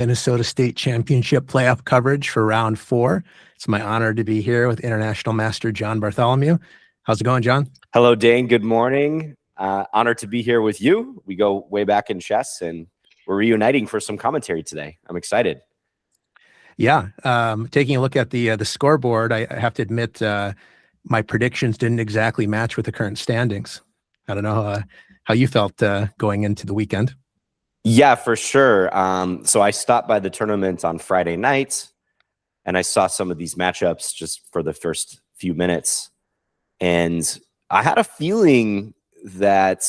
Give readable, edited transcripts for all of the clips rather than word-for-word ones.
Minnesota State Championship playoff coverage for round 4. It's my honor to be here with International Master John Bartholomew. How's it going, John? Hello, Dane. Good morning. Honored to be here with you. We go way back in chess, and we're reuniting for some commentary today. I'm excited. Yeah. Taking a look at the scoreboard, I have to admit my predictions didn't exactly match with the current standings. I don't know how you felt going into the weekend. Yeah, for sure. So I stopped by the tournament on Friday night, and I saw some of these matchups just for the first few minutes. And I had a feeling that,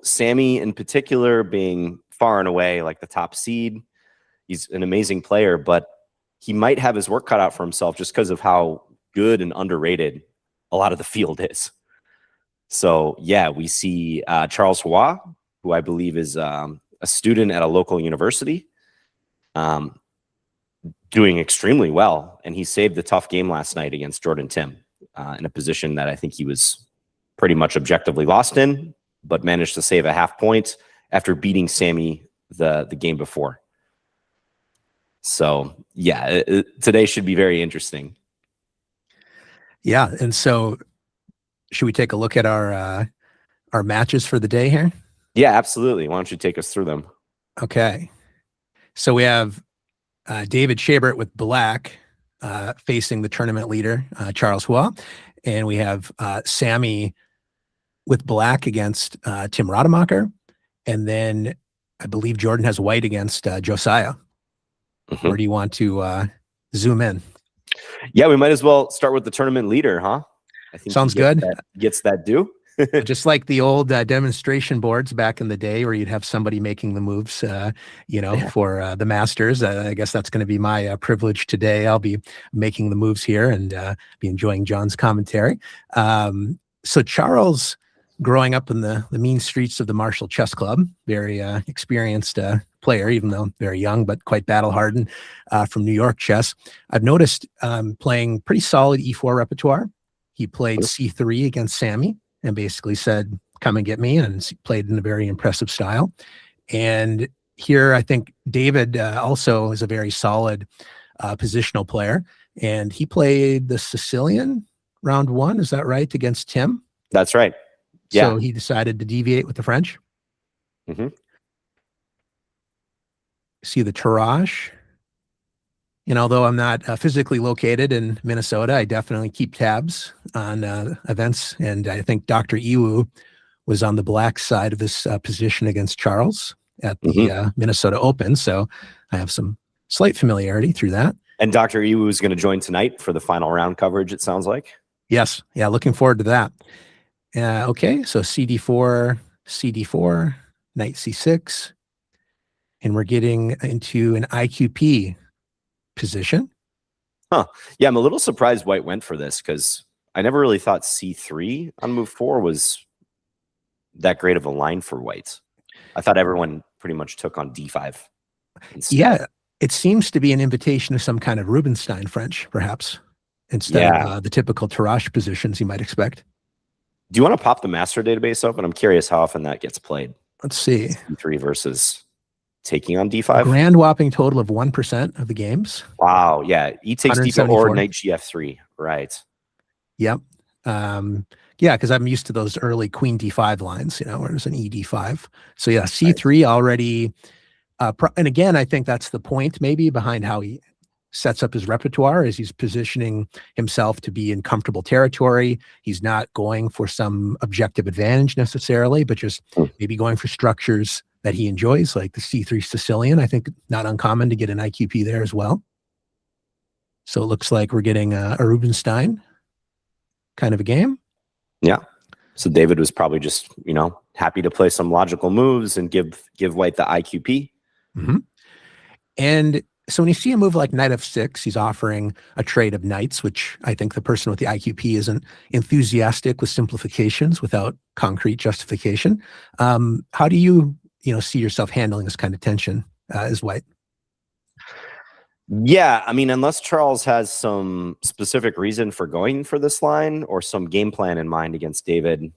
Sammy in particular being far and away like the top seed, he's an amazing player, but he might have his work cut out for himself just because of how good and underrated a lot of the field is. So, yeah, we see Charles Roy, who I believe is a student at a local university, doing extremely well. And he saved the tough game last night against Jordan Tim in a position that I think he was pretty much objectively lost in, but managed to save a half point after beating Sammy the game before. So, yeah, today should be very interesting. Yeah, and so should we take a look at our matches for the day here? Yeah, absolutely. Why don't you take us through them? Okay. So we have David Schabert with black facing the tournament leader, Charles Roy. And we have Sammy with black against Tim Rademacher. And then I believe Jordan has white against Josiah. Mm-hmm. Where do you want to zoom in? Yeah, we might as well start with the tournament leader, huh? I think sounds good. Gets that due. Just like the old demonstration boards back in the day where you'd have somebody making the moves, for the Masters. I guess that's going to be my privilege today. I'll be making the moves here and be enjoying John's commentary. So Charles, growing up in the mean streets of the Marshall Chess Club, very experienced player, even though very young, but quite battle-hardened from New York chess. I've noticed playing pretty solid E4 repertoire. He played C3 against Sammy and basically said, come and get me, and played in a very impressive style. And here, I think David also is a very solid positional player, and he played the Sicilian round 1, is that right, against Tim? That's right. Yeah. So he decided to deviate with the French. Mm-hmm. See the Tarrasch. And although I'm not physically located in Minnesota, I definitely keep tabs on events. And I think Dr. Iwu was on the black side of this position against Charles at the Minnesota Open. So I have some slight familiarity through that. And Dr. Iwu is going to join tonight for the final round coverage, it sounds like. Yes. Yeah, looking forward to that. Okay, so CD4, CD4, knight C6. And we're getting into an IQP position. Huh. Yeah, I'm a little surprised White went for this because I never really thought C3 on move 4 was that great of a line for White. I thought everyone pretty much took on D5 instead. Yeah, it seems to be an invitation to some kind of Rubinstein French, perhaps, instead of the typical Tarrasch positions you might expect. Do you want to pop the master database open? I'm curious how often that gets played. Let's see. C3 versus taking on D5. A grand whopping total of 1% of the games. Wow. Yeah. E takes D5 or knight GF3. Right. Yep. Yeah, because I'm used to those early queen D5 lines, where there's an ED5. So yeah, C3 already. And again, I think that's the point maybe behind how he sets up his repertoire, is he's positioning himself to be in comfortable territory. He's not going for some objective advantage necessarily, but just maybe going for structures that he enjoys, like the C3 Sicilian. I think not uncommon to get an IQP there as well. So it looks like we're getting a Rubinstein kind of a game. Yeah. So David was probably just, happy to play some logical moves and give White the IQP. Mm-hmm. And so when you see a move like knight f6, he's offering a trade of knights, which I think the person with the IQP isn't enthusiastic with simplifications without concrete justification. How do you, see yourself handling this kind of tension as White? Yeah, I mean, unless Charles has some specific reason for going for this line or some game plan in mind against David,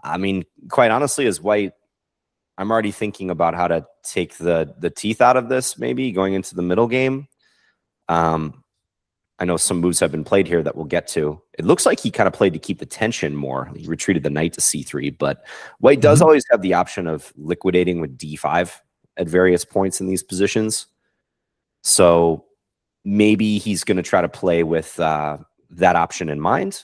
I mean, quite honestly, as White, I'm already thinking about how to take the teeth out of this, maybe going into the middle game. I know some moves have been played here that we'll get to. It looks like he kind of played to keep the tension more. He retreated the knight to c3, but white does always have the option of liquidating with d5 at various points in these positions. So maybe he's going to try to play with that option in mind,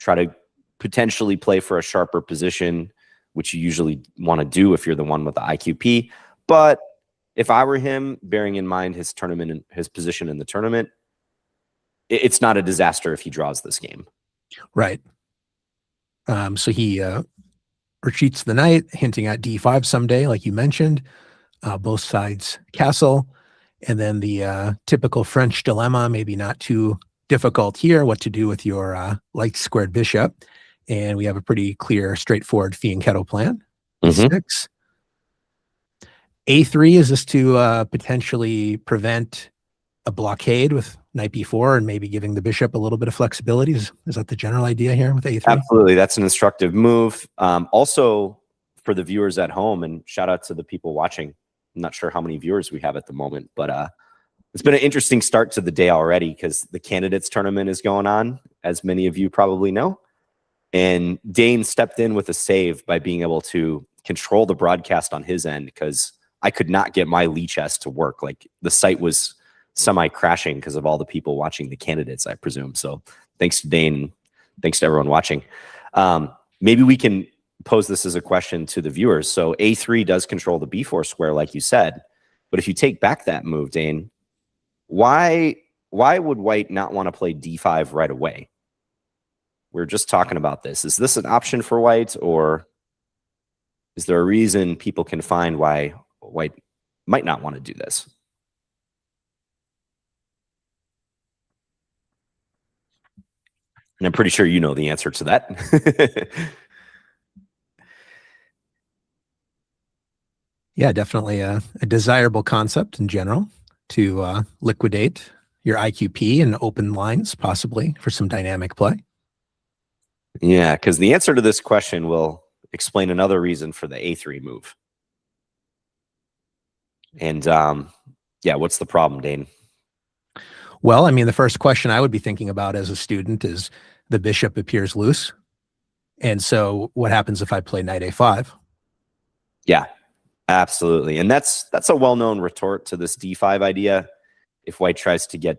try to potentially play for a sharper position, which you usually want to do if you're the one with the IQP. But if I were him, bearing in mind his tournament and his position in the tournament, it's not a disaster if he draws this game. Right. So he retreats the knight, hinting at d5 someday, like you mentioned. Both sides castle. And then the typical French dilemma, maybe not too difficult here, what to do with your light squared bishop. And we have a pretty clear, straightforward fianchetto plan. E6. A3, is this to potentially prevent a blockade with knight b4 and maybe giving the bishop a little bit of flexibility? Is that the general idea here with A3? Absolutely. That's an instructive move. Also, for the viewers at home, and shout out to the people watching. I'm not sure how many viewers we have at the moment, but it's been an interesting start to the day already because the candidates tournament is going on, as many of you probably know. And Dane stepped in with a save by being able to control the broadcast on his end because I could not get my Lee chess to work. Like the site was semi-crashing because of all the people watching the candidates, I presume. So thanks to Dane. Thanks to everyone watching. Maybe we can pose this as a question to the viewers. So A3 does control the B4 square, like you said. But if you take back that move, Dane, why would white not want to play D5 right away? We're just talking about this. Is this an option for white, or is there a reason people can find why white might not want to do this? And I'm pretty sure you know the answer to that. Yeah, definitely a desirable concept in general to liquidate your IQP and open lines, possibly for some dynamic play. Yeah, because the answer to this question will explain another reason for the A3 move. And yeah, what's the problem, Dane? Well, I mean, the first question I would be thinking about as a student is the bishop appears loose. And so what happens if I play knight A5? Yeah, absolutely. And that's a well-known retort to this D5 idea. If white tries to get,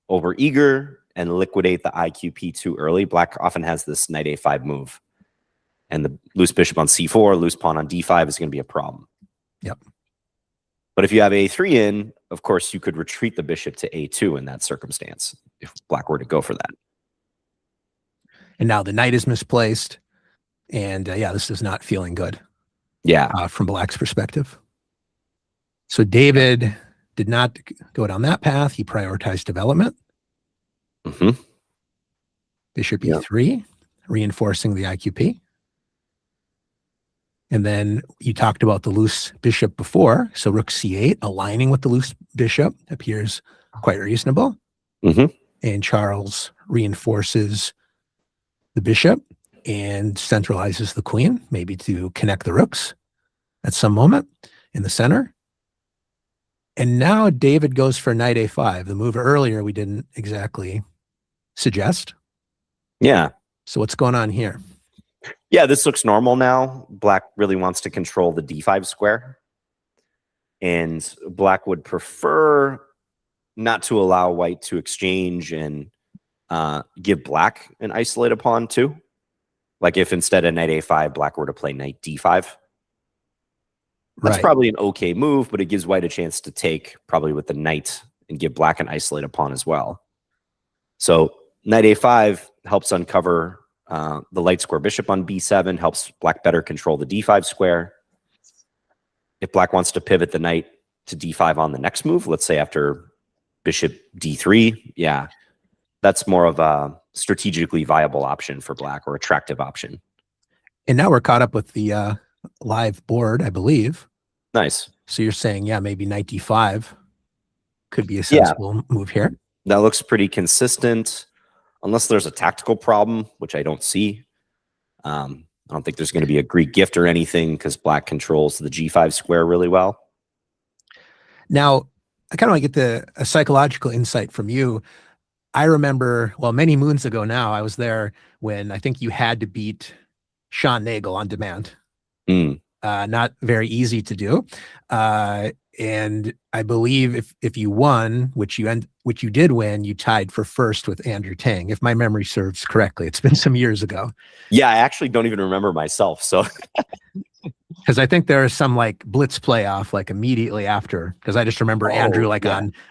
over eager and liquidate the IQP too early, black often has this knight A5 move. And the loose bishop on C4, loose pawn on D5 is going to be a problem. Yep. But if you have A3 in, of course, you could retreat the bishop to A2 in that circumstance, if black were to go for that. And now the knight is misplaced. And yeah, this is not feeling good. Yeah. From black's perspective. So David did not go down that path. He prioritized development. Bishop E3, reinforcing the IQP. And then you talked about the loose bishop before. So rook C8, aligning with the loose bishop, appears quite reasonable. And Charles reinforces the bishop and centralizes the queen, maybe to connect the rooks at some moment in the center. And now David goes for knight A5. The move earlier we didn't exactly suggest. Yeah. So what's going on here? Yeah, this looks normal now. Black really wants to control the D5 square. And black would prefer not to allow white to exchange and give black an isolated pawn too. Like if instead of knight A5, black were to play knight D5. That's probably an okay move, but it gives white a chance to take probably with the knight and give black an isolated pawn as well. So knight A5 helps uncover the light square bishop on B7, helps black better control the D5 square. If black wants to pivot the knight to D5 on the next move, let's say after bishop D3, yeah, that's more of a strategically viable option for black, or attractive option. And now we're caught up with the live board, I believe. Nice. So you're saying, yeah, maybe knight D5 could be a sensible move here. That looks pretty consistent, unless there's a tactical problem, which I don't see. I don't think there's going to be a Greek gift or anything because black controls the G5 square really well. Now, I kind of want to get a psychological insight from you. I remember, well, many moons ago now, I was there when I think you had to beat Sean Nagel on demand. Not very easy to do. And I believe if you won, which you did win, you tied for first with Andrew Tang, if my memory serves correctly. It's been some years ago. Yeah, I actually don't even remember myself. So because I think there is some like blitz playoff like immediately after, because I just remember Andrew like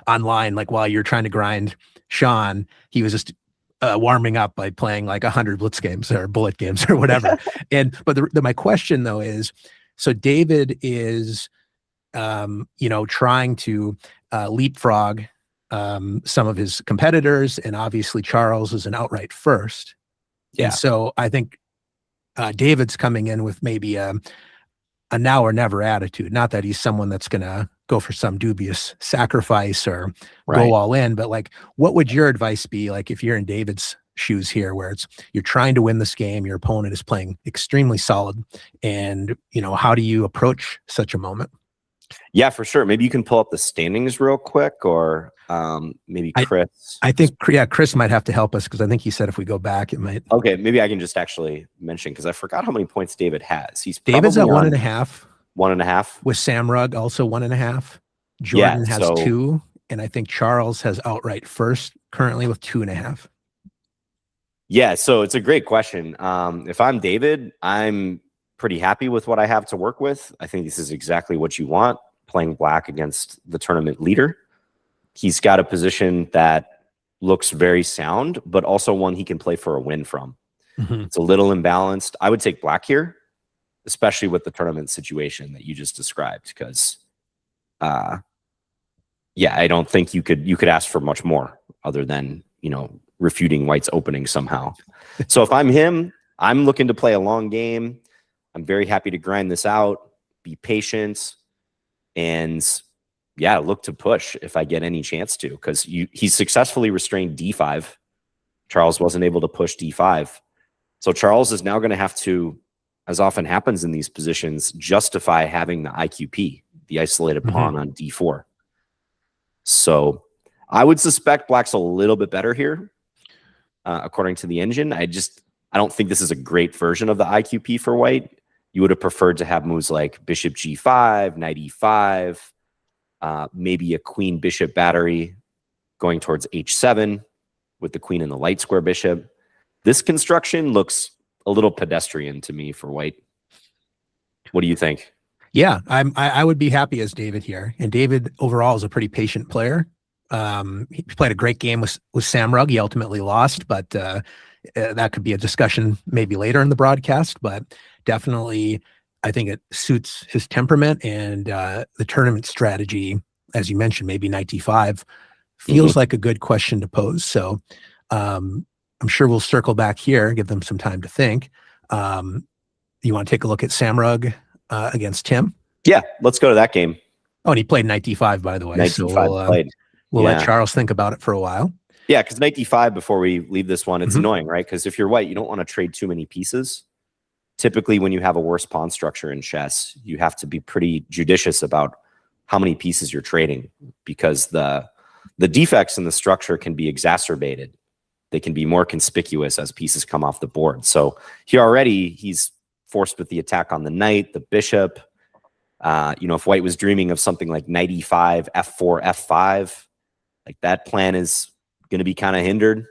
online, like while you're trying to grind Sean, he was just warming up by playing like 100 blitz games or bullet games or whatever. But my question though is, so David is trying to leapfrog some of his competitors, and obviously Charles is an outright first. Yeah. And so I think David's coming in with maybe a now or never attitude. Not that he's someone that's going to go for some dubious sacrifice or go all in, but like, what would your advice be like if you're in David's shoes here, where you're trying to win this game, your opponent is playing extremely solid, and how do you approach such a moment? Yeah, for sure. Maybe you can pull up the standings real quick, or maybe Chris. I think, Chris might have to help us, because I think he said if we go back, it might. Okay, maybe I can just actually mention, because I forgot how many points David has. David's at 1.5. 1.5. With Samrug also 1.5. Jordan has 2. And I think Charles has outright first currently with 2.5. Yeah, so it's a great question. If I'm David, I'm pretty happy with what I have to work with. I think this is exactly what you want, playing black against the tournament leader. He's got a position that looks very sound, but also one he can play for a win from. It's a little imbalanced. I would take black here, especially with the tournament situation that you just described, because I don't think you could ask for much more other than, refuting white's opening somehow. So if I'm him, I'm looking to play a long game. I'm very happy to grind this out, be patient, and look to push if I get any chance to, because he's successfully restrained D5. Charles wasn't able to push D5. So Charles is now going to have to, as often happens in these positions, justify having the IQP, the isolated pawn on D4. So I would suspect black's a little bit better here, according to the engine. I don't think this is a great version of the IQP for white. You would have preferred to have moves like bishop G5, knight E5, maybe a queen bishop battery going towards H7 with the queen and the light square bishop. This construction looks a little pedestrian to me for white. What do you think? Yeah, I would be happy as David here. And David overall is a pretty patient player. He played a great game with Samrug. He ultimately lost, but that could be a discussion maybe later in the broadcast. But definitely, I think it suits his temperament, and the tournament strategy, as you mentioned, maybe knight D5, feels like a good question to pose. So I'm sure we'll circle back here, give them some time to think. You want to take a look at Samrug against Tim? Yeah, let's go to that game. Oh, and he played knight D5, by the way. Knight D5 played. We'll let Charles think about it for a while. Yeah, because knight D5, before we leave this one, it's annoying, right? Because if you're white, you don't want to trade too many pieces. Typically, when you have a worse pawn structure in chess, you have to be pretty judicious about how many pieces you're trading, because the defects in the structure can be exacerbated. They can be more conspicuous as pieces come off the board. So here already, he's forced with the attack on the knight, the bishop. If white was dreaming of something like knight E5, F4, F5, like that plan is going to be kind of hindered.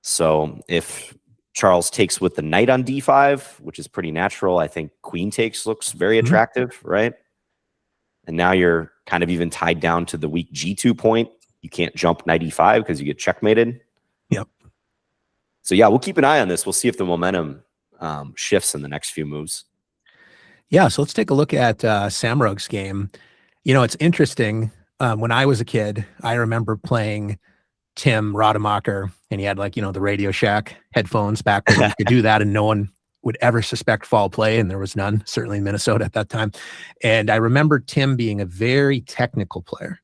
So if Charles takes with the knight on D5, which is pretty natural, I think queen takes looks very attractive, right? And now you're kind of even tied down to the weak G2 point. You can't jump knight E5 because you get checkmated. Yep. So yeah, we'll keep an eye on this. We'll see if the momentum shifts in the next few moves. Yeah, so let's take a look at Samrug's game. It's interesting. When I was a kid, I remember playing Tim Rademacher, and he had the Radio Shack headphones back when you could do that, and no one would ever suspect foul play, and there was none, certainly in Minnesota at that time. And I remember Tim being a very technical player.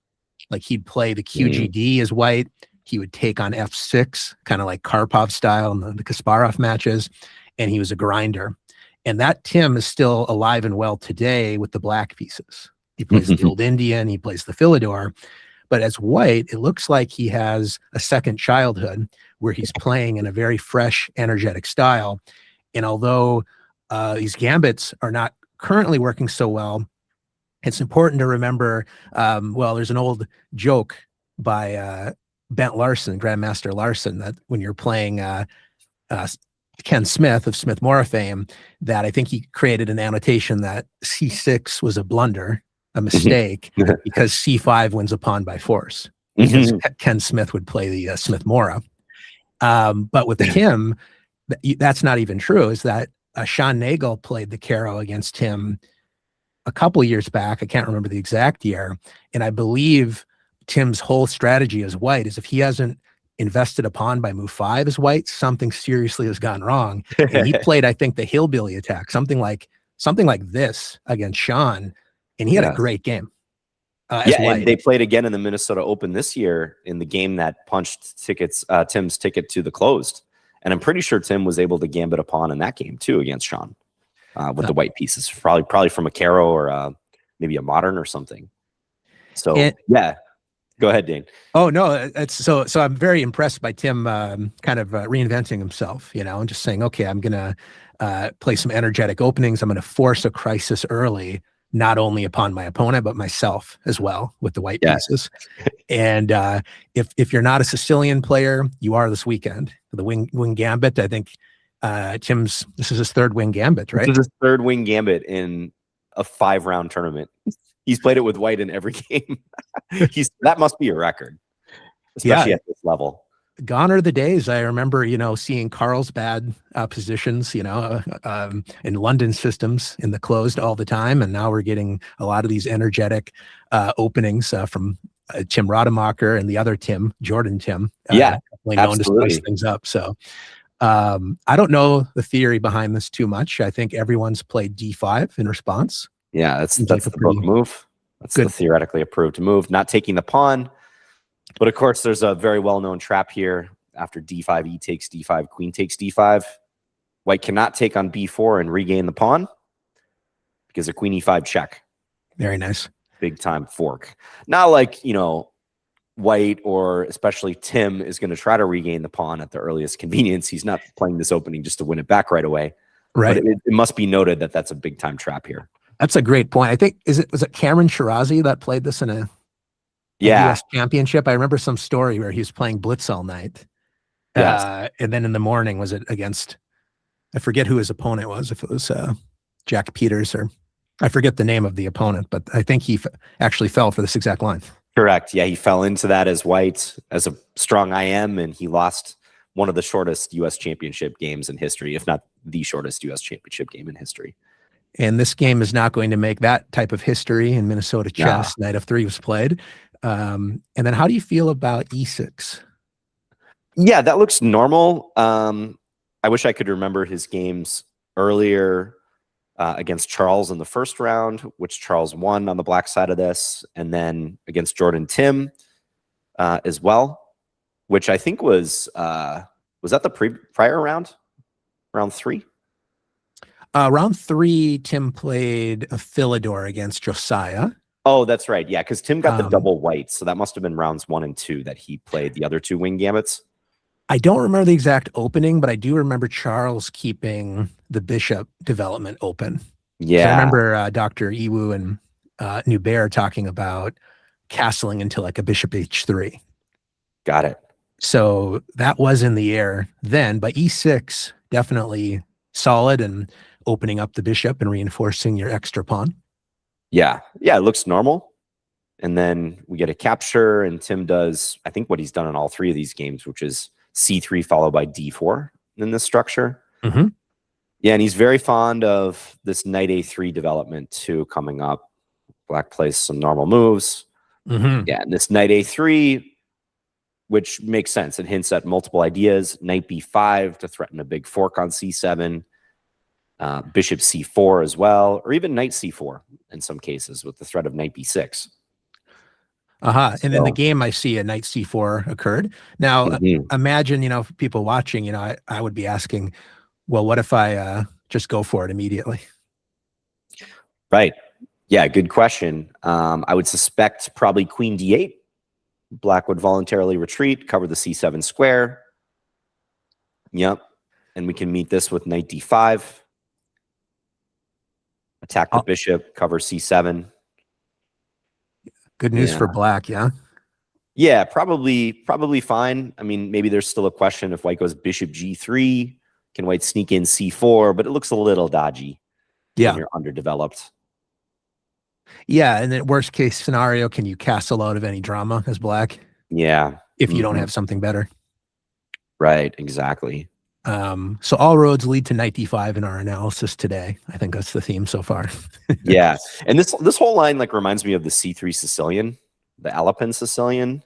Like, he'd play the QGD as white. He would take on F6, kind of like Karpov style in the Kasparov matches, and he was a grinder. And that Tim is still alive and well today with the black pieces. He plays the Old Indian, he plays the Philidor. But as white, it looks like he has a second childhood where he's playing in a very fresh, energetic style. And although these gambits are not currently working so well, it's important to remember, there's an old joke by Bent Larson, Grandmaster Larson, that when you're playing Ken Smith of Smith Mora fame, that I think he created an annotation that C6 was a blunder, a mistake, because C5 wins a pawn by force. Because Ken Smith would play the Smith Mora. But with Tim, that's not even true. Is that Sean Nagel played the Caro against him a couple of years back. I can't remember the exact year. And I believe Tim's whole strategy as white is if he hasn't invested a pawn by move 5 as white, something seriously has gone wrong. And he played, I think, the hillbilly attack, something like this against Sean. And he had a great game. And they played again in the Minnesota Open this year in the game that punched Tim's ticket to the closed. And I'm pretty sure Tim was able to gambit a pawn in that game too against Sean with the white pieces, probably from a Caro or maybe a modern or something. So go ahead, Dane. Oh no, it's so I'm very impressed by Tim kind of reinventing himself, and just saying, okay, I'm gonna play some energetic openings. I'm gonna force a crisis early, not only upon my opponent, but myself as well with the white pieces. And if you're not a Sicilian player, you are this weekend. The wing gambit, I think this is his third wing gambit, right? This is his third wing gambit in a 5-round tournament. He's played it with white in every game. That must be a record, especially at this level. Gone are the days. I remember, seeing Carlsbad positions, in London systems in the closed all the time. And now we're getting a lot of these energetic openings from Tim Rademacher and the other Tim, Jordan Tim. Known to spice things up. So I don't know the theory behind this too much. I think everyone's played D5 in response. Yeah, that's the book move. That's the theoretically approved move. Not taking the pawn. But of course, there's a very well-known trap here. After D5, E takes D5, Queen takes D5. White cannot take on B4 and regain the pawn because a Queen E5 check. Very nice. Big time fork. Not like, White or especially Tim is going to try to regain the pawn at the earliest convenience. He's not playing this opening just to win it back right away. Right. But it must be noted that that's a big time trap here. That's a great point. I think, was it Cameron Shirazi that played this in a US championship? I remember some story where he was playing blitz all night. And then in the morning, was it against, I forget who his opponent was, if it was Jack Peters or I forget the name of the opponent, but I think he actually fell for this exact line. Correct. Yeah, he fell into that as white, as a strong IM, and he lost one of the shortest US championship games in history, if not the shortest US championship game in history. And this game is not going to make that type of history in Minnesota chess. Knight of 3 was played. And then how do you feel about E6? Yeah, that looks normal. I wish I could remember his games earlier against Charles in the first round, which Charles won on the black side of this, and then against Jordan Tim as well, which I think was that the prior round, round 3? Round 3, Tim played a Philidor against Josiah. Oh, that's right. Yeah, because Tim got the double white, so that must have been rounds 1 and 2 that he played the other 2 wing gambits. I don't remember the exact opening, but I do remember Charles keeping the bishop development open. Yeah. I remember Dr. Iwu and Nubert talking about castling into like a bishop h3. Got it. So that was in the air then, but E6 definitely solid and opening up the bishop and reinforcing your extra pawn. Yeah, it looks normal. And then we get a capture, and Tim does, I think, what he's done in all 3 of these games, which is C3 followed by D4 in this structure. Mm-hmm. Yeah, and he's very fond of this knight A3 development too coming up. Black plays some normal moves. Mm-hmm. Yeah, and this knight A3, which makes sense. It hints at multiple ideas. Knight B5 to threaten a big fork on C7. Bishop C4 as well, or even knight C4 in some cases with the threat of knight B6. And in the game, I see a knight C4 occurred. Now, imagine, for people watching, I would be asking, well, what if I just go for it immediately? Right. Yeah, good question. I would suspect probably queen d8. Black would voluntarily retreat, cover the c7 square. Yep. And we can meet this with knight d5. Attack the bishop, cover c7. Good news for black, yeah? Yeah, probably fine. I mean, maybe there's still a question if white goes bishop g3. Can white sneak in c4? But it looks a little dodgy when you're underdeveloped. Yeah, and then worst case scenario, can you castle out of any drama as black? Yeah. If you don't have something better. Right, exactly. So all roads lead to knight d5 in our analysis today. I think that's the theme so far. Yeah. And this whole line like reminds me of the c3 Sicilian, the Alapin Sicilian.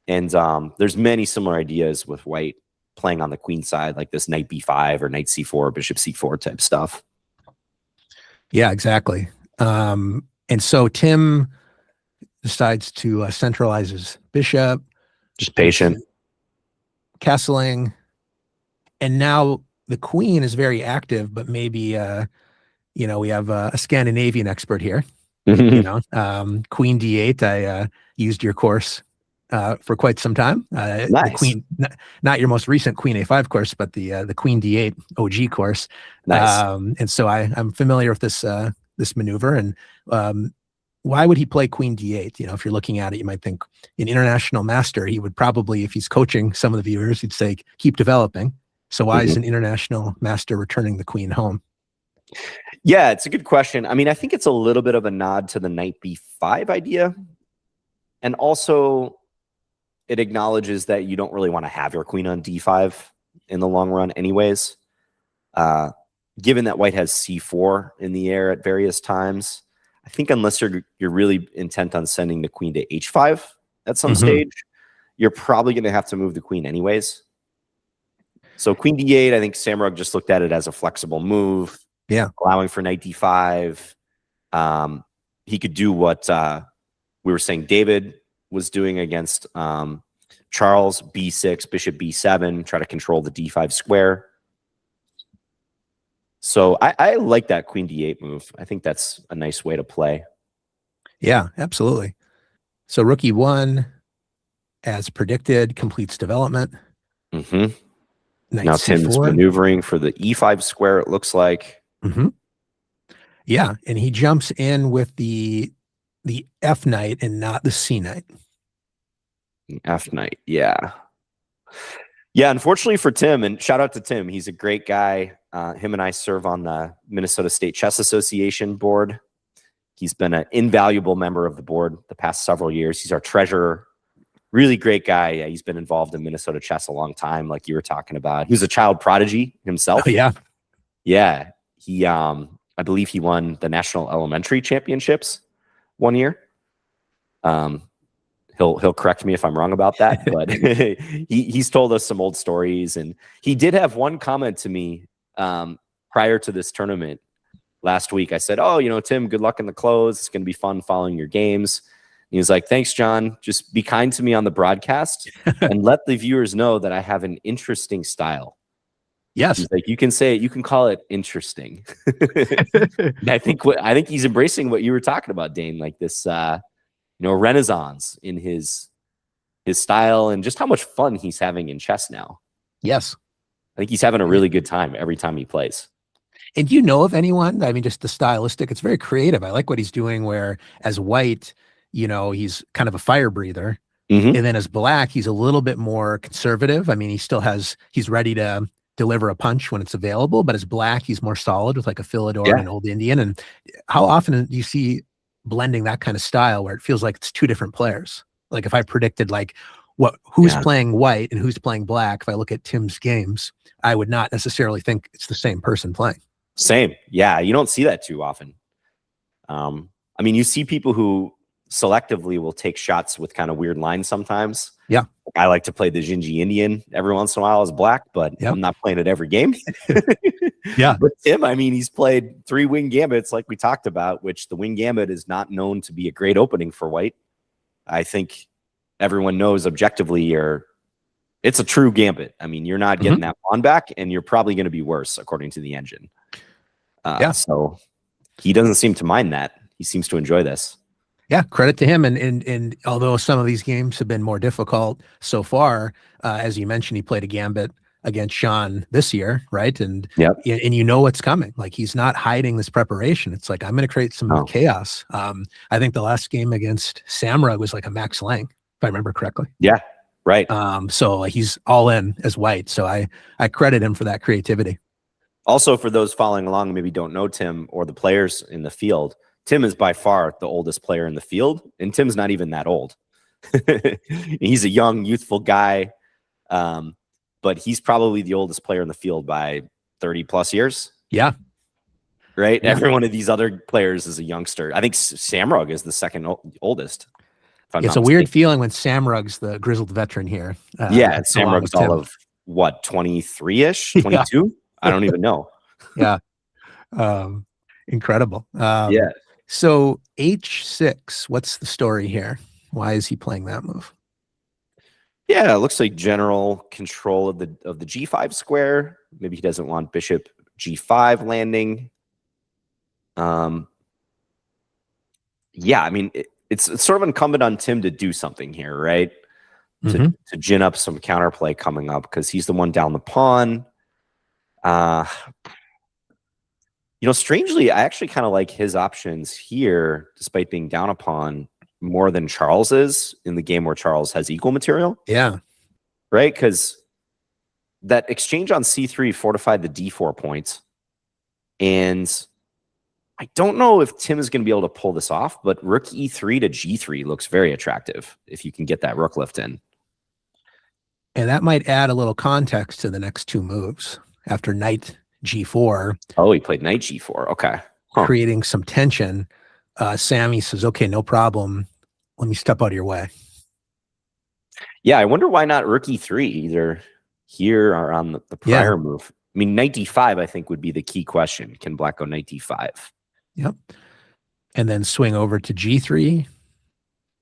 And there's many similar ideas with white playing on the queen side, like this knight b5 or knight c4, bishop c4 type stuff. Yeah, exactly. And so Tim decides to centralize his bishop. Just patient. Castling. And now the queen is very active, but maybe, we have a Scandinavian expert here. Queen d8. I used your course for quite some time. Nice. The queen, not your most recent queen a5 course, but the queen d8 OG course. Nice. And so I'm familiar with this maneuver. And why would he play queen d8? If you're looking at it, you might think an international master, he would probably, if he's coaching some of the viewers, he'd say, keep developing. So why is an international master returning the queen home? Yeah, it's a good question. I mean, I think it's a little bit of a nod to the knight b5 idea. And also it acknowledges that you don't really want to have your queen on d5 in the long run anyways. Given that white has c4 in the air at various times, I think unless you're really intent on sending the queen to h5 at some stage, you're probably going to have to move the queen anyways. So queen d8, I think Samurag just looked at it as a flexible move. Yeah. Allowing for knight d5. He could do what we were saying David was doing against Charles, b6, bishop b7, try to control the d5 square. So I like that queen d8 move. I think that's a nice way to play. Yeah, absolutely. So rook e1, as predicted, completes development. Now Tim's maneuvering for the e5 square, it looks like. Yeah, and he jumps in with the F knight and not the C knight. F knight, yeah. Yeah, unfortunately for Tim, and shout out to Tim, he's a great guy. Him and I serve on the Minnesota State Chess Association board. He's been an invaluable member of the board the past several years. He's our treasurer. Really great guy. Yeah, he's been involved in Minnesota chess a long time, like you were talking about. He was a child prodigy himself. Oh, yeah. Yeah. He, I believe he won the national elementary championships one year. He'll correct me if I'm wrong about that, but he's told us some old stories. And he did have one comment to me prior to this tournament last week. I said, oh, Tim, good luck in the close. It's going to be fun following your games. He was like, thanks, John. Just be kind to me on the broadcast and let the viewers know that I have an interesting style. Yes. He's like, you can say it, you can call it interesting. I think he's embracing what you were talking about, Dane, like this renaissance in his style and just how much fun he's having in chess now. Yes. I think he's having a really good time every time he plays. And do you know of anyone? I mean, just the stylistic, it's very creative. I like what he's doing where as white, he's kind of a fire breather. And then as black, he's a little bit more conservative. I mean, he's ready to deliver a punch when it's available, but as black, he's more solid with like a Philidor and an Old Indian. And how often do you see blending that kind of style where it feels like it's two different players? Like if I predicted like who's playing white and who's playing black, if I look at Tim's games, I would not necessarily think it's the same person playing. Same. Yeah. You don't see that too often. I mean, you see people who selectively will take shots with kind of weird lines sometimes. Yeah. I like to play the Gingy Indian every once in a while as black, but I'm not playing it every game. Yeah. But Tim, I mean, he's played 3 wing gambits like we talked about, which the wing gambit is not known to be a great opening for white. I think everyone knows objectively it's a true gambit. I mean, you're not getting that pawn back and you're probably going to be worse according to the engine. So he doesn't seem to mind that. He seems to enjoy this. Yeah, credit to him. And although some of these games have been more difficult so far, as you mentioned, he played a gambit against Sean this year, right? And you know what's coming. Like, he's not hiding this preparation. It's like, I'm going to create some chaos. I think the last game against Samra was like a max lang, if I remember correctly. Yeah, right. So he's all in as white. So I credit him for that creativity. Also, for those following along who maybe don't know Tim or the players in the field, Tim is by far the oldest player in the field, and Tim's not even that old. He's a young, youthful guy, but he's probably the oldest player in the field by 30 plus years. Yeah. Right? Yeah. Every one of these other players is a youngster. I think Samrug is the second oldest. It's a weird feeling when Samrug's the grizzled veteran here. Samrug's all of, what, 23-ish, 22? I don't even know. Yeah. Incredible. So H6, what's the story here? Why is he playing that move? Yeah, it looks like general control of the G5 square. Maybe he doesn't want bishop G5 landing. Yeah, I mean, it's sort of incumbent on Tim to do something here, right? To gin up some counterplay coming up, because he's the one down the pawn. Strangely, I actually kind of like his options here, despite being down a pawn, more than Charles is in the game where Charles has equal material. Yeah. Right? Because that exchange on C3 fortified the D4 points. And I don't know if Tim is going to be able to pull this off, but rook E3 to G3 looks very attractive if you can get that rook lift in. And that might add a little context to the next two moves. After knight G4. Oh, he played knight G4. Okay. Creating some tension. Sammy says, okay, no problem. Let me step out of your way. Yeah, I wonder why not rook E3, either here or on the prior move. I mean, knight D5, I think, would be the key question. Can black go knight D5? Yep. And then swing over to G3.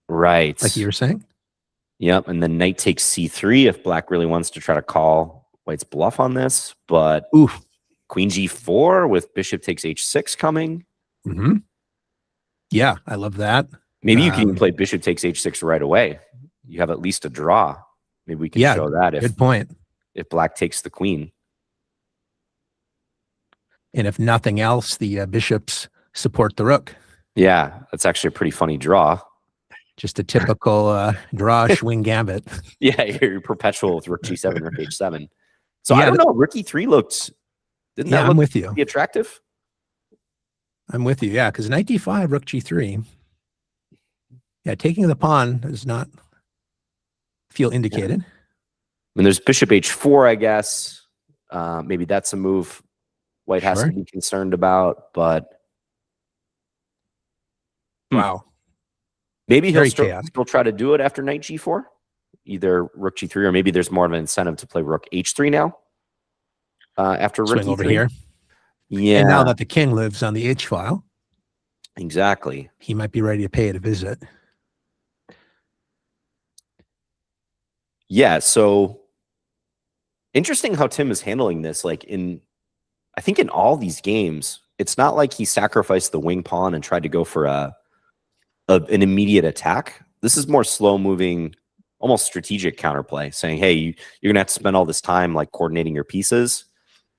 Right. Like you were saying? Yep. And then knight takes C3 if black really wants to try to call white's bluff on this. But queen G4 with bishop takes H6 coming. Yeah, I love that. Maybe you can even play bishop takes H6 right away. You have at least a draw. Maybe we can show that if, good point. If black takes the queen. And if nothing else, the bishops support the rook. Yeah, that's actually a pretty funny draw. Just a typical draw swing gambit. Yeah, you're perpetual with rook G7, rook H7. So I don't know. Rook E3 looked, didn't that look with you. Pretty attractive? I'm with you. Yeah, because knight D5, rook G3. Yeah, taking the pawn does not feel indicated. I mean, there's bishop H4, I guess. Maybe that's a move white has to be concerned about, but wow. Maybe he'll still try to do it after knight G4, either rook G3, or maybe there's more of an incentive to play rook H3 now. After rook swing E3. over here. Yeah. And now that the king lives on the H file. Exactly. He might be ready to pay it a visit. Yeah, so interesting how Tim is handling this. Like I think in all these games, it's not like he sacrificed the wing pawn and tried to go for an immediate attack. This is more slow-moving, almost strategic counterplay, saying, hey, you're going to have to spend all this time like coordinating your pieces,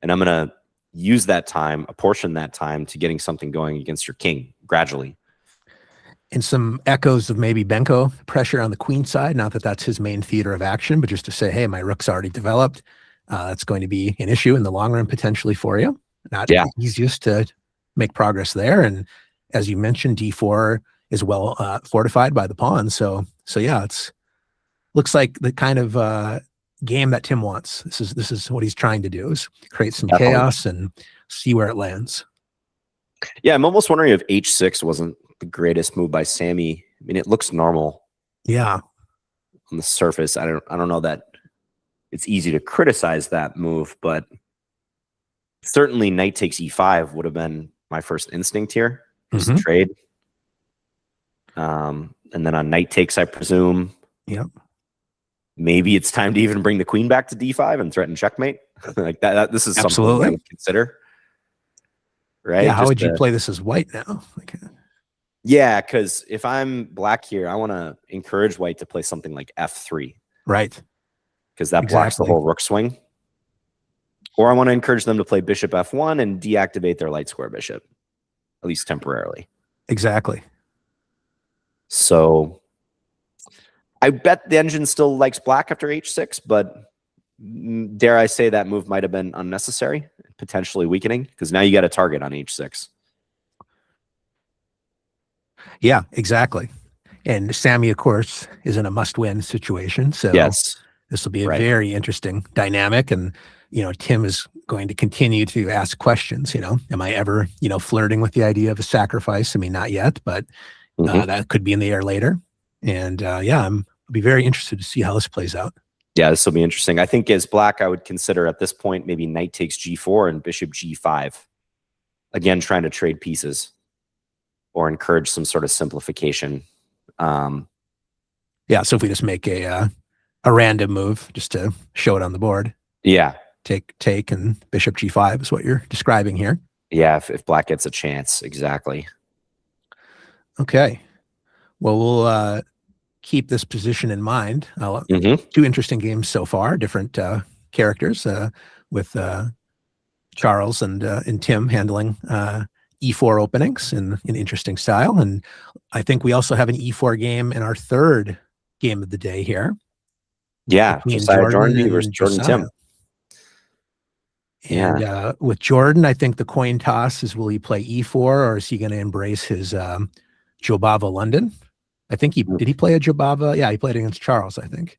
and I'm going to use that time, apportion that time to getting something going against your king gradually. And some echoes of maybe Benko pressure on the queen side. Not that that's his main theater of action, but just to say, hey, my rook's already developed. That's going to be an issue in the long run potentially for you. Not the easiest to make progress there. And as you mentioned, D4 is well fortified by the pawn. So yeah, looks like the kind of game that Tim wants. This is what he's trying to do, is create some chaos and see where it lands. Yeah, I'm almost wondering if H6 wasn't the greatest move by Sammy. I mean, it looks normal. Yeah. On the surface, I don't know that it's easy to criticize that move, but certainly knight takes E5 would have been my first instinct here. Just trade. And then on knight takes, I presume. Yep. Maybe it's time to even bring the queen back to D5 and threaten checkmate. Like that. This is something I would consider. right? Yeah, how would you play this as white now? Like, yeah, because if I'm black here, I want to encourage white to play something like f3. right. Because that blocks the Exactly. whole rook swing. Or I want to encourage them to play bishop f1 and deactivate their light square bishop, at least temporarily. Exactly. So I bet the engine still likes black after h6, but dare I say that move might have been unnecessary, potentially weakening, because now you got a target on h6. Yeah, exactly. And Sammy, of course, is in a must-win situation. So yes, this will be a very interesting dynamic. And, Tim is going to continue to ask questions, am I ever, flirting with the idea of a sacrifice? I mean, not yet, but that could be in the air later. And I'll be very interested to see how this plays out. Yeah, this will be interesting. I think as black, I would consider at this point, maybe knight takes g4 and bishop g5. Again, trying to trade pieces or encourage some sort of simplification. So if we just make a random move just to show it on the board. Yeah. Take, and bishop g5 is what you're describing here. Yeah, if black gets a chance, exactly. Okay. Well, we'll keep this position in mind. Two interesting games so far, different characters with Charles and Tim handling e4 openings in interesting style. And I think we also have an e4 game in our third game of the day here. Yeah, Jordan versus Jordan Tim. And with Jordan, I think the coin toss is, will he play e4 or is he going to embrace his Jobava London? I think did he play a Jobava? Yeah, he played against Charles, I think.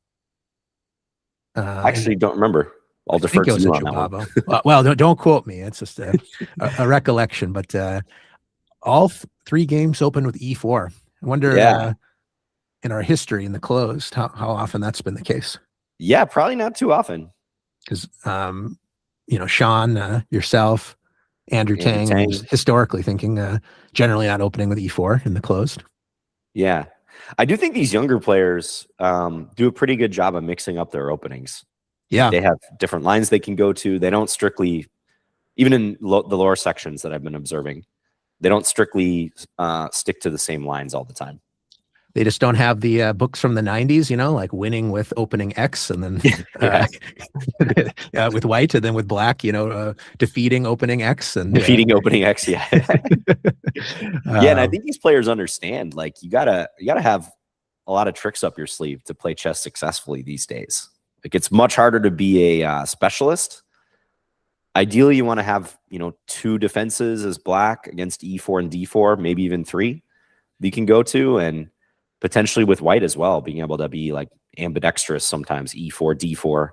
I actually don't remember. I'll defer to you on that one. Well, don't quote me. It's just a recollection. But all three games open with e4. I wonder in our history in the closed, how often that's been the case. Yeah, probably not too often. Because Sean, yourself, Andrew Tang, historically thinking generally not opening with e4 in the closed. Yeah. I do think these younger players do a pretty good job of mixing up their openings. Yeah. They have different lines they can go to. They don't strictly, even in the lower sections that I've been observing, they don't strictly stick to the same lines all the time. They just don't have the books from the 90s, like winning with opening X and then with white and then with black, defeating opening X and defeating opening X. Yeah. And I think these players understand, like, you gotta have a lot of tricks up your sleeve to play chess successfully these days. Like, it's much harder to be a specialist. Ideally, you want to have, 2 defenses as black against e4 and d4, maybe even 3 that you can go to, and potentially with white as well, being able to be like ambidextrous sometimes, e4, d4.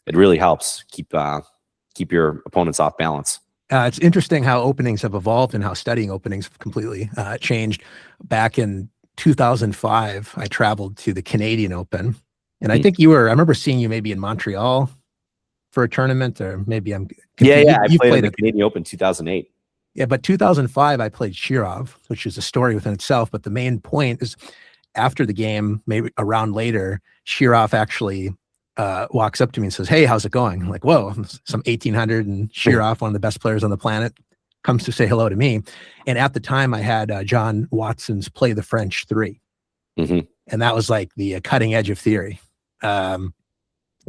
It really helps keep your opponents off balance. It's interesting how openings have evolved and how studying openings have completely changed. Back in 2005, I traveled to the Canadian Open, and I think I remember seeing you maybe in Montreal for a tournament, or maybe I'm confused. Yeah. I played in the Canadian Open 2008. Yeah, but 2005, I played Shirov, which is a story within itself. But the main point is, after the game, maybe a round later, Shirov actually walks up to me and says, "Hey, how's it going?" I'm like, whoa, some 1800 and Shirov, one of the best players on the planet, comes to say hello to me. And at the time, I had John Watson's Play the French 3. And that was like the cutting edge of theory.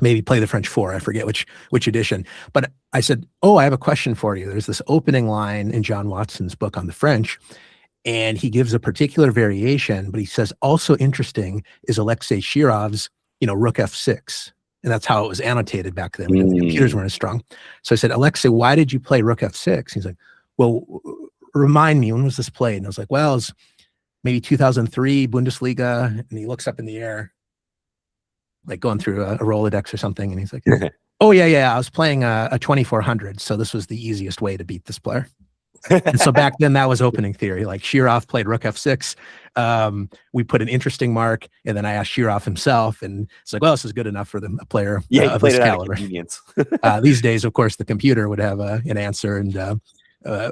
Maybe Play the French 4. I forget which edition. But I said, "Oh, I have a question for you. There's this opening line in John Watson's book on the French, and he gives a particular variation, but he says also interesting is Alexei Shirov's, Rook F6." And that's how it was annotated back then. The computers weren't as strong. So I said, "Alexei, why did you play Rook F6?" He's like, "Well, remind me, when was this played?" And I was like, "Well, it's maybe 2003 Bundesliga." And he looks up in the air, like going through a Rolodex or something. And he's like, "Oh, yeah. I was playing a 2400. So this was the easiest way to beat this player." And so back then, that was opening theory. Like, Shirov played Rook F6. We put an interesting mark, and then I asked Shirov himself, and it's like, well, this is good enough for a player of this caliber. These days, of course, the computer would have an answer and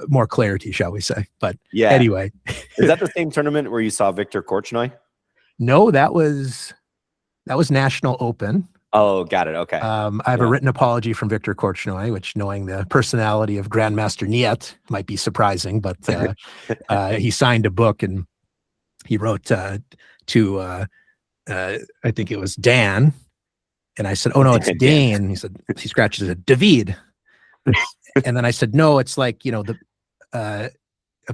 more clarity, shall we say. But anyway. Is that the same tournament where you saw Victor Korchnoi? No, that was National Open. Oh, got it. Okay. I have a written apology from Victor Korchnoi, which, knowing the personality of Grandmaster Niet, might be surprising, but he signed a book and he wrote to I think it was Dan, and I said, "Oh no, it's Dane." He said, he scratches it, David, and then I said, "No, it's like, the a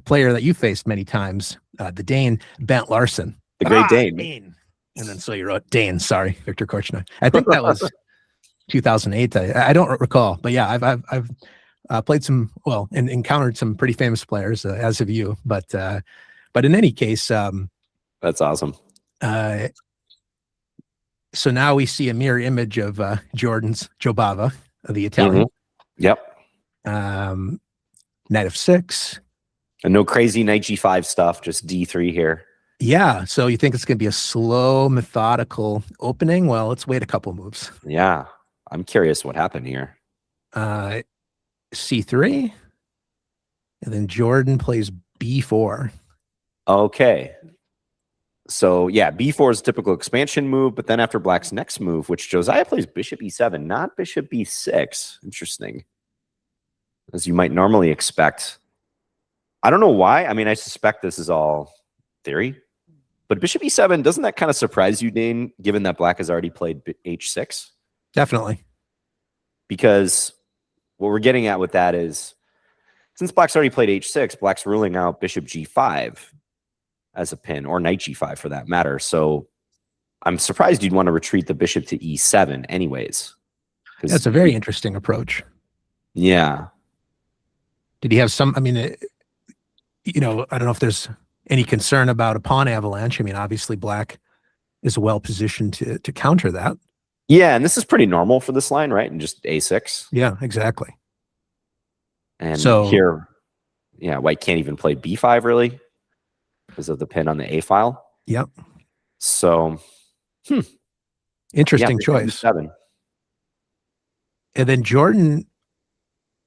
player that you faced many times, the Dane, Bent Larson, the great Dane." Dane." And then so you wrote Dane. Sorry, Victor Korchnoi. I think that was 2008. I don't recall, but yeah, I've played some, and encountered some pretty famous players, as have you. But in any case, that's awesome. So now we see a mirror image of Jordan's Jobava, the Italian. Yep. Knight of 6. And no crazy knight g5 stuff, just d3 here. Yeah. So you think it's going to be a slow, methodical opening? Well, let's wait a couple moves. Yeah. I'm curious what happened here. C3. And then Jordan plays b4. Okay. So yeah, b4 is a typical expansion move, but then after Black's next move, which Josiah plays bishop e7, not bishop b6. Interesting. As you might normally expect. I don't know why. I mean, I suspect this is all theory, but bishop e7, doesn't that kind of surprise you, Dane, given that Black has already played h6? Definitely. Because what we're getting at with that is, since Black's already played h6, Black's ruling out bishop g5 as a pin, or knight g5 for that matter. So I'm surprised you'd want to retreat the bishop to e7 anyways. That's a very interesting approach. Yeah. Did he have some, I mean, I don't know if there's any concern about a pawn avalanche. I mean, obviously Black is well positioned to counter that. Yeah, and this is pretty normal for this line, right? And just a6. Yeah, exactly. And so here, yeah, White can't even play b5 really because of the pin on the a file. Yep. So, interesting choice. E7. And then Jordan,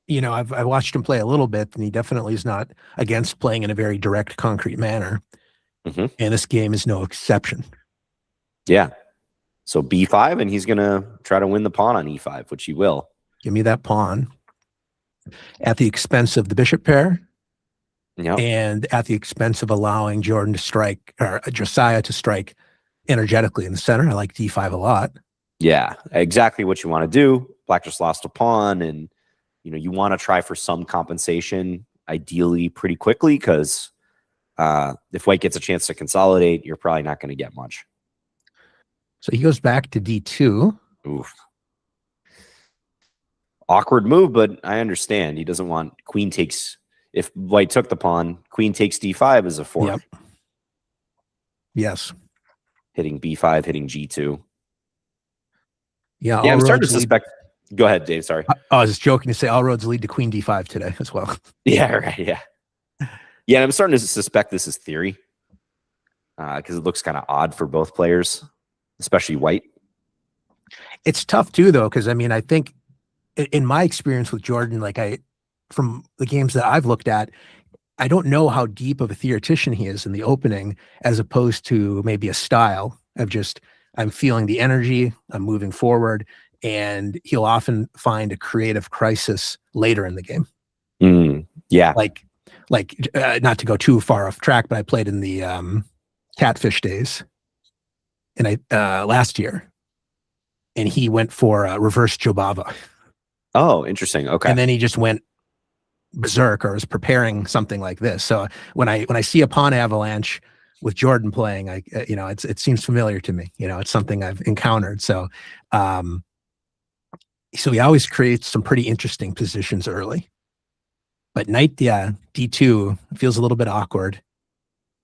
I watched him play a little bit, and he definitely is not against playing in a very direct, concrete manner. And this game is no exception. Yeah. So b5, and he's going to try to win the pawn on e5, which he will. Give me that pawn at the expense of the bishop pair. Yep. And at the expense of allowing Jordan to strike, or Josiah to strike energetically in the center. I like d5 a lot. Yeah, exactly what you want to do. Black just lost a pawn, and you want to try for some compensation, ideally pretty quickly, because if White gets a chance to consolidate, you're probably not going to get much. So he goes back to d2. Oof. Awkward move, but I understand. He doesn't want queen takes. If White took the pawn, queen takes d5 is a fork. Yep. Yes. Hitting b5, hitting g2. Yeah, I'm starting to suspect. Go ahead, Dave. Sorry. I was just joking to say all roads lead to queen d5 today as well. Yeah, right. Yeah. Yeah, I'm starting to suspect this is theory because it looks kind of odd for both players, especially White. It's tough too, though, because I think in my experience with Jordan, from the games that I've looked at, I don't know how deep of a theoretician he is in the opening, as opposed to maybe a style of just, I'm feeling the energy, I'm moving forward, and he'll often find a creative crisis later in the game. Yeah. Like not to go too far off track, but I played in the Catfish days and last year, and he went for reverse Jobava. Oh, interesting. Okay. And then he just went berserk, or was preparing something like this. So when I see a pawn avalanche with Jordan playing, it seems familiar to me. It's something I've encountered. So he always creates some pretty interesting positions early. But knight, d2 feels a little bit awkward.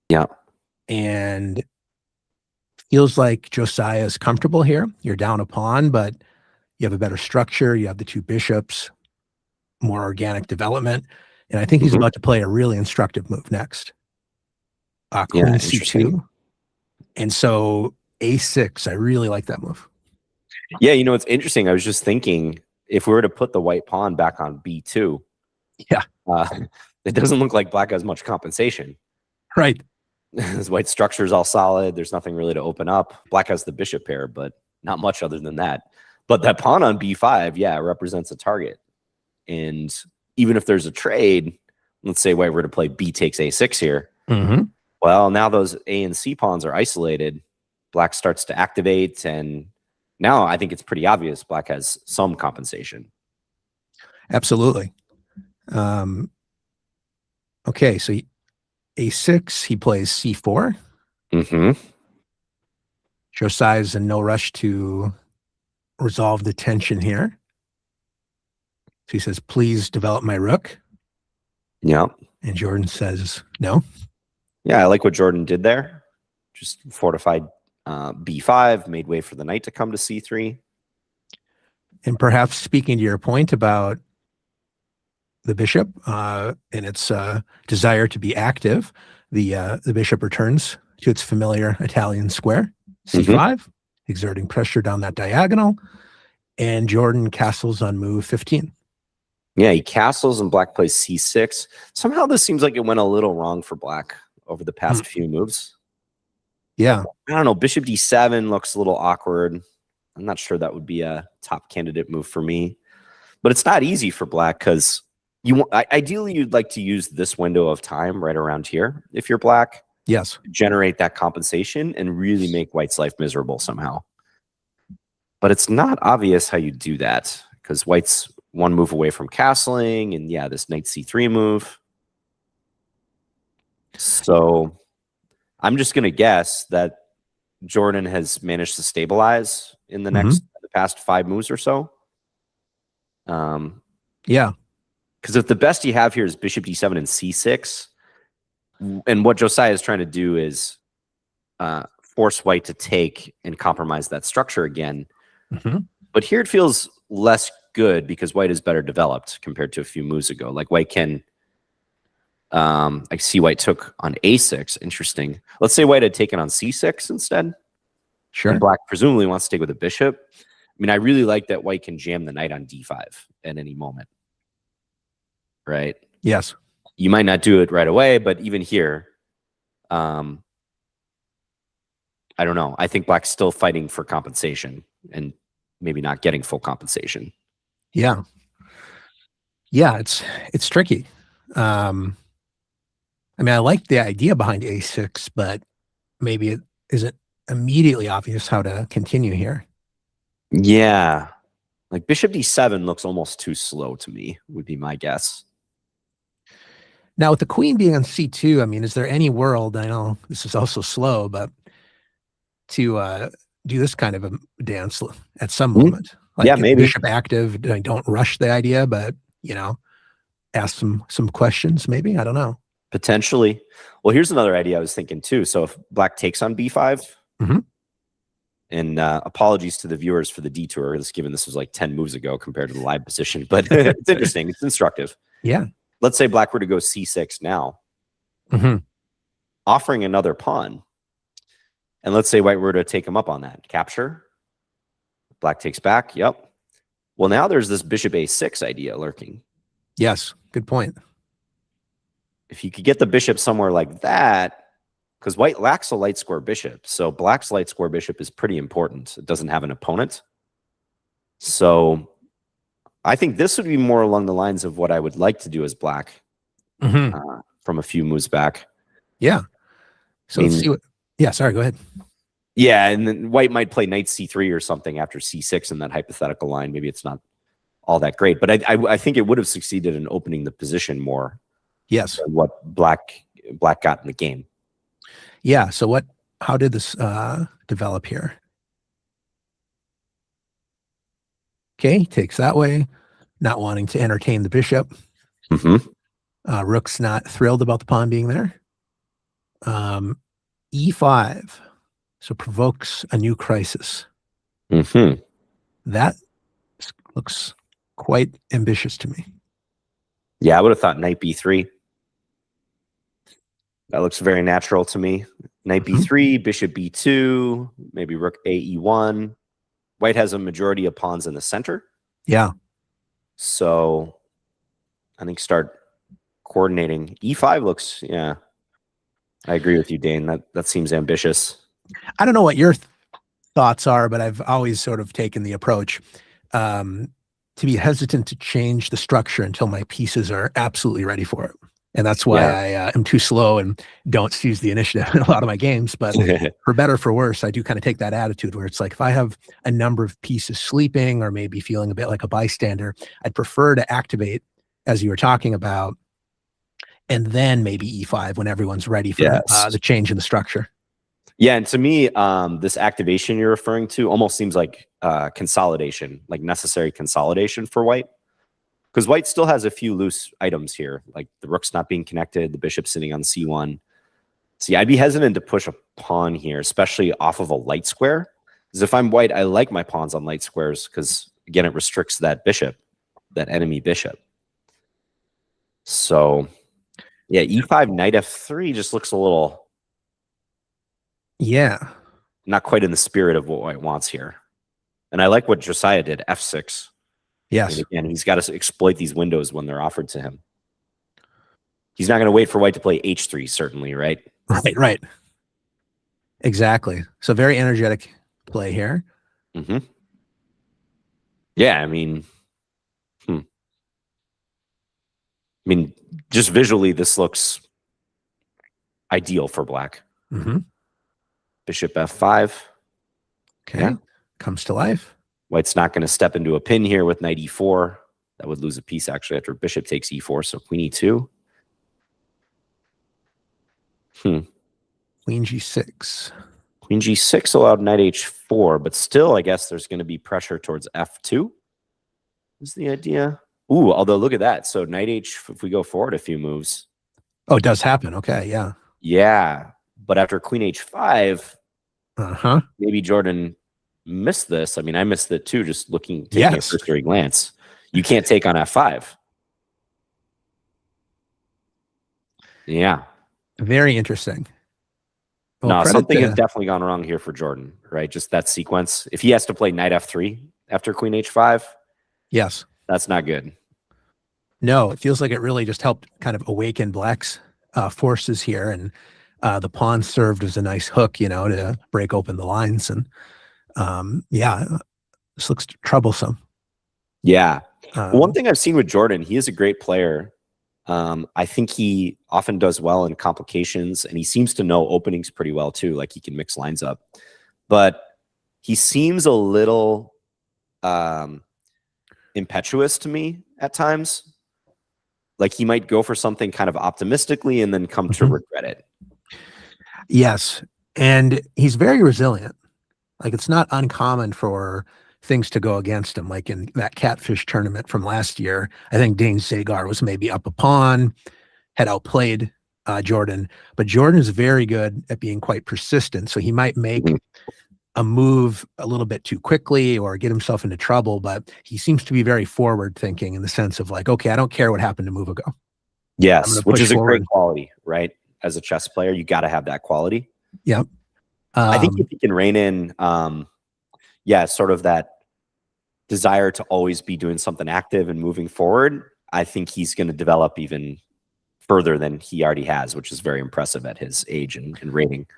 Yeah. And feels like Josiah is comfortable here. You're down a pawn, but you have a better structure. You have the two bishops, more organic development. And I think he's about to play a really instructive move next. Queen c2. And so a6, I really like that move. Yeah, it's interesting. I was just thinking, if we were to put the white pawn back on b2, it doesn't look like Black has much compensation. Right. His white structure is all solid. There's nothing really to open up. Black has the bishop pair, but not much other than that. But that pawn on b5, yeah, represents a target. And even if there's a trade, let's say white were to play b takes a6 here. Well, now those a and c pawns are isolated. Black starts to activate, and now I think it's pretty obvious black has some compensation. Absolutely. Okay, so a6, he plays c4. Josiah is in no rush to resolve the tension here. So he says, please develop my rook. Yeah. And Jordan says, no. Yeah, I like what Jordan did there. Just fortified b5, made way for the knight to come to c3. And perhaps speaking to your point about the bishop and its desire to be active, the bishop returns to its familiar Italian square, c5, exerting pressure down that diagonal, and Jordan castles on move 15. Yeah, he castles and black plays c6. Somehow this seems like it went a little wrong for black over the past few moves. Yeah. I don't know. Bishop d7 looks a little awkward. I'm not sure that would be a top candidate move for me. But it's not easy for black because ideally you'd like to use this window of time right around here if you're black. Yes. Generate that compensation and really make white's life miserable somehow. But it's not obvious how you do that because white's one move away from castling, and yeah, this knight c3 move. So I'm just going to guess that Jordan has managed to stabilize in the past 5 moves or so. Yeah. Because if the best you have here is bishop d7 and c6, and what Josiah is trying to do is force white to take and compromise that structure again. But here it feels less good because white is better developed compared to a few moves ago. Like white can, I see white took on a6. Interesting. Let's say white had taken on c6 instead. Sure. And black presumably wants to take with a bishop. I mean, I really like that white can jam the knight on d5 at any moment. Right? Yes. You might not do it right away, but even here, I don't know. I think black's still fighting for compensation and maybe not getting full compensation. Yeah. Yeah, it's tricky. I mean, I like the idea behind a6, but maybe it isn't immediately obvious how to continue here. Yeah. Like bishop d7 looks almost too slow to me, would be my guess. Now, with the queen being on c2, I mean, is there any world, I know this is also slow, but to do this kind of a dance at some moment? Like, yeah, maybe. Bishop active, don't rush the idea, but, ask some questions maybe. I don't know. Potentially. Well, here's another idea I was thinking too. So if black takes on b5, and apologies to the viewers for the detour, given this was like 10 moves ago compared to the live position, but it's interesting. It's instructive. Yeah. Let's say black were to go c6 now, offering another pawn. And let's say white were to take him up on that. Capture. Black takes back. Yep. Well, now there's this bishop a6 idea lurking. Yes. Good point. If you could get the bishop somewhere like that, because white lacks a light square bishop. So black's light square bishop is pretty important. It doesn't have an opponent. So I think this would be more along the lines of what I would like to do as black from a few moves back. Yeah. So let's see what. Yeah, sorry, go ahead. Yeah, and then white might play knight c3 or something after c6 in that hypothetical line. Maybe it's not all that great, but I think it would have succeeded in opening the position more. Yes. Than what black got in the game. Yeah. So how did this develop here? Okay, takes that way, not wanting to entertain the bishop. Rook's not thrilled about the pawn being there. E5, so provokes a new crisis. That looks quite ambitious to me. Yeah, I would have thought knight b3. That looks very natural to me. Knight b3, bishop b2, maybe rook ae1. White has a majority of pawns in the center. Yeah. So I think start coordinating. e5 looks, yeah. I agree with you, Dane. That seems ambitious. I don't know what you're thoughts are, but I've always sort of taken the approach to be hesitant to change the structure until my pieces are absolutely ready for it. And that's why Yeah. I am too slow and don't seize the initiative in a lot of my games. But for better or for worse, I do kind of take that attitude where it's like if I have a number of pieces sleeping or maybe feeling a bit like a bystander, I'd prefer to activate, as you were talking about, and then maybe E5 when everyone's ready for Yes. the change in the structure. Yeah, and to me, this activation you're referring to almost seems like consolidation, like necessary consolidation for white. Because white still has a few loose items here, like the rook's not being connected, the bishop sitting on C1. See, I'd be hesitant to push a pawn here, especially off of a light square. Because if I'm white, I like my pawns on light squares because, again, it restricts that bishop, that enemy bishop. So, yeah, E5, knight F3 just looks a little... Yeah. Not quite in the spirit of what white wants here. And I like what Josiah did, F6. Yes. And again, he's got to exploit these windows when they're offered to him. He's not going to wait for white to play H3, certainly, right? Right. Exactly. So very energetic play here. Mm-hmm. Yeah, I mean, just visually, this looks ideal for black. Mm-hmm. Bishop F5. Okay. Yeah. Comes to life. White's not going to step into a pin here with knight E4. That would lose a piece, actually, after bishop takes E4. So queen E2. Queen G6. Queen G6 allowed knight H4, but still, I guess there's going to be pressure towards F2. Is the idea? Ooh, although look at that. So knight H, if we go forward a few moves. Oh, it does happen. Okay, yeah. Yeah, but after queen H5, maybe Jordan missed this. I mean, I missed it too, just taking a cursory glance. You can't take on F5. Yeah. Very interesting. Well, no, something has definitely gone wrong here for Jordan, right? Just that sequence. If he has to play knight F3 after queen H5, yes, that's not good. No, it feels like it really just helped kind of awaken black's forces here, and the pawn served as a nice hook, to break open the lines. And yeah, this looks troublesome. Yeah. One thing I've seen with Jordan, he is a great player. I think he often does well in complications, and he seems to know openings pretty well too. Like he can mix lines up, but he seems a little impetuous to me at times. Like he might go for something kind of optimistically and then come to regret it. Yes. And he's very resilient. Like it's not uncommon for things to go against him. Like in that catfish tournament from last year, I think Dane Sagar was maybe up a pawn, had outplayed Jordan, but Jordan is very good at being quite persistent. So he might make a move a little bit too quickly or get himself into trouble, but he seems to be very forward thinking in the sense of like, okay, I don't care what happened a move ago. Yes, which is a great quality, right? As a chess player, you got to have that quality. Yep. I think if he can rein in, sort of that desire to always be doing something active and moving forward, I think he's going to develop even further than he already has, which is very impressive at his age and rating.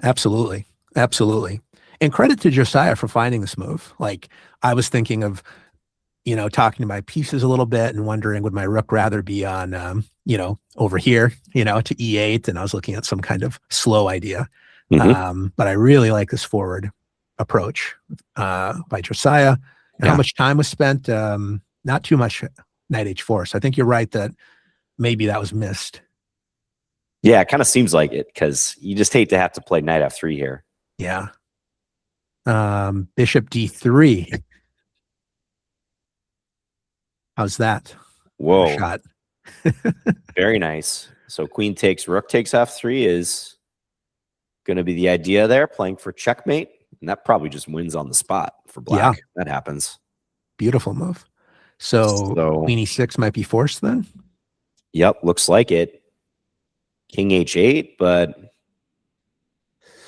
Absolutely. Absolutely. And credit to Josiah for finding this move. Like I was thinking of, talking to my pieces a little bit and wondering, would my rook rather be on, over here, to E8? And I was looking at some kind of slow idea. But I really like this forward approach by Josiah. And how much time was spent? Not too much knight H4. So I think you're right that maybe that was missed. Yeah, it kind of seems like it because you just hate to have to play knight F3 here. Yeah. Bishop D3. How's that? Whoa. Shot. Very nice. So queen takes, rook takes F3 is going to be the idea there, playing for checkmate. And that probably just wins on the spot for black. Yeah. That happens. Beautiful move. So queen E6 might be forced then? Yep, looks like it. King H8, but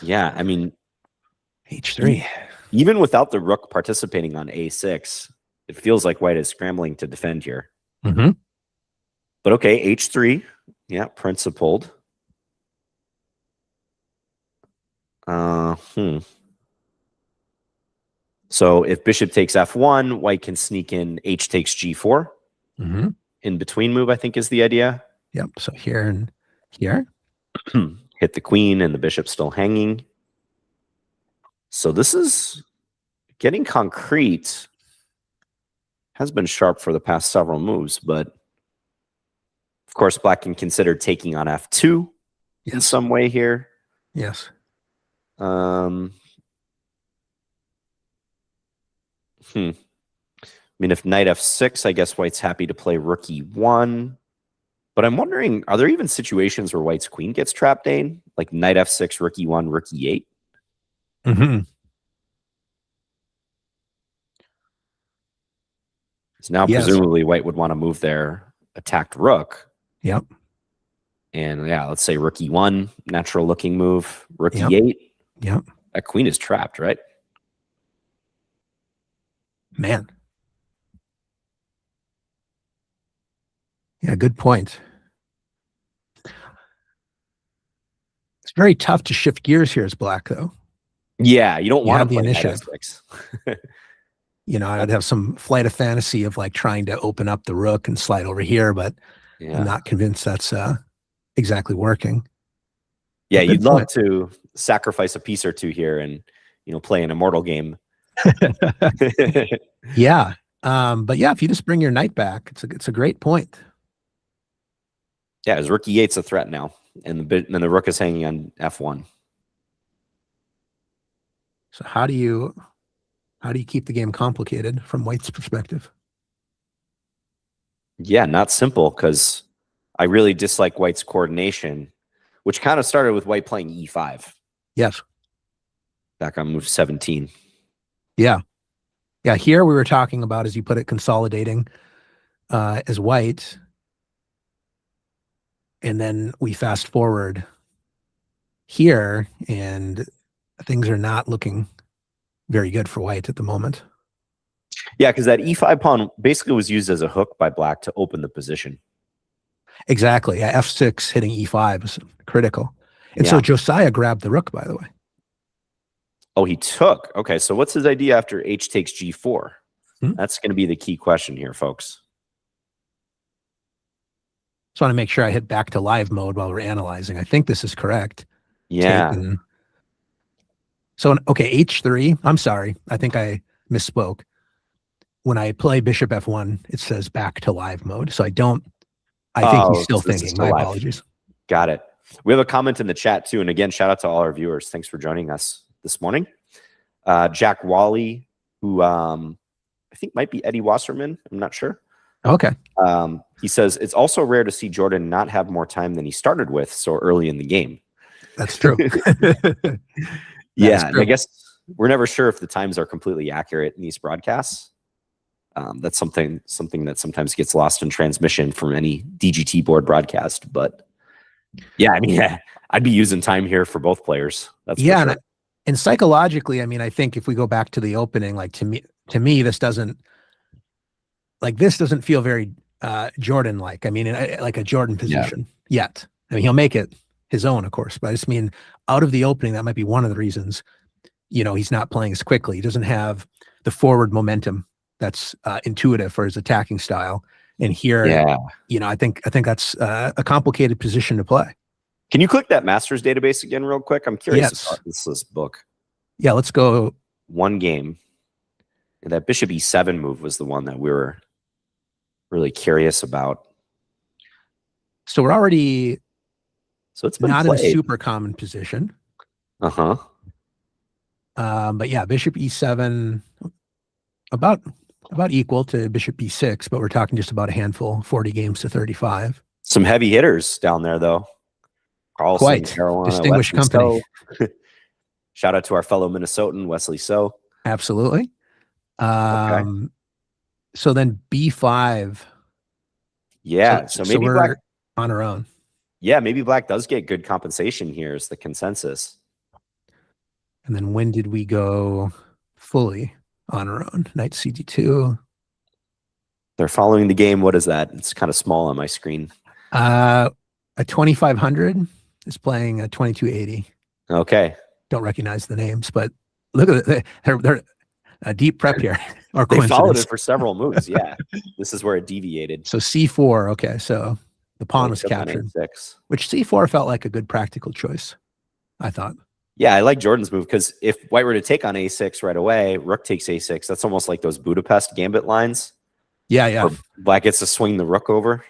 yeah, I mean, H3. Even without the rook participating on A6, it feels like white is scrambling to defend here. But okay, H3. Yeah, principled. So if bishop takes f1, white can sneak in h takes g4. Mm-hmm. In between move, I think, is the idea. Yep. So here and here. Hit the queen and the bishop's still hanging. So this is getting concrete. Has been sharp for the past several moves, but of course, black can consider taking on f2 in some way here. Yes. I mean, if knight f6, I guess white's happy to play rook e1. But I'm wondering, are there even situations where white's queen gets trapped, Dane? Like knight f6, rook e1, rook e8? Mm-hmm. So now presumably white would want to move their attacked rook. Yep. And yeah, let's say rook e1, natural looking move, rook e8. Yep. That queen is trapped, right? Man. Yeah, good point. It's very tough to shift gears here as black, though. Yeah, you don't want to the play initiative. I'd have some flight of fantasy of like trying to open up the rook and slide over here, but I'm not convinced that's exactly working. Yeah, you'd love to sacrifice a piece or two here and play an immortal game. Yeah. But yeah, if you just bring your knight back, it's a great point. Yeah, his rook e8's a threat now, and the rook is hanging on f1. So how do you keep the game complicated from white's perspective? Yeah, not simple, because I really dislike white's coordination, which kind of started with white playing e5. Yes. Back on move 17. Yeah. Yeah, here we were talking about, as you put it, consolidating as white. And then we fast forward here, and things are not looking very good for white at the moment. Yeah, because that e5 pawn basically was used as a hook by black to open the position. Exactly. Yeah, f6 hitting e5 is critical. And so Josiah grabbed the rook, by the way. Oh, he took. Okay, so what's his idea after h takes g4? That's going to be the key question here, folks. Just want to make sure I hit back to live mode while we're analyzing. I think this is correct. Yeah. So, okay, h3. I'm sorry. I think I misspoke. When I play bishop f1, it says back to live mode. So I think he's still thinking. My apologies. Got it. We have a comment in the chat too. And again, shout out to all our viewers. Thanks for joining us this morning. Jack Wally, who I think might be Eddie Wasserman. I'm not sure. Okay. He says, it's also rare to see Jordan not have more time than he started with so early in the game. That's true. Yeah. And I guess we're never sure if the times are completely accurate in these broadcasts. That's something that sometimes gets lost in transmission from any DGT board broadcast. But yeah, I mean, I'd be using time here for both players. That's for sure. And psychologically, I mean, I think if we go back to the opening, like to me, this doesn't feel very Jordan-like. I mean, like a Jordan position yet. I mean, he'll make it his own, of course, but I just mean out of the opening, that might be one of the reasons, he's not playing as quickly. He doesn't have the forward momentum that's intuitive for his attacking style. And here, I think that's a complicated position to play. Can you click that master's database again real quick? I'm curious about this book. Yeah, let's go. One game. That bishop e7 move was the one that we were really curious about. So we're already it's been not played. in a super common position. But yeah, bishop e7 about equal to bishop b6, but we're talking just about a handful, 40 games to 35. Some heavy hitters down there, though. Carlson, quite Carolina, distinguished Wesley company. So. Shout out to our fellow Minnesotan, Wesley So. Absolutely. Okay. So then b5. Yeah, so maybe we're black on our own. Yeah, maybe black does get good compensation here is the consensus. And then when did we go fully on our own? Knight cd2. They're following the game. What is that? It's kind of small on my screen. A 2500 is playing a 2280. Okay. Don't recognize the names, but look at it. A deep prep here, or They followed coincidence. it for several moves. Yeah, this is where it deviated. So C4. Okay, so the pawn They was took on captured, A6. which C4 felt like a good practical choice, I thought. Yeah, I like Jordan's move because if white were to take on A6 right away, rook takes A6. That's almost like those Budapest gambit lines. Yeah, yeah. Where black gets to swing the rook over.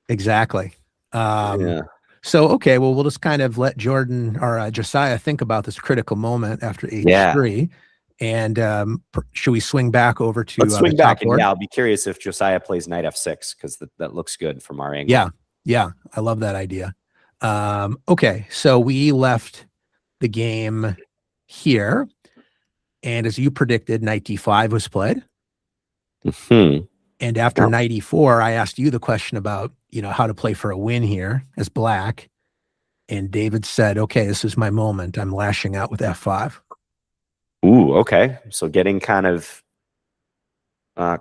Exactly. Yeah. So, okay, well, we'll just kind of let Jordan or Josiah think about this critical moment after H3. And should we swing back over to Let's swing the back, top board? and I'll be curious if Josiah plays knight F6 because that looks good from our angle. Yeah, I love that idea. Okay, so we left the game here, and as you predicted, knight D5 was played. And after knight E4, I asked you the question about, how to play for a win here as black. And David said, okay, this is my moment. I'm lashing out with F5. Ooh, okay. So getting kind of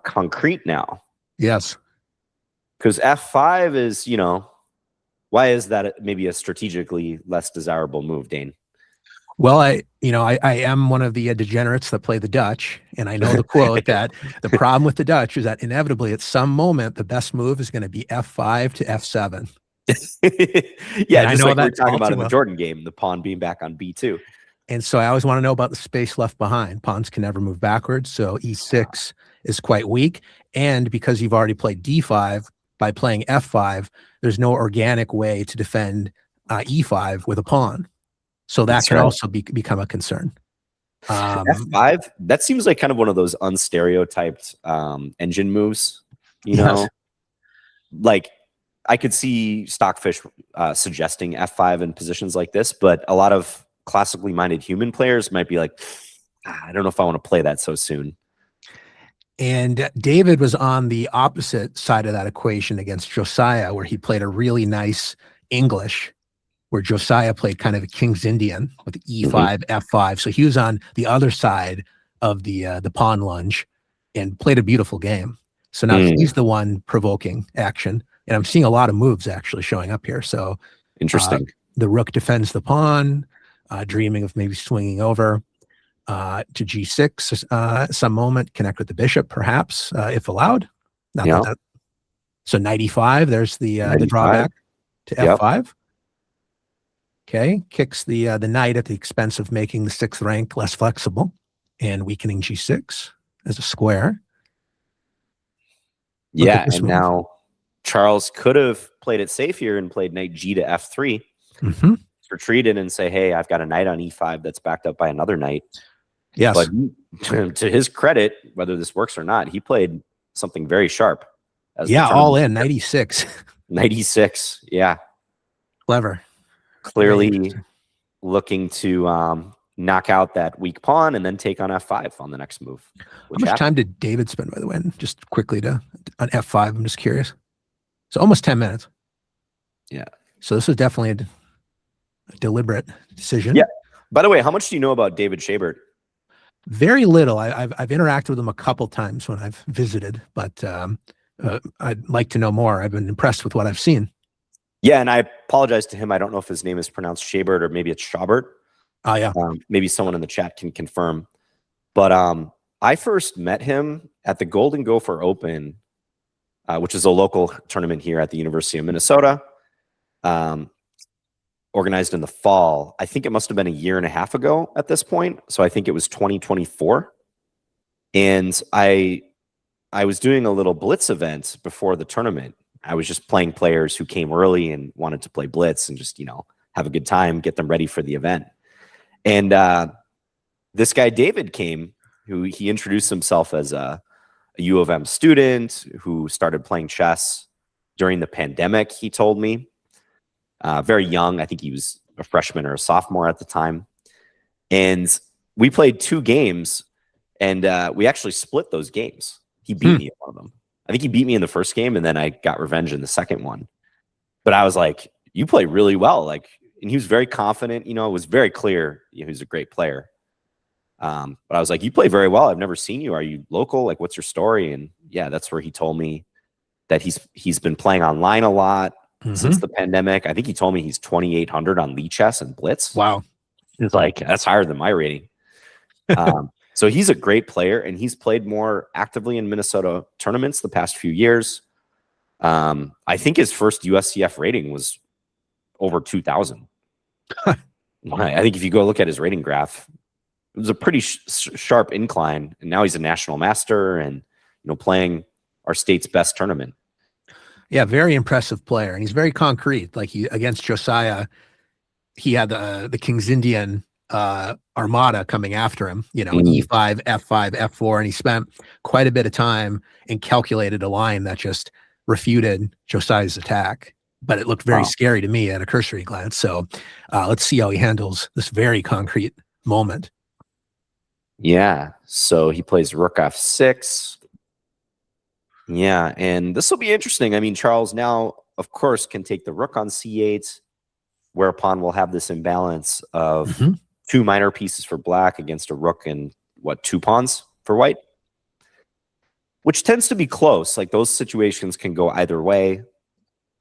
concrete now. Yes. Because F5 is, why is that maybe a strategically less desirable move, Dane? Well, I am one of the degenerates that play the Dutch, and I know the quote that the problem with the Dutch is that inevitably at some moment the best move is going to be F5 to F7. Yeah, just like we were talking about in the Jordan game, the pawn being back on B2. And so I always want to know about the space left behind. Pawns can never move backwards, so E6 is quite weak. And because you've already played D5, by playing F5, there's no organic way to defend E5 with a pawn. So that can also become a concern. F5, that seems like kind of one of those unstereotyped engine moves, Yes. Like I could see Stockfish suggesting F5 in positions like this, but a lot of classically minded human players might be like, I don't know if I want to play that so soon. And David was on the opposite side of that equation against Josiah, where he played a really nice English, where Josiah played kind of a King's Indian with E5, F5. So he was on the other side of the pawn lunge and played a beautiful game. So now he's the one provoking action. And I'm seeing a lot of moves actually showing up here. So interesting. The rook defends the pawn, dreaming of maybe swinging over to G6 some moment, connect with the bishop, perhaps, if allowed. So knight E5, there's the drawback to F5. Okay, kicks the knight at the expense of making the 6th rank less flexible and weakening G6 as a square. Yeah, and now Charles could have played it safe here and played knight G to F3. Retreated and say, hey, I've got a knight on E5 that's backed up by another knight. Yes. But to his credit, whether this works or not, he played something very sharp. All in, knight E6. Knight E6, yeah. Clever. Clearly looking to knock out that weak pawn and then take on F5 on the next move. How much time did David spend, by the way? Just quickly on F5, I'm just curious. So almost 10 minutes. Yeah. So this was definitely a deliberate decision. Yeah. By the way, how much do you know about David Schabert? Very little. I've interacted with him a couple times when I've visited, but I'd like to know more. I've been impressed with what I've seen. Yeah, and I apologize to him. I don't know if his name is pronounced Schabert or maybe it's Schabert. Oh, yeah. Maybe someone in the chat can confirm. But I first met him at the Golden Gopher Open, which is a local tournament here at the University of Minnesota, organized in the fall. I think it must have been a year and a half ago at this point. So I think it was 2024. And I was doing a little Blitz event before the tournament. I was just playing players who came early and wanted to play Blitz and just, have a good time, get them ready for the event. And this guy, David, came, who he introduced himself as a U of M student who started playing chess during the pandemic, he told me. Very young. I think he was a freshman or a sophomore at the time. And we played 2 games, and we actually split those games. He beat me in one of them. I think he beat me in the first game, and then I got revenge in the second one. But I was like, you play really well. And he was very confident. It was very clear he was a great player. But I was like, you play very well. I've never seen you. Are you local? What's your story? And yeah, that's where he told me that he's been playing online a lot since the pandemic. I think he told me he's 2,800 on Lee Chess and Blitz. Wow. It's like, that's higher than my rating. So he's a great player, and he's played more actively in Minnesota tournaments the past few years. I think his first USCF rating was over 2,000. I think if you go look at his rating graph, it was a pretty sharp incline, and now he's a national master and playing our state's best tournament. Yeah, very impressive player, and he's very concrete. Like against Josiah, he had the King's Indian armada coming after him, E5, F5, F4, and he spent quite a bit of time and calculated a line that just refuted Josiah's attack. But it looked very scary to me at a cursory glance. So let's see how he handles this very concrete moment. Yeah, so he plays rook f6. Yeah, and this will be interesting. I mean, Charles now, of course, can take the rook on c8, whereupon we'll have this imbalance of two minor pieces for black against a rook and, two pawns for white? Which tends to be close. Like, those situations can go either way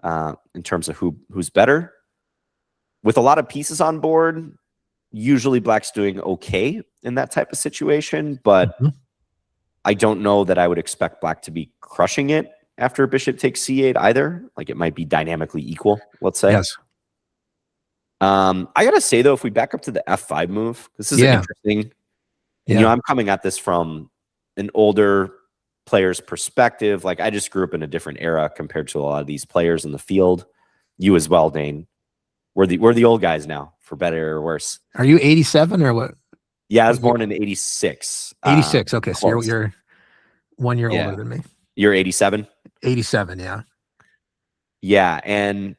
in terms of who's better. With a lot of pieces on board, usually black's doing okay in that type of situation, but I don't know that I would expect black to be crushing it after bishop takes c8 either. Like, it might be dynamically equal, let's say. Yes. I gotta say though, if we back up to the f5 move, this is interesting. And, I'm coming at this from an older player's perspective. Like, I just grew up in a different era compared to a lot of these players in the field. You as well, Dane. We're the old guys now, for better or worse. Are you 87 or what? Yeah, I was born in 86. 86. Okay, so you're 1 year older than me. You're 87? 87, yeah. Yeah, and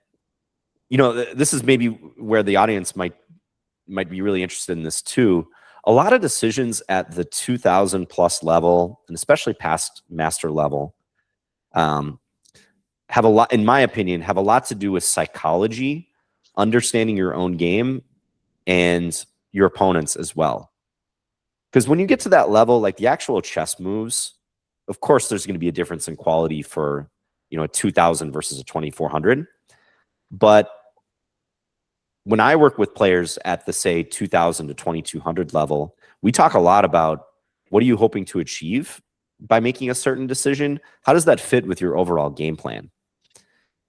this is maybe where the audience might be really interested in this too. A lot of decisions at the 2000 plus level, and especially past master level, have a lot, in my opinion, have a lot to do with psychology, understanding your own game, and your opponents as well. Because when you get to that level, like the actual chess moves, of course, there's going to be a difference in quality for a 2000 versus a 2400. But when I work with players at the, say, 2000 to 2200 level, we talk a lot about what are you hoping to achieve by making a certain decision? How does that fit with your overall game plan?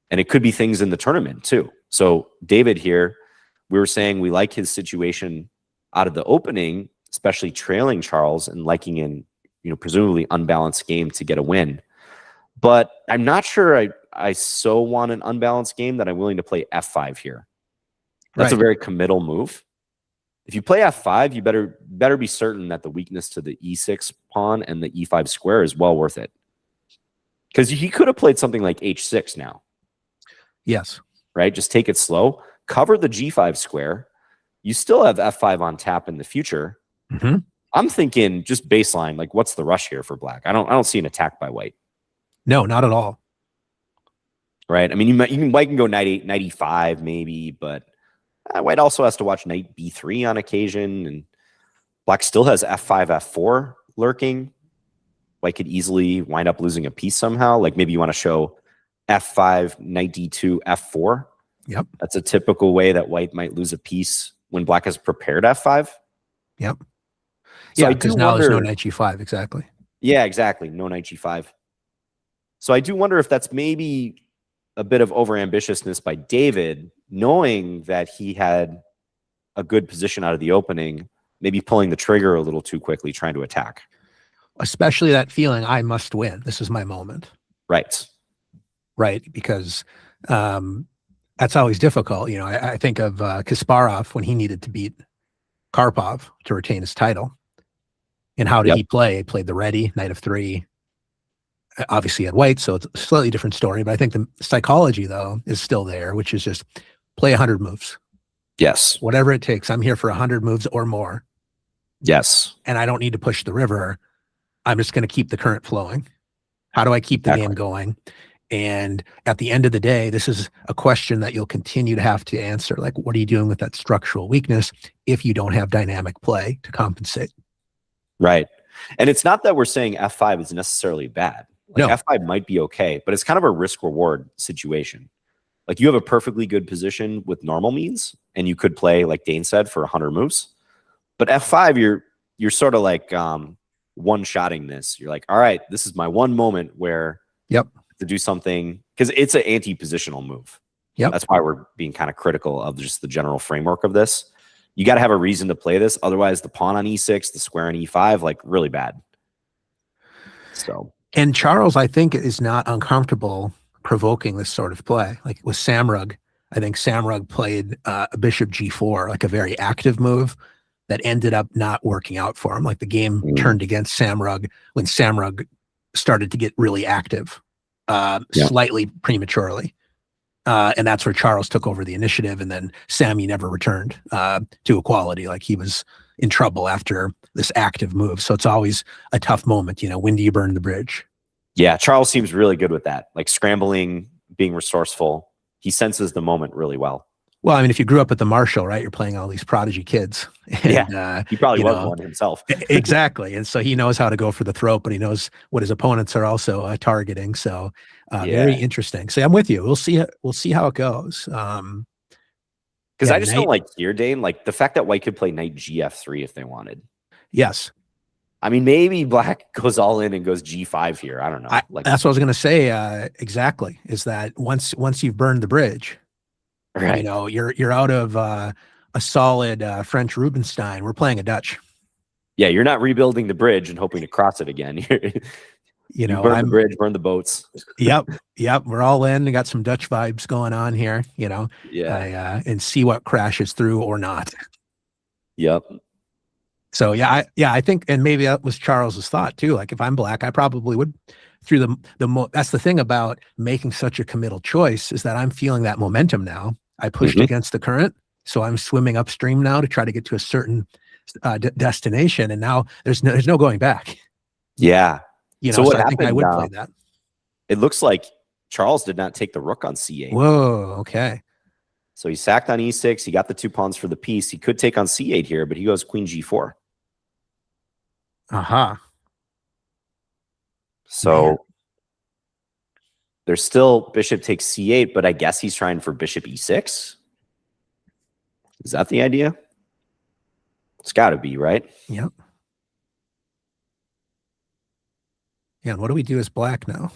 And it could be things in the tournament too. So David here, we were saying we like his situation out of the opening, especially trailing Charles and liking in, presumably unbalanced game to get a win. But I'm not sure I so want an unbalanced game that I'm willing to play f5 here. That's a very committal move. If you play f5, you better be certain that the weakness to the e6 pawn and the e5 square is well worth it. Because he could have played something like h6 now. Yes. Right? Just take it slow. Cover the g5 square. You still have f5 on tap in the future. I'm thinking just baseline, like, what's the rush here for black? I don't see an attack by white. No, not at all. Right? I mean, white can go knight 8, knight e5 maybe, but white also has to watch knight b3 on occasion, and black still has f5, f4 lurking. White could easily wind up losing a piece somehow. Like, maybe you want to show f5, knight d2, f4. Yep. That's a typical way that white might lose a piece when black has prepared f5. Yep. So yeah, because now there's no knight g5, exactly. Yeah, exactly. No knight g5. So I do wonder if that's maybe a bit of overambitiousness by David, knowing that he had a good position out of the opening, maybe pulling the trigger a little too quickly, trying to attack. Especially that feeling, I must win. This is my moment. Right. Right, because that's always difficult. I think of Kasparov when he needed to beat Karpov to retain his title. And how did he play? He played the ready, knight of 3. Obviously at white, so it's a slightly different story. But I think the psychology, though, is still there, which is just play 100 moves. Yes. Whatever it takes. I'm here for 100 moves or more. Yes. And I don't need to push the river. I'm just going to keep the current flowing. How do I keep the game going? And at the end of the day, this is a question that you'll continue to have to answer. Like, what are you doing with that structural weakness if you don't have dynamic play to compensate? Right. And it's not that we're saying f5 is necessarily bad. Like, no. f5 might be okay, but it's kind of a risk-reward situation. Like, you have a perfectly good position with normal means, and you could play, like Dane said, for 100 moves. But f5, you're sort of like one-shotting this. You're like, all right, this is my one moment where Yep. to do something, because it's an anti-positional move. Yep. That's why we're being kind of critical of just the general framework of this. You got to have a reason to play this. Otherwise, the pawn on e6, the square on e5, like really bad. So, and Charles, I think, is not uncomfortable provoking this sort of play. Like with Samrug, I think Samrug played a bishop g4, like a very active move that ended up not working out for him. Like the game turned against Samrug when Samrug started to get really active, slightly prematurely. And that's where Charles took over the initiative, and then Sammy never returned to equality. Like he was in trouble after this active move. So it's always a tough moment. When do you burn the bridge? Yeah, Charles seems really good with that, like scrambling, being resourceful. He senses the moment really well. Well, I mean, if you grew up at the Marshall, right, you're playing all these prodigy kids. And, he probably was one himself. Exactly. And so he knows how to go for the throat, but he knows what his opponents are also targeting. So very interesting. So I'm with you. We'll see how it goes. Because I just don't like here, Dane, like the fact that white could play knight gf3 if they wanted. Yes. I mean, maybe black goes all in and goes g5 here. I don't know. That's what I was going to say. Exactly. Is that once you've burned the bridge, right? You're out of a solid French Rubinstein. We're playing a Dutch. Yeah, you're not rebuilding the bridge and hoping to cross it again. You burn the bridge, burn the boats. Yep. We're all in. We got some Dutch vibes going on here. And see what crashes through or not. Yep. So I think, and maybe that was Charles's thought too. Like if I'm black, I probably would through that's the thing about making such a committal choice, is that I'm feeling that momentum now. I pushed against the current, so I'm swimming upstream now to try to get to a certain destination, and now there's no going back. Yeah. So I think I would play that. It looks like Charles did not take the rook on c8. Whoa. Okay. So he sacked on e6. He got the 2 pawns for the piece. He could take on c8 here, but he goes queen g4. So there's still bishop takes c8, but I guess he's trying for bishop e6. Is that the idea? It's got to be, right? Yep. Yeah, and what do we do as black now?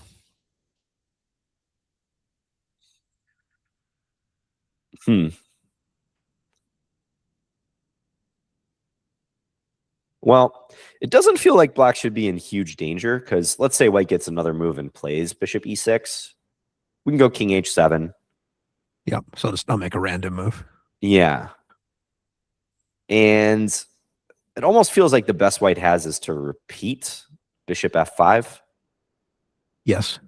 Well, it doesn't feel like black should be in huge danger, because let's say white gets another move and plays bishop e6. We can go king h7. Yep. So I'll make a random move. Yeah. And it almost feels like the best white has is to repeat bishop f5. Yes.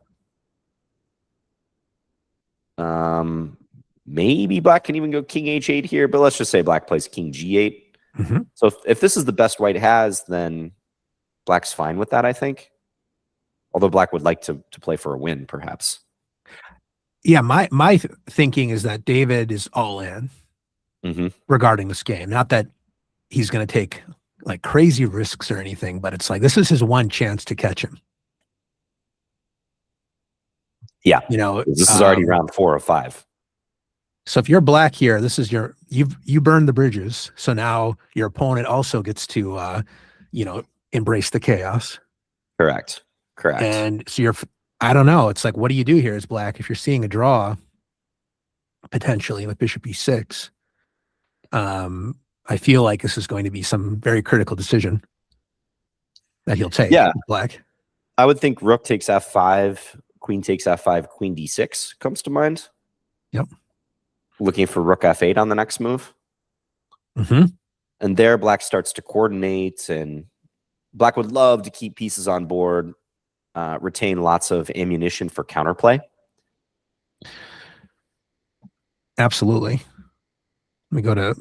Maybe black can even go king h8 here, but let's just say black plays king g8. So if this is the best white has, then black's fine with that, I think. Although black would like to play for a win, perhaps. Yeah, my thinking is that David is all in regarding this game. Not that he's going to take like crazy risks or anything, but it's like this is his one chance to catch him. Yeah, this is already round 4 of 5. So if you're black here, this is you burned the bridges. So now your opponent also gets to embrace the chaos. Correct. And so I don't know. It's like, what do you do here as black if you're seeing a draw potentially with bishop e6? I feel like this is going to be some very critical decision that he'll take. Yeah, black. I would think rook takes f5, queen takes f5, queen d6 comes to mind. Yep. Looking for rook f8 on the next move. And there black starts to coordinate, and black would love to keep pieces on board, retain lots of ammunition for counterplay. Absolutely. Let me go to,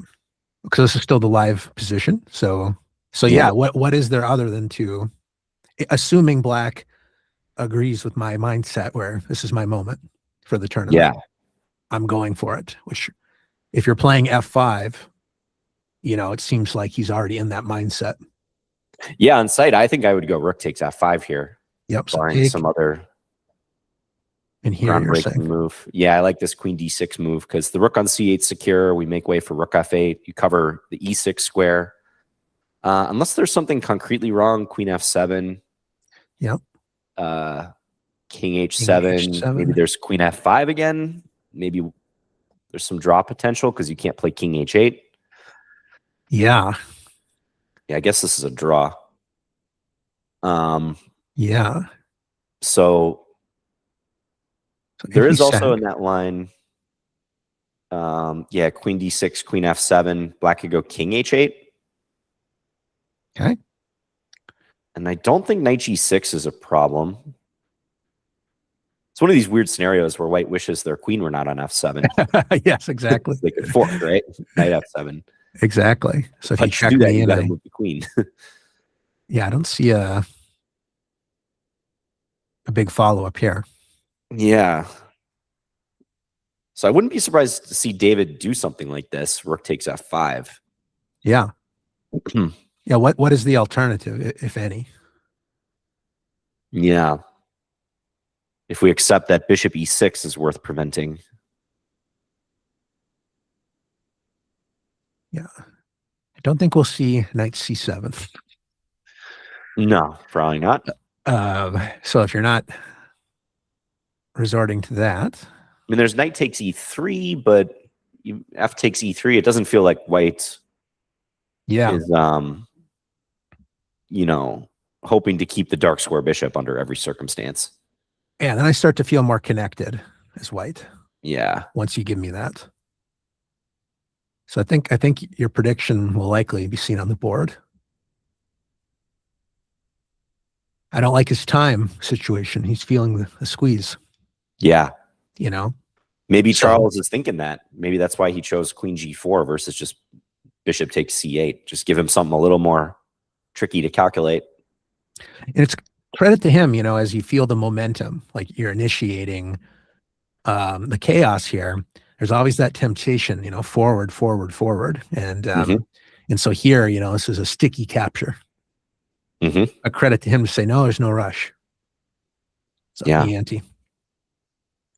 because this is still the live position. So yeah, what is there other than to, assuming black agrees with my mindset where this is my moment for the tournament. Yeah. I'm going for it, which if you're playing f5, it seems like he's already in that mindset. Yeah, on site, I think I would go rook takes f5 here. Yep. Barring some other groundbreaking move. Yeah, I like this queen d6 move because the rook on c8 secure. We make way for rook f8. You cover the e6 square. Unless there's something concretely wrong, queen f7. Yep. King h7. H7. Maybe there's queen f5 again. Maybe there's some draw potential because you can't play king h8. Yeah. Yeah, I guess this is a draw. Yeah. So there is also in that line, yeah, queen d6, queen f7. Black could go king h8. Okay. And I don't think knight g6 is a problem. It's one of these weird scenarios where white wishes their queen were not on f7. Yes, exactly. They could fork, right? Knight f7. Exactly. So if But you check do that, me you in, got to move the queen. yeah, I don't see a big follow-up here. Yeah. So I wouldn't be surprised to see David do something like this. Rook takes f5. Yeah. Yeah. What is the alternative, if any? Yeah. If we accept that bishop e6 is worth preventing. Yeah. I don't think we'll see knight c7. No, probably not. So if you're not resorting to that. I mean, there's knight takes e3, but f takes e3. It doesn't feel like white is, you know, hoping to keep the dark square bishop under every circumstance. Yeah, then I start to feel more connected as white. Yeah. Once you give me that. So I think your prediction will likely be seen on the board. I don't like his time situation. He's feeling the squeeze. Yeah. You know? Maybe Charles is thinking that. Maybe that's why he chose queen g4 versus just bishop takes c8. Just give him something a little more tricky to calculate. And it's credit to him, you know, as you feel the momentum, like you're initiating the chaos here. There's always that temptation, you know, forward, forward, forward. And and so here, you know, this is a sticky capture. A credit to him to say, no, there's no rush. It's up the ante.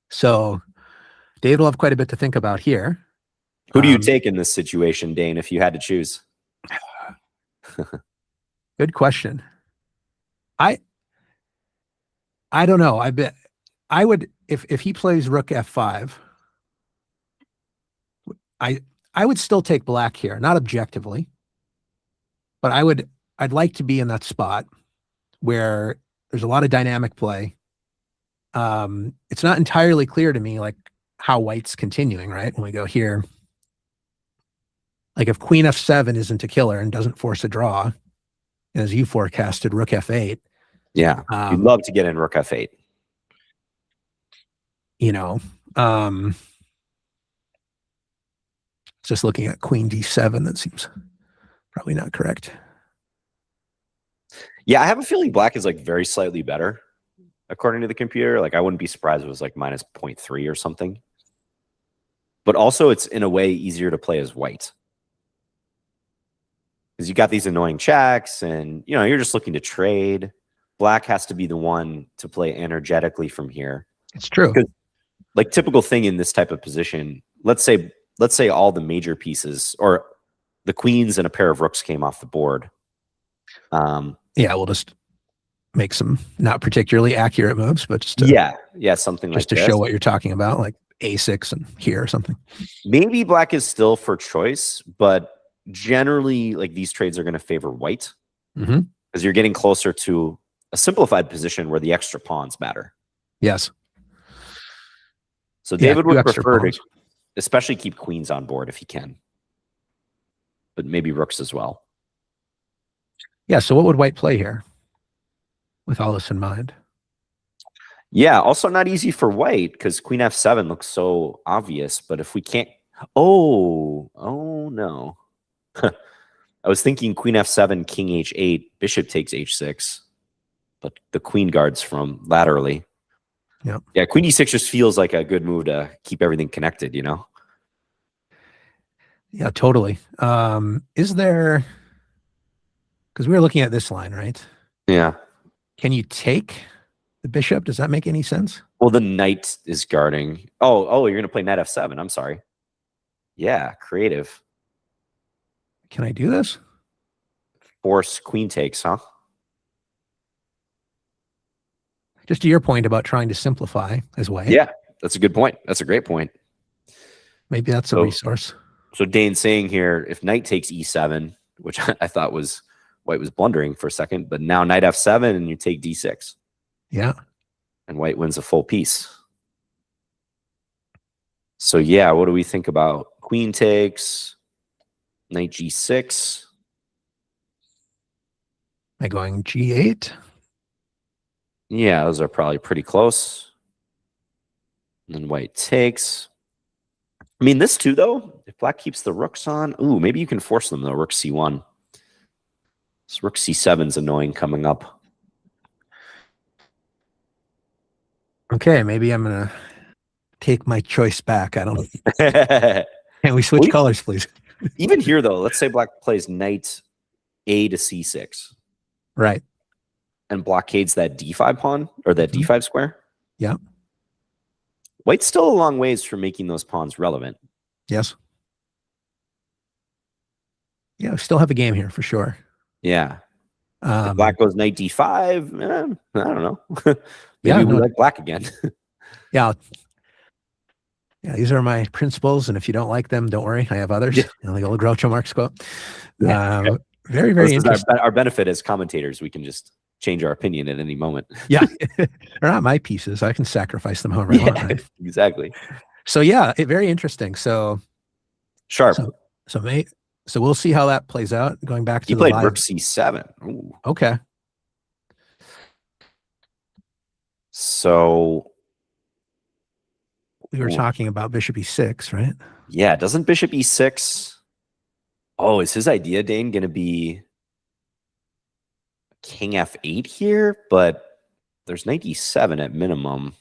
So David will have quite a bit to think about here. Who do you take in this situation, Dane, if you had to choose? Good question. I don't know. I bet I would, if he plays rook f5, I would still take black here, not objectively, but I'd like to be in that spot where there's a lot of dynamic play. It's not entirely clear to me like how white's continuing, right? When we go here, like if queen f7 isn't a killer and doesn't force a draw, as you forecasted, rook f8. Yeah, you'd love to get in rook f8. You know, just looking at queen d7, that seems probably not correct. Yeah, I have a feeling black is like very slightly better according to the computer. Like I wouldn't be surprised if it was like minus 0.3 or something. But also it's in a way easier to play as white. Because you got these annoying checks and, you know, you're just looking to trade. Black has to be the one to play energetically from here. It's true. Like typical thing in this type of position, let's say all the major pieces or the queens and a pair of rooks came off the board. Yeah, we'll just make some not particularly accurate moves, but just something just like to show what you're talking about, like a6 and here or something. Maybe black is still for choice, but generally, like these trades are going to favor white because you're getting closer to a simplified position where the extra pawns matter. Yes. So David would prefer to especially keep queens on board if he can, but maybe rooks as well. Yeah. So what would white play here with all this in mind? Yeah. Also not easy for white because queen f7 looks so obvious, but if we can't, oh no. I was thinking queen f7, king h8, bishop takes h6, but the queen guards from laterally. Yeah, queen d6 just feels like a good move to keep everything connected, you know? Yeah, totally. Is there, because we were looking at this line, right? Yeah. Can you take the bishop? Does that make any sense? Well, the knight is guarding. Oh, you're going to play knight f7. I'm sorry. Yeah, creative. Can I do this? force queen takes, huh? Just to your point about trying to simplify as white. Yeah, that's a good point. That's a great point. Maybe that's a resource. So Dane's saying here, if knight takes e7, which I thought was white was blundering for a second, but now knight f7 and you take d6. Yeah. And white wins a full piece. So yeah, what do we think about queen takes, knight g6? Am I going g8? Yeah, those are probably pretty close. And then white takes. I mean, this too, though, if black keeps the rooks on, ooh, maybe you can force them, though, rook c1. This rook c7 is annoying coming up. Okay, maybe I'm going to take my choice back. I don't know. Can we switch colors, please? Even here, though, let's say black plays knight a to c6. Right. And blockades that d5 pawn, or that d5 square. Yeah. White's still a long ways from making those pawns relevant. Yes. Yeah, we still have a game here for sure. Yeah. If black goes knight d5, I don't know. Maybe we like black again. Yeah. Yeah, these are my principles, and if you don't like them, don't worry. I have others. Yeah. Like old Groucho Marx quote. Yeah. Very, very interesting. Our benefit as commentators. We can just change our opinion at any moment. Yeah. They're not my pieces. I can sacrifice them however I want. Right? Exactly. So yeah, very interesting. So sharp. So we'll see how that plays out. Going back to he played rook c7. Ooh. Okay. So we were talking about bishop e6, right? Yeah. Doesn't bishop e6? Oh, is his idea, Dane, going to be king f8 here? But there's knight e7 at minimum.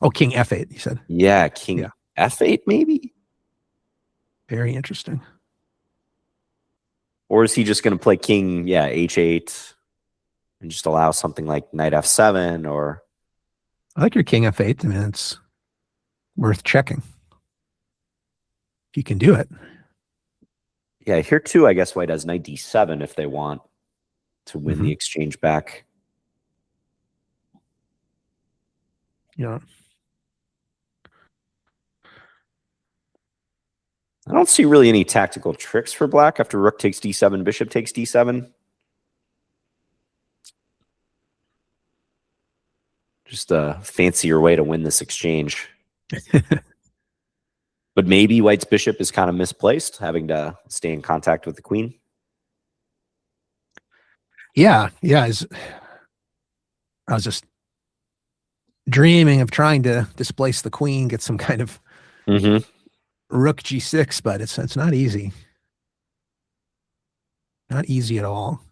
Oh, king f8, you said. Yeah, king f8 maybe? Very interesting. Or is he just going to play king, h8 and just allow something like knight f7 or... I like your king f8. I mean, it's worth checking. If you can do it. Yeah, here too, I guess white has knight d7 if they want to win the exchange back. Yeah. I don't see really any tactical tricks for black after rook takes d7, bishop takes d7. Just a fancier way to win this exchange. But maybe white's bishop is kind of misplaced, having to stay in contact with the queen. Yeah, yeah. I was just dreaming of trying to displace the queen, get some kind of rook g6, but it's not easy. Not easy at all.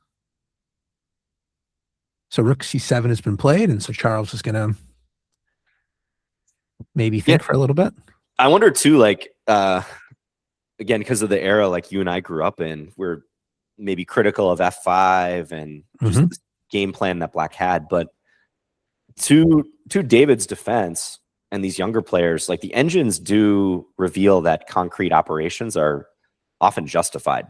So rook c7 has been played, and so Charles is going to maybe think for a little bit. I wonder too, like, again, because of the era like you and I grew up in, we're maybe critical of f5 and just the game plan that black had. But to David's defense and these younger players, like the engines do reveal that concrete operations are often justified.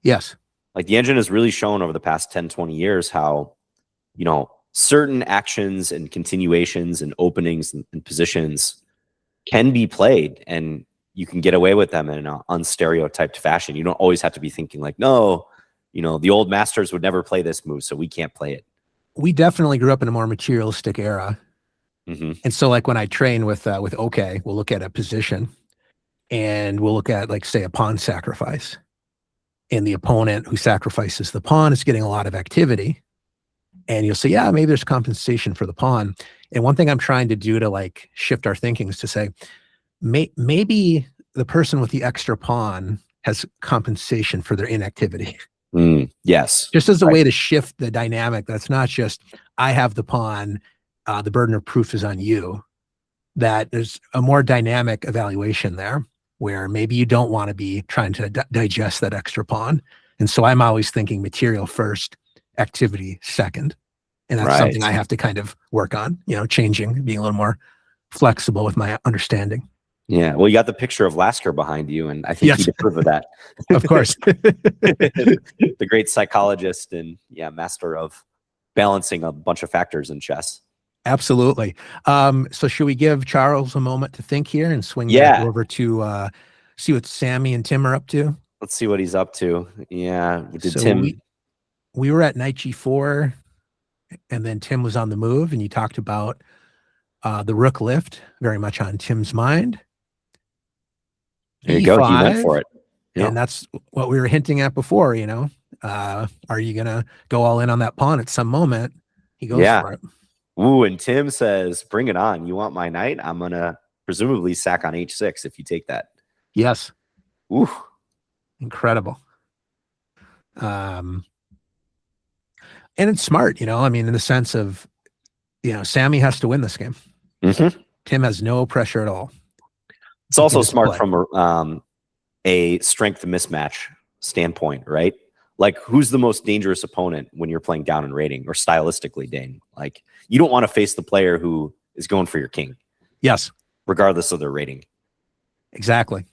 Yes. Like the engine has really shown over the past 10, 20 years how, you know, certain actions and continuations and openings and positions can be played and you can get away with them in an unstereotyped fashion. You don't always have to be thinking like, no, you know, the old masters would never play this move, so we can't play it. We definitely grew up in a more materialistic era. And so like when I train with OK, we'll look at a position and we'll look at like, say, a pawn sacrifice. And the opponent who sacrifices the pawn is getting a lot of activity. And you'll say, yeah, maybe there's compensation for the pawn. And one thing I'm trying to do to like shift our thinking is to say, maybe the person with the extra pawn has compensation for their inactivity. Yes. Just as a way to shift the dynamic. That's not just, I have the pawn, the burden of proof is on you. That there's a more dynamic evaluation there where maybe you don't want to be trying to digest that extra pawn. And so I'm always thinking material first, activity second. And that's something I have to kind of work on, you know, changing, being a little more flexible with my understanding. Yeah, well, you got the picture of Lasker behind you, and I think Yes. he'd approve of that. Of course. The great psychologist and master of balancing a bunch of factors in chess. Absolutely. So should we give Charles a moment to think here and swing back Yeah, over to see what Sammy and Tim are up to? let's see what he's up to. Yeah, did So Tim? we were at knight g4, and then Tim was on the move, and you talked about the rook lift, very much on Tim's mind. There you go. He went E5, for it. Yep. and that's what we were hinting at before. Are you gonna go all in on that pawn at some moment? He goes for it. Ooh, and Tim says, "Bring it on. You want my knight? I'm gonna presumably sack on h6 if you take that." Yes. Ooh, incredible. And it's smart, I mean, in the sense of, Sammy has to win this game. mm-hmm. Tim has no pressure at all. It's also smart from a strength mismatch standpoint, right? Like, who's the most dangerous opponent when you're playing down in rating, or stylistically, Dane? Like, you don't want to face the player who is going for your king. Yes. Regardless of their rating. Exactly.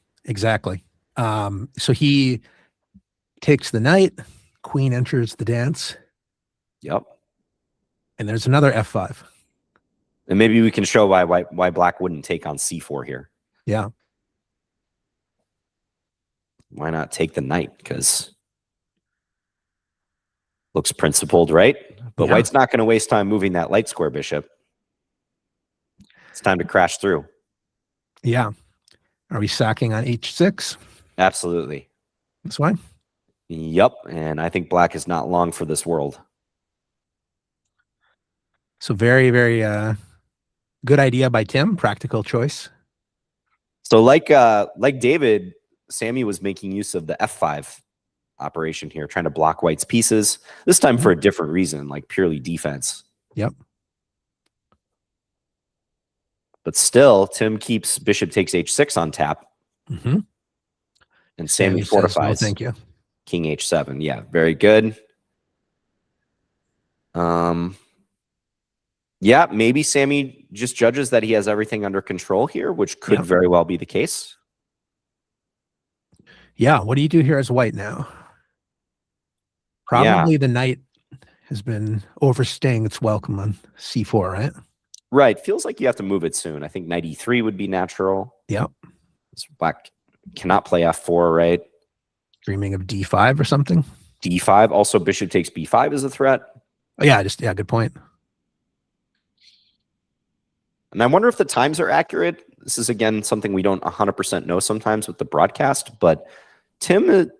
So he takes the knight, queen enters the dance. Yep. And there's another f5. And maybe we can show why black wouldn't take on c4 here. Yeah. Why not take the knight? Because looks principled, right? But white's not going to waste time moving that light square bishop. It's time to crash through. Yeah. Are we sacking on h6? Absolutely. That's why. Yep. And I think black is not long for this world. So very, very good idea by Tim. Practical choice. So like David, Sammy was making use of the f5 operation here, trying to block white's pieces, this time for a different reason, like purely defense. Yep. But still, Tim keeps bishop takes h6 on tap. Mm-hmm. And Sammy fortifies. Says, no, thank you. King h7. Yeah, very good. Yeah, maybe Sammy just judges that he has everything under control here, which could very well be the case. Yeah, what do you do here as white now? Probably the knight has been overstaying its welcome on c4, right? Right. Feels like you have to move it soon. I think knight e3 would be natural. Yep. Black cannot play f4, right? Dreaming of d5 or something? d5. Also, bishop takes b5 is a threat. Oh, yeah, good point. And I wonder if the times are accurate. This is, again, something we don't 100% know sometimes with the broadcast, but Tim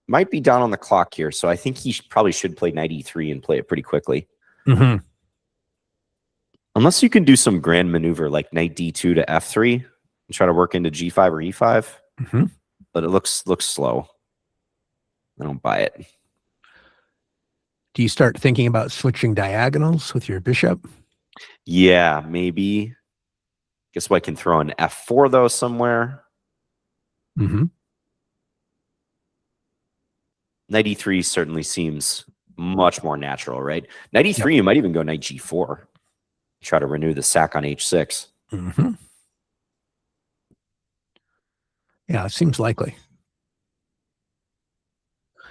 might be down on the clock here, so I think he probably should play knight e3 and play it pretty quickly. Mm-hmm. Unless you can do some grand maneuver like knight d2 to f3 and try to work into g5 or e5. Mm-hmm. But it looks slow. I don't buy it. Do you start thinking about switching diagonals with your bishop? Yeah, maybe. Guess what? I can throw an f4 though somewhere. Mm-hmm. Knight e3 certainly seems much more natural, right? Knight e3, you might even go knight g4. Try to renew the sack on h6. Mm-hmm. Yeah, it seems likely.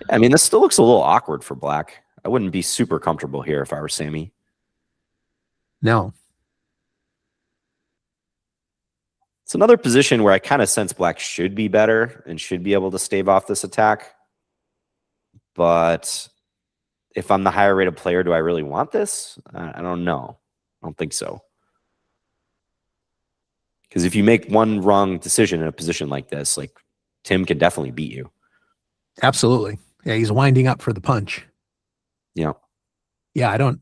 I mean, this still looks a little awkward for black. I wouldn't be super comfortable here if I were Sammy. No. It's another position where I kind of sense black should be better and should be able to stave off this attack. But if I'm the higher rated player, do I really want this? I don't know. I don't think so. Because if you make one wrong decision in a position like this, like Tim can definitely beat you. Absolutely. Yeah, he's winding up for the punch. Yeah. Yeah, I don't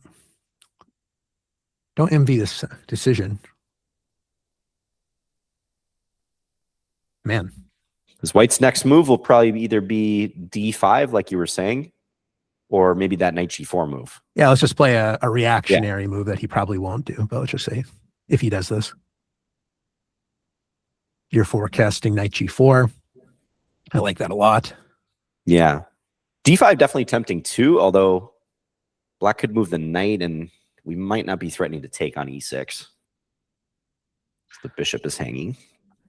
envy this decision. Man. Because white's next move will probably either be d5, like you were saying, or maybe that knight g4 move. Yeah, let's just play a reactionary move that he probably won't do. But let's just say if he does this. You're forecasting knight g4. I like that a lot. Yeah. d5 definitely tempting too, although black could move the knight and we might not be threatening to take on e6. The bishop is hanging.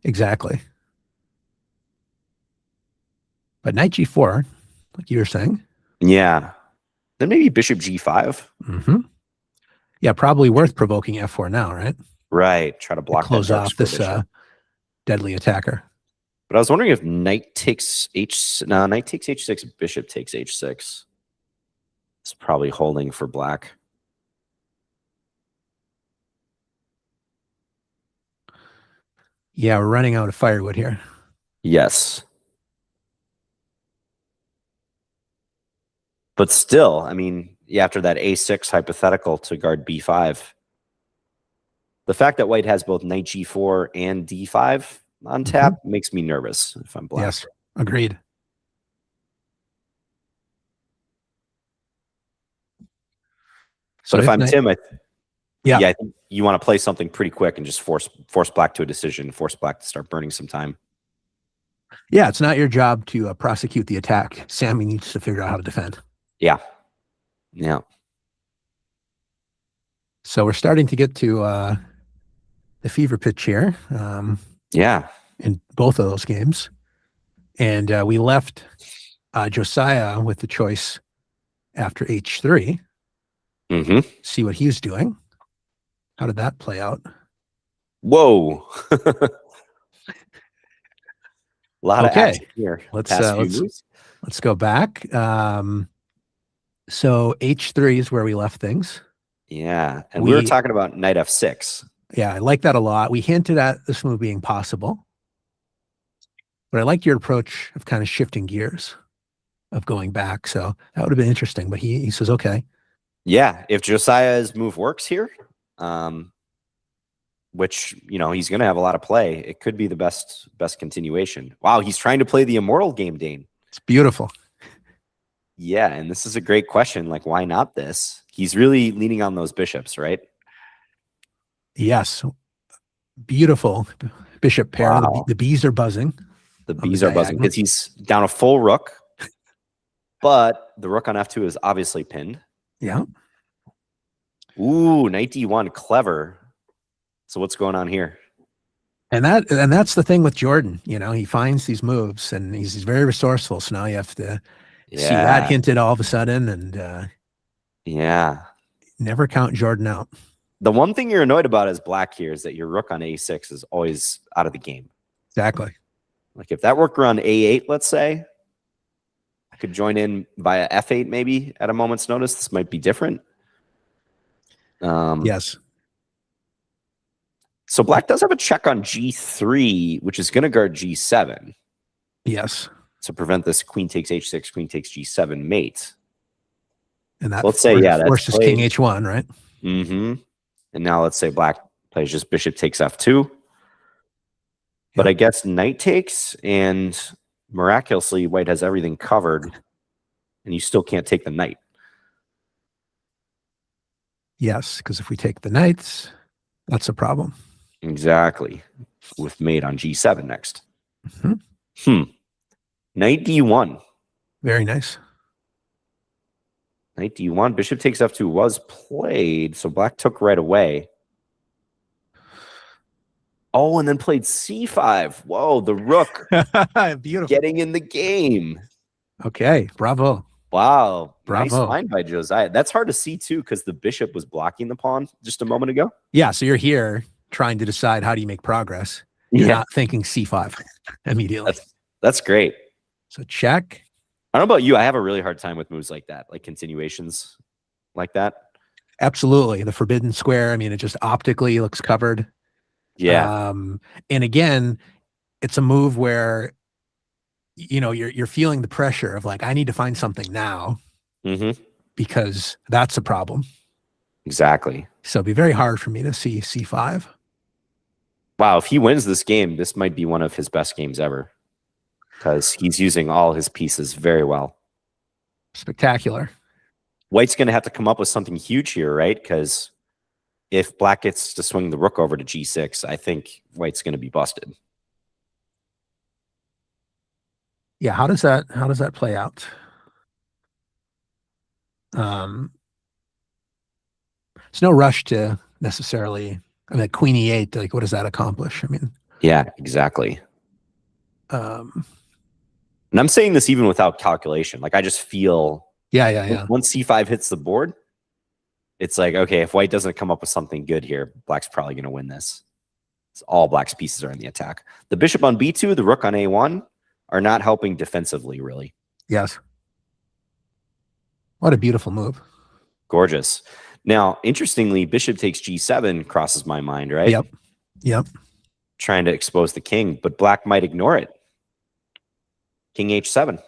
Exactly. But knight g4, like you were saying. Yeah. Then maybe bishop g5. Mm-hmm. Yeah, probably worth provoking f4 now, right? Right. Try to To block that close dark off square this bishop. deadly attacker. But I was wondering if knight takes no, knight takes h6, bishop takes h6. It's probably holding for black. Yeah, we're running out of firewood here. Yes. But still, I mean, after that a6 hypothetical to guard b5, the fact that white has both knight g4 and d5 on tap makes me nervous if I'm black. Yes, agreed. So But if I'm Tim, I think you want to play something pretty quick and just force black to a decision, force black to start burning some time. Yeah, it's not your job to prosecute the attack. Sammy needs to figure out how to defend. Yeah. Yeah. So we're starting to get to the fever pitch here. Yeah. In both of those games. And we left Josiah with the choice after h3. See what he's doing. How did that play out? Whoa. A lot of action here. Let's go back. So h3 is where we left things. Yeah. And we were talking about knight f6. Yeah, I like that a lot. We hinted at this move being possible. But I liked your approach of kind of shifting gears, of going back. So that would have been interesting. But he says, okay. Yeah, if Josiah's move works here, which, he's going to have a lot of play, it could be the best continuation. Wow, he's trying to play the immortal game, Dane. It's beautiful. Yeah, and this is a great question. Like, why not this? He's really leaning on those bishops, right? Yes. Beautiful bishop pair. Wow. The bees are buzzing. The bees are buzzing because he's down a full rook, but the rook on f2 is obviously pinned. Yeah. Ooh, knight d1, clever. So what's going on here? And that's the thing with Jordan. He finds these moves and he's very resourceful. So now you have to see that hinted all of a sudden, and never count Jordan out. The one thing you're annoyed about as black here is that your rook on a6 is always out of the game. Exactly. Like if that rook were on a8, let's say, I could join in via f8 maybe at a moment's notice. This might be different. Yes. So black does have a check on g3, which is going to guard g7. Yes. To prevent this queen takes h6, queen takes g7 mate. And that let's say, that forces king h1, right? Mm-hmm. And now let's say black plays just bishop takes f2. But I guess knight takes, and miraculously white has everything covered, and you still can't take the knight. Yes, because if we take the knights, that's a problem. Exactly. With mate on g7 next. Knight d1. Very nice. Knight d1. Bishop takes f2 was played, so black took right away. Oh, and then played c5. Whoa, the rook. Beautiful. Getting in the game. Okay, bravo. Wow. Bravo. Nice find by Josiah. That's hard to see, too, because the bishop was blocking the pawn just a moment ago. Yeah, so you're here trying to decide how do you make progress. You're not thinking c5 immediately. That's great. So check. I don't know about you. I have a really hard time with moves like that, like continuations like that. Absolutely. The forbidden square, I mean, it just optically looks covered. Yeah. And again, it's a move where, you're feeling the pressure of like, I need to find something now because that's a problem. Exactly. So it'd be very hard for me to see c5. Wow. If he wins this game, this might be one of his best games ever because he's using all his pieces very well. Spectacular. White's going to have to come up with something huge here, right? Because if black gets to swing the rook over to g6, I think white's going to be busted. Yeah, how does that play out? There's no rush to necessarily, queen e8, like what does that accomplish? I mean, Yeah, exactly. Um, And I'm saying this even without calculation. Like, I just feel yeah. once c5 hits the board, it's like, okay, if white doesn't come up with something good here, black's probably going to win this. It's all black's pieces are in the attack. The bishop on b2, the rook on a1 are not helping defensively, really. Yes. What a beautiful move. Gorgeous. Now, interestingly, bishop takes g7 crosses my mind, right? Yep. Trying to expose the king, but black might ignore it. King h7.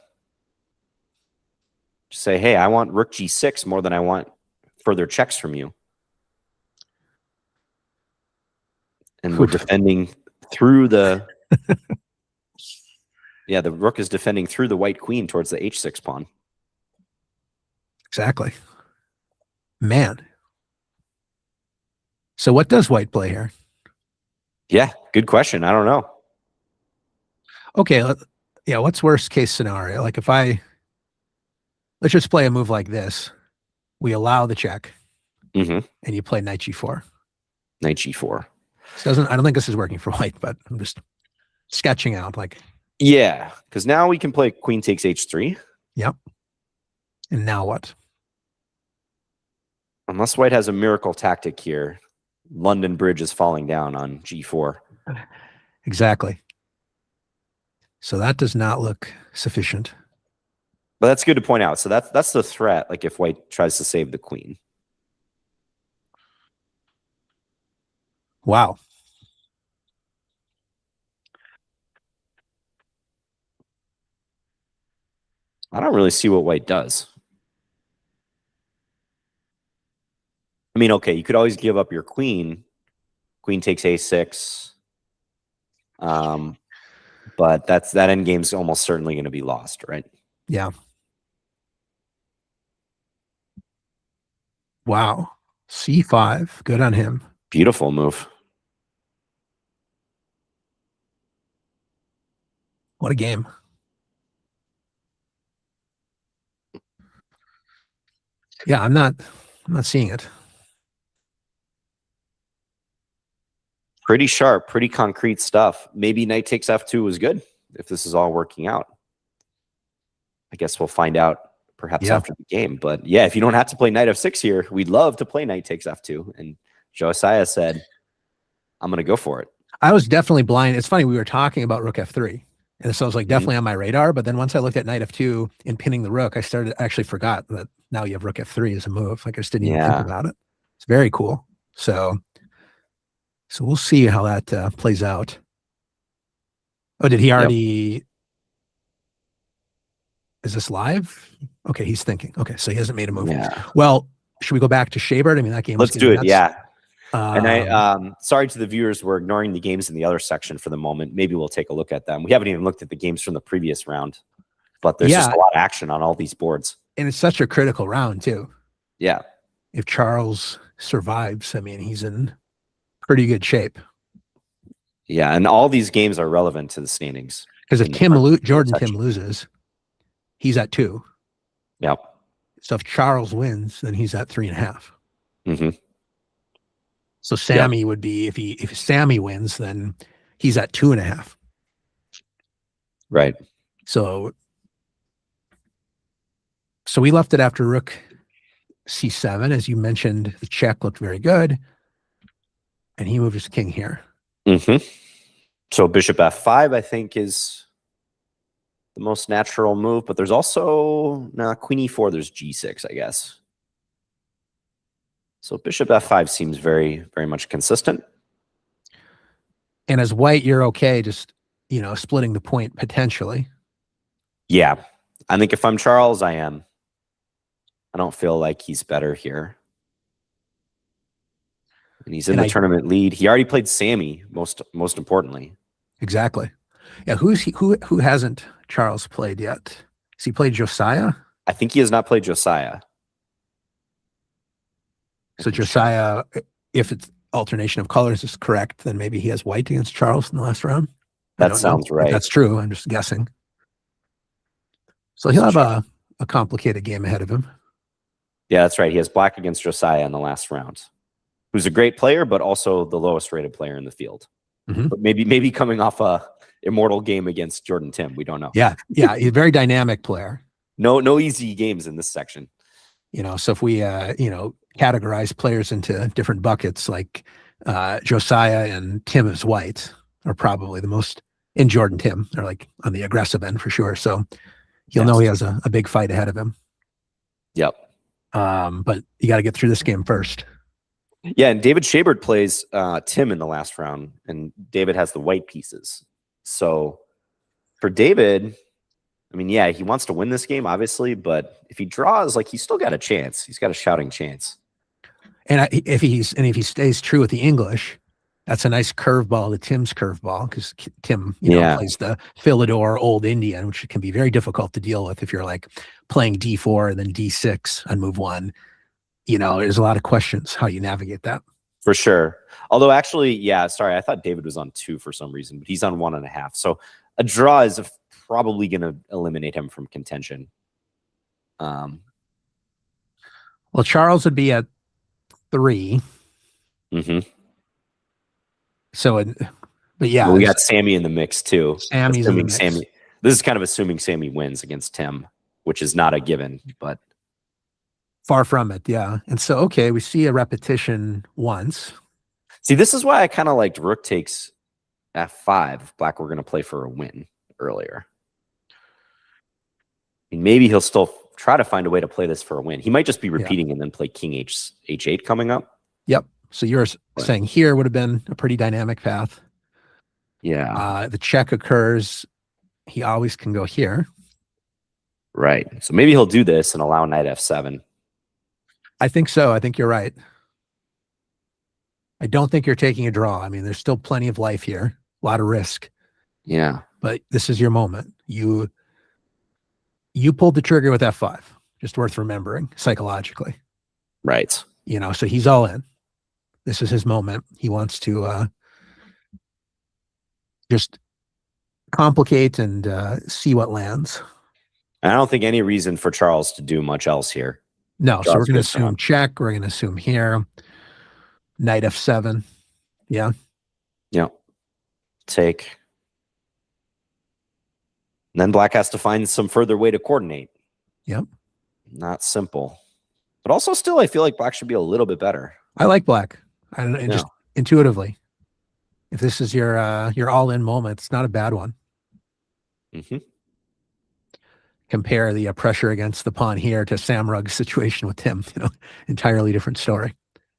Just say, hey, I want rook g6 more than I want further checks from you. And we're defending through the... Yeah, the rook is defending through the white queen towards the h6 pawn. Exactly. Man. So what does white play here? Yeah, good question. I don't know. Okay, yeah, what's worst case scenario? Like if let's just play a move like this. We allow the check, and you play knight g4. Knight g4. I don't think this is working for white, but I'm just sketching out like. Yeah, because now we can play queen takes h3. Yep. And now what? Unless white has a miracle tactic here, London Bridge is falling down on g4. Exactly. So that does not look sufficient. But that's good to point out. So that's the threat, like if white tries to save the queen. Wow. I don't really see what white does. I mean, okay, you could always give up your queen. Queen takes a6. But that endgame's almost certainly going to be lost, right? Yeah. Wow. c5. Good on him. Beautiful move. What a game. Yeah, I'm not seeing it. Pretty sharp, pretty concrete stuff. Maybe knight takes f2 was good if this is all working out. I guess we'll find out perhaps after the game. But yeah, if you don't have to play knight f6 here, we'd love to play knight takes f2. And Josiah said, I'm going to go for it. I was definitely blind. It's funny, we were talking about rook f3. And so I was like definitely on my radar. But then once I looked at knight f2 and pinning the rook, I actually forgot that now you have rook f3 as a move. Like I just didn't even think about it. It's very cool. So we'll see how that plays out. Oh, did he already... Is this live? Okay, he's thinking. Okay, so he hasn't made a move. Yeah. Well, should we go back to Shaybird? I mean, that game was Let's do it, nuts. yeah. And I, sorry to the viewers, we're ignoring the games in the other section for the moment. Maybe we'll take a look at them. We haven't even looked at the games from the previous round, but there's just a lot of action on all these boards. And it's such a critical round, too. Yeah. If Charles survives, I mean, he's in pretty good shape. Yeah, and all these games are relevant to the standings. Because if Jordan Tim loses, he's at 2. Yep. So if Charles wins, then he's at 3.5. Mm-hmm. So Sammy would be, if Sammy wins, then he's at 2.5. Right. So we left it after rook c7. As you mentioned, the check looked very good. And he moved his king here. Mm-hmm. So bishop f5, I think, is the most natural move. But there's also, queen e4, there's g6, I guess. So bishop f5 seems very, very much consistent. And as white, you're okay just, splitting the point potentially. Yeah. I think if I'm Charles, I am. I don't feel like he's better here. And he's in the tournament lead. He already played Sammy, most importantly. Exactly. Yeah, who hasn't Charles played yet? Has he played Josiah? I think he has not played Josiah. So Josiah, if it's alternation of colors is correct, then maybe he has white against Charles in the last round. That sounds right. That's true. I'm just guessing. So he'll have a complicated game ahead of him. Yeah, that's right. He has black against Josiah in the last round, who's a great player, but also the lowest rated player in the field. but maybe coming off a immortal game against Jordan Tim. We don't know. Yeah. He's a very dynamic player. No easy games in this section. So if we, categorize players into different buckets, like Josiah and Tim as White are probably the most, in Jordan Tim, they're like on the aggressive end for sure. So you'll know he has a big fight ahead of him. Yep. But you got to get through this game first. Yeah, and David Shabert plays Tim in the last round, and David has the white pieces. So for David, I mean, yeah, he wants to win this game, obviously, but if he draws, like, he's still got a chance. He's got a shouting chance. And if he stays true with the English, that's a nice curveball to Tim's curveball, because Tim, plays the Philidor Old Indian, which can be very difficult to deal with if you're like playing D4 and then D6 on move 1. There's a lot of questions how you navigate that. For sure. Although actually, I thought David was on 2 for some reason, but he's on 1.5. So a draw is probably going to eliminate him from contention. Well, Charles would be at 3. So, but yeah, we got Sammy in the mix too. Sammy's in the mix. Sammy. This is kind of assuming Sammy wins against Tim, which is not a given, but far from it. Yeah. And so, okay, we see a repetition once. See, this is why I kind of liked rook takes F5 if Black were going to play for a win earlier. I mean, maybe he'll still try to find a way to play this for a win. He might just be repeating and then play King H8 coming up. Yep. So you're saying here would have been a pretty dynamic path. Yeah. The check occurs. He always can go here. Right. So maybe he'll do this and allow knight F7. I think so. I think you're right. I don't think you're taking a draw. I mean, there's still plenty of life here, a lot of risk. Yeah. But this is your moment. You pulled the trigger with F5. Just worth remembering psychologically. Right. So he's all in. This is his moment. He wants to just complicate and see what lands. I don't think any reason for Charles to do much else here. No, so we're going to assume check. We're going to assume here. Knight F7. Yeah. Yeah. Take. And then Black has to find some further way to coordinate. Yep. Not simple. But also still, I feel like Black should be a little bit better. I like Black. I don't know, just intuitively. If this is your all-in moment, it's not a bad one. Compare the pressure against the pawn here to Samrug's situation with Tim. Entirely different story.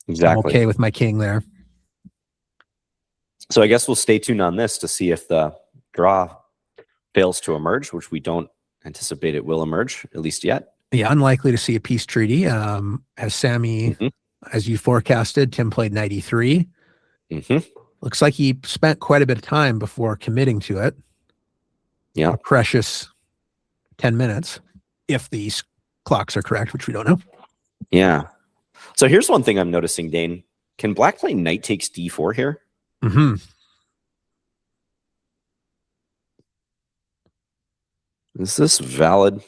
Exactly. I'm okay with my king there. So I guess we'll stay tuned on this to see if the draw fails to emerge, which we don't anticipate it will emerge, at least yet. Yeah, unlikely to see a peace treaty. As Sammy, as you forecasted, Tim played knight E3. Looks like he spent quite a bit of time before committing to it. Yeah. A precious 10 minutes, if these clocks are correct, which we don't know. Yeah. So here's one thing I'm noticing, Dane. Can Black play knight takes D4 here? Is this valid?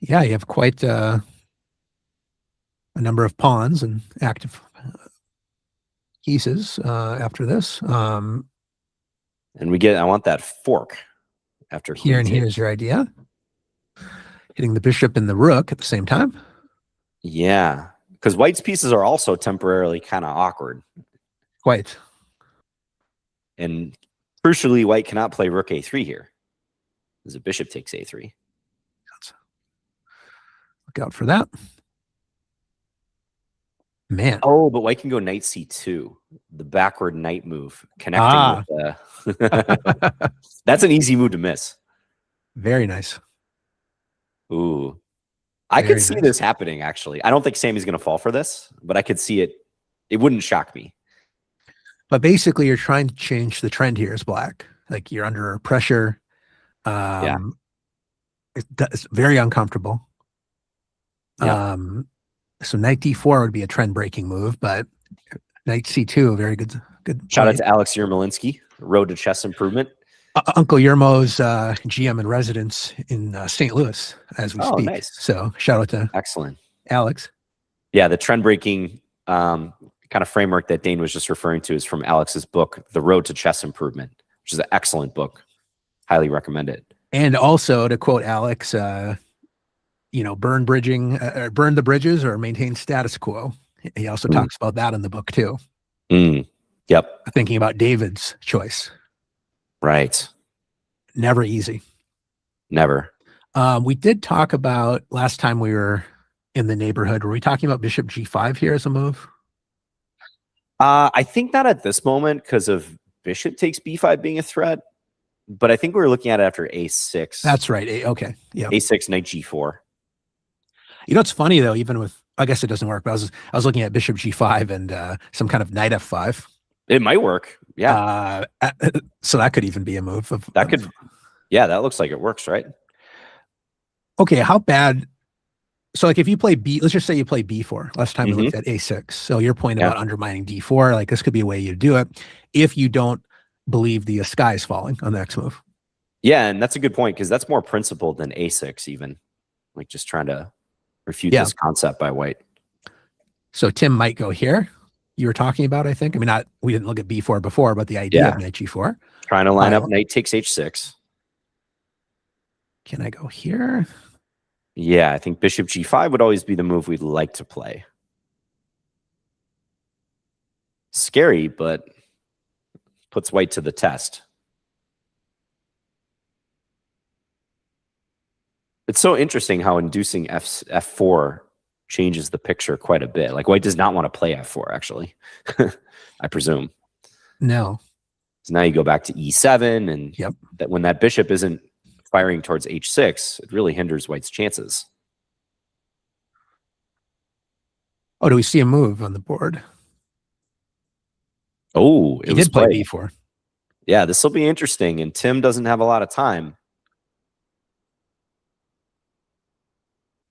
Yeah, you have quite a number of pawns and active pieces after this. And I want that fork after here, and here's your idea. Hitting the bishop and the rook at the same time. Yeah, because White's pieces are also temporarily kind of awkward. Quite. And crucially, White cannot play rook A3 here, as a bishop takes A3. Look out for that. Man. Oh, but White can go knight C2, the backward knight move, connecting with that's an easy move to miss. Very nice. Ooh. I could see this happening, actually. I don't think Sammy's going to fall for this, but I could see it. It wouldn't shock me. But basically, you're trying to change the trend here as Black. Like, you're under pressure. It's very uncomfortable. Yeah. So knight D4 would be a trend-breaking move, but knight C2, very good. Shout out to Alex Yermolinsky, Road to Chess Improvement. Uncle Yermo's GM in residence in St. Louis as we speak. Nice. So shout out to excellent Alex. Yeah, the trend-breaking kind of framework that Dane was just referring to is from Alex's book, The Road to Chess Improvement, which is an excellent book. Highly recommend it. And also, to quote Alex, burn the bridges or maintain status quo. He also talks about that in the book too. Yep. Thinking about David's choice. Right. Never easy. Never. We did talk about last time we were in the neighborhood. Were we talking about bishop g5 here as a move? I think not at this moment because of bishop takes b5 being a threat. But I think we were looking at it after a6. That's right. Okay. Yeah. a6, knight g4. It's funny though, even with, I guess it doesn't work, but I was looking at bishop g5 and some kind of knight f5. It might work. Yeah. So that could even be a move. Yeah, that looks like it works, right? Okay. How bad? So like if you play let's just say you play b4. Last time we looked at a6. So your point about undermining d4, like this could be a way you do it if you don't believe the sky is falling on the next move. Yeah, and that's a good point because that's more principled than a6 even. Like just trying to refute this concept by white. So Tim might go here. You were talking about, I think. I mean, we didn't look at b4 before, but the idea of knight g4. Trying to line up knight takes h6. Can I go here? Yeah, I think bishop g5 would always be the move we'd like to play. Scary, but puts white to the test. It's so interesting how inducing f4 changes the picture quite a bit. Like white does not want to play f4, actually, I presume. No. So now you go back to e7, and that when that bishop isn't firing towards h6, it really hinders white's chances. Oh, do we see a move on the board? Oh, he did play b4. Yeah, this will be interesting, and Tim doesn't have a lot of time.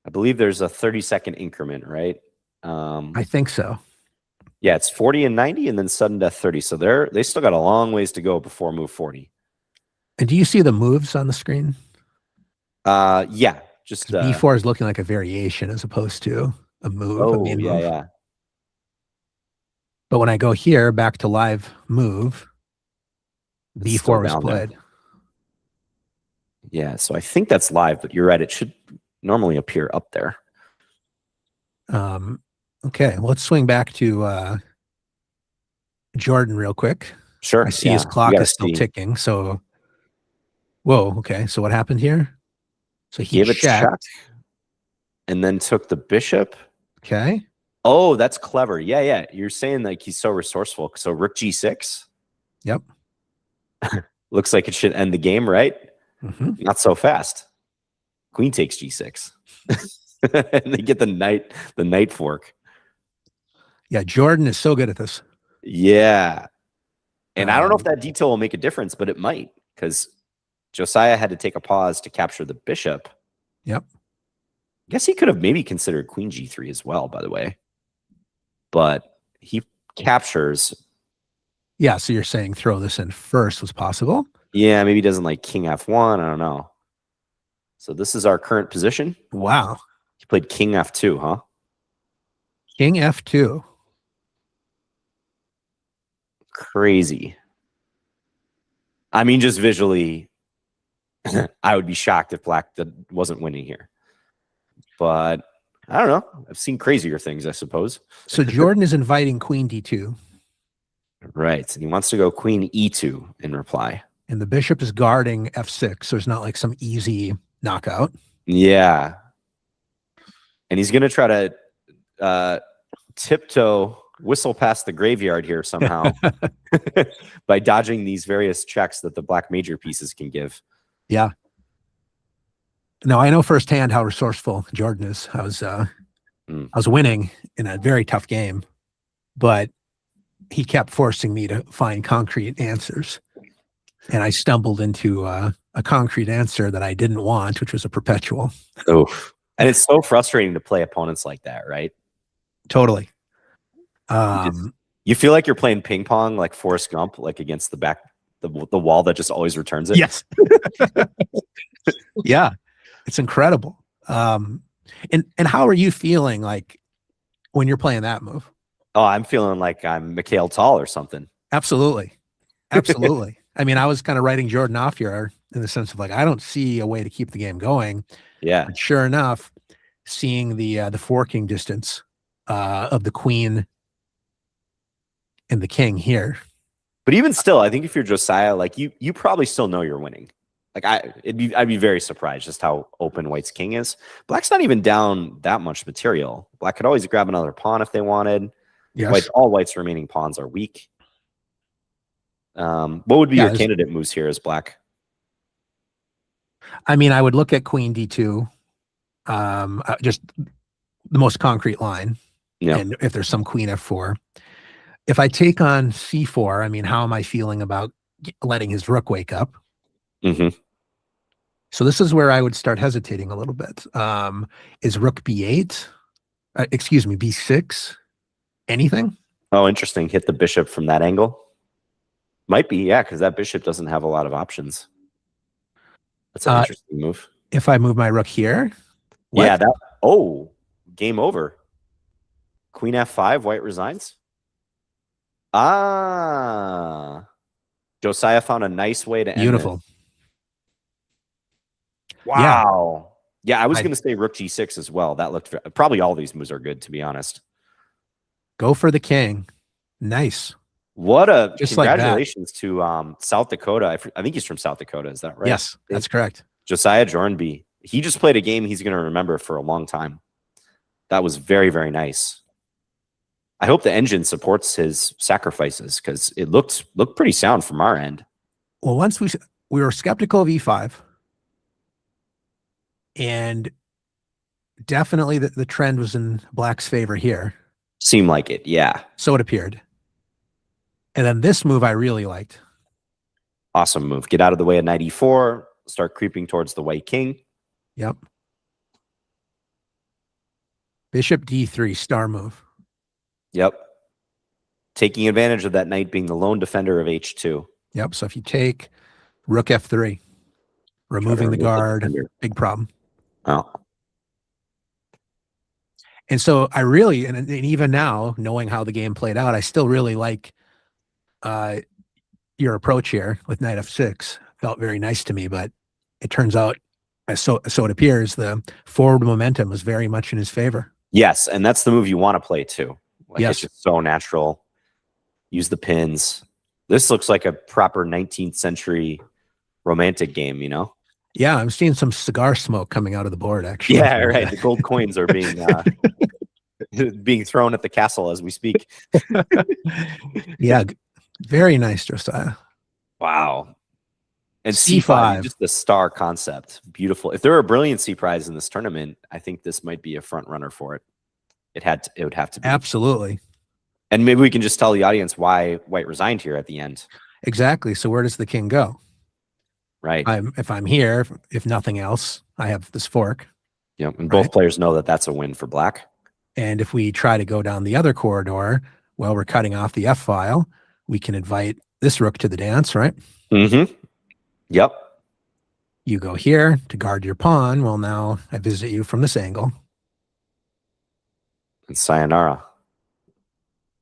I believe there's a 30-second increment, right? I think so. Yeah, it's 40 and 90, and then sudden death 30. So they still got a long ways to go before move 40. And do you see the moves on the screen? Yeah, just b4 is looking like a variation as opposed to a move. Oh, yeah. But when I go here back to live move, b4 was played. Yeah, so I think that's live, but you're right. It should normally appear up there. Okay, let's swing back to Jordan real quick. Sure. I see his clock is still ticking. So, whoa. Okay, so what happened here? So he gave a check and then took the bishop. Okay. Oh, that's clever. Yeah. You're saying like he's so resourceful. So rook g6. Yep. Looks like it should end the game, right? Not so fast. Queen takes g6. And they get the knight fork. Yeah, Jordan is so good at this. Yeah. And I don't know if that detail will make a difference, but it might, because Josiah had to take a pause to capture the bishop. Yep. I guess he could have maybe considered queen g3 as well, by the way. But he captures. Yeah, so you're saying throw this in first was possible? Yeah, maybe he doesn't like king f1. I don't know. So this is our current position. Wow. He played king f2, huh? King f2. Crazy. I mean, just visually, I would be shocked if black wasn't winning here. But I don't know. I've seen crazier things, I suppose. So Jordan is inviting queen d2. Right. And he wants to go queen e2 in reply. And the bishop is guarding f6. So it's not like some easy knockout. Yeah. And he's going to try to tiptoe, whistle past the graveyard here somehow by dodging these various checks that the black major pieces can give. Yeah. Now, I know firsthand how resourceful Jordan is. I was winning in a very tough game, but he kept forcing me to find concrete answers. And I stumbled into a concrete answer that I didn't want, which was a perpetual. Oof. And it's so frustrating to play opponents like that, right? Totally. You feel like you're playing ping pong, like Forrest Gump, like against the wall that just always returns it. Yes. Yeah. It's incredible. And how are you feeling like when you're playing that move? Oh, I'm feeling like I'm Mikhail Tal or something. Absolutely. Absolutely. I mean, I was kind of writing Jordan off here in the sense of like, I don't see a way to keep the game going. Yeah. But sure enough, seeing the forking distance of the queen and the king here. But even still, I think if you're Josiah, like you probably still know you're winning. Like I'd be very surprised just how open White's king is. Black's not even down that much material. Black could always grab another pawn if they wanted. Yes. All White's remaining pawns are weak. What would be your candidate moves here as Black? I mean, I would look at queen d2, just the most concrete line. Yeah. And if there's some queen f4. If I take on c4, I mean, how am I feeling about letting his rook wake up? Mm-hmm. So this is where I would start hesitating a little bit. Is rook b8? Excuse me, b6? Anything? Oh, interesting. Hit the bishop from that angle. Might be, yeah, because that bishop doesn't have a lot of options. That's an interesting move. If I move my rook here? What? Yeah, that. Oh, game over. Queen f5, White resigns. Ah. Josiah found a nice way to end Beautiful. this. Wow. Yeah, I was going to say rook g6 as well. That looked probably all these moves are good, to be honest. Go for the king. Nice. What a just congratulations to South Dakota. I think he's from South Dakota. Is that right? Yes, that's correct. Josiah Jornby. He just played a game he's going to remember for a long time. That was very, very nice. I hope the engine supports his sacrifices because it looked pretty sound from our end. Well, once we were skeptical of e5, and definitely the trend was in Black's favor here. Seemed like it, yeah. So it appeared. And then this move I really liked. Awesome move. Get out of the way of knight e4. Start creeping towards the white king. Yep. Bishop d3, star move. Yep. Taking advantage of that knight being the lone defender of h2. Yep. So if you take rook f3, removing the guard, big problem. Oh. And so I really, and even now, knowing how the game played out, I still really like your approach here with knight f6. Felt very nice to me, but it turns out, so it appears, the forward momentum was very much in his favor. Yes, and that's the move you want to play too. Like, yes. It's just so natural. Use the pins. This looks like a proper 19th century romantic game, you know? Yeah, I'm seeing some cigar smoke coming out of the board, actually. Yeah, right. The gold coins are being being thrown at the castle as we speak. Yeah, very nice, Josiah. Wow. And C5, just the star concept. Beautiful. If there were a brilliancy prize in this tournament, I think this might be a front runner for it. It would have to be. Absolutely. And maybe we can just tell the audience why White resigned here at the end. Exactly. So where does the king go? Right. If I'm here, if nothing else, I have this fork. Yeah, and both players know that that's a win for Black. And if we try to go down the other corridor, well, we're cutting off the F file. We can invite this rook to the dance, right? Mm-hmm. Yep. You go here to guard your pawn. Well, now I visit you from this angle. And sayonara.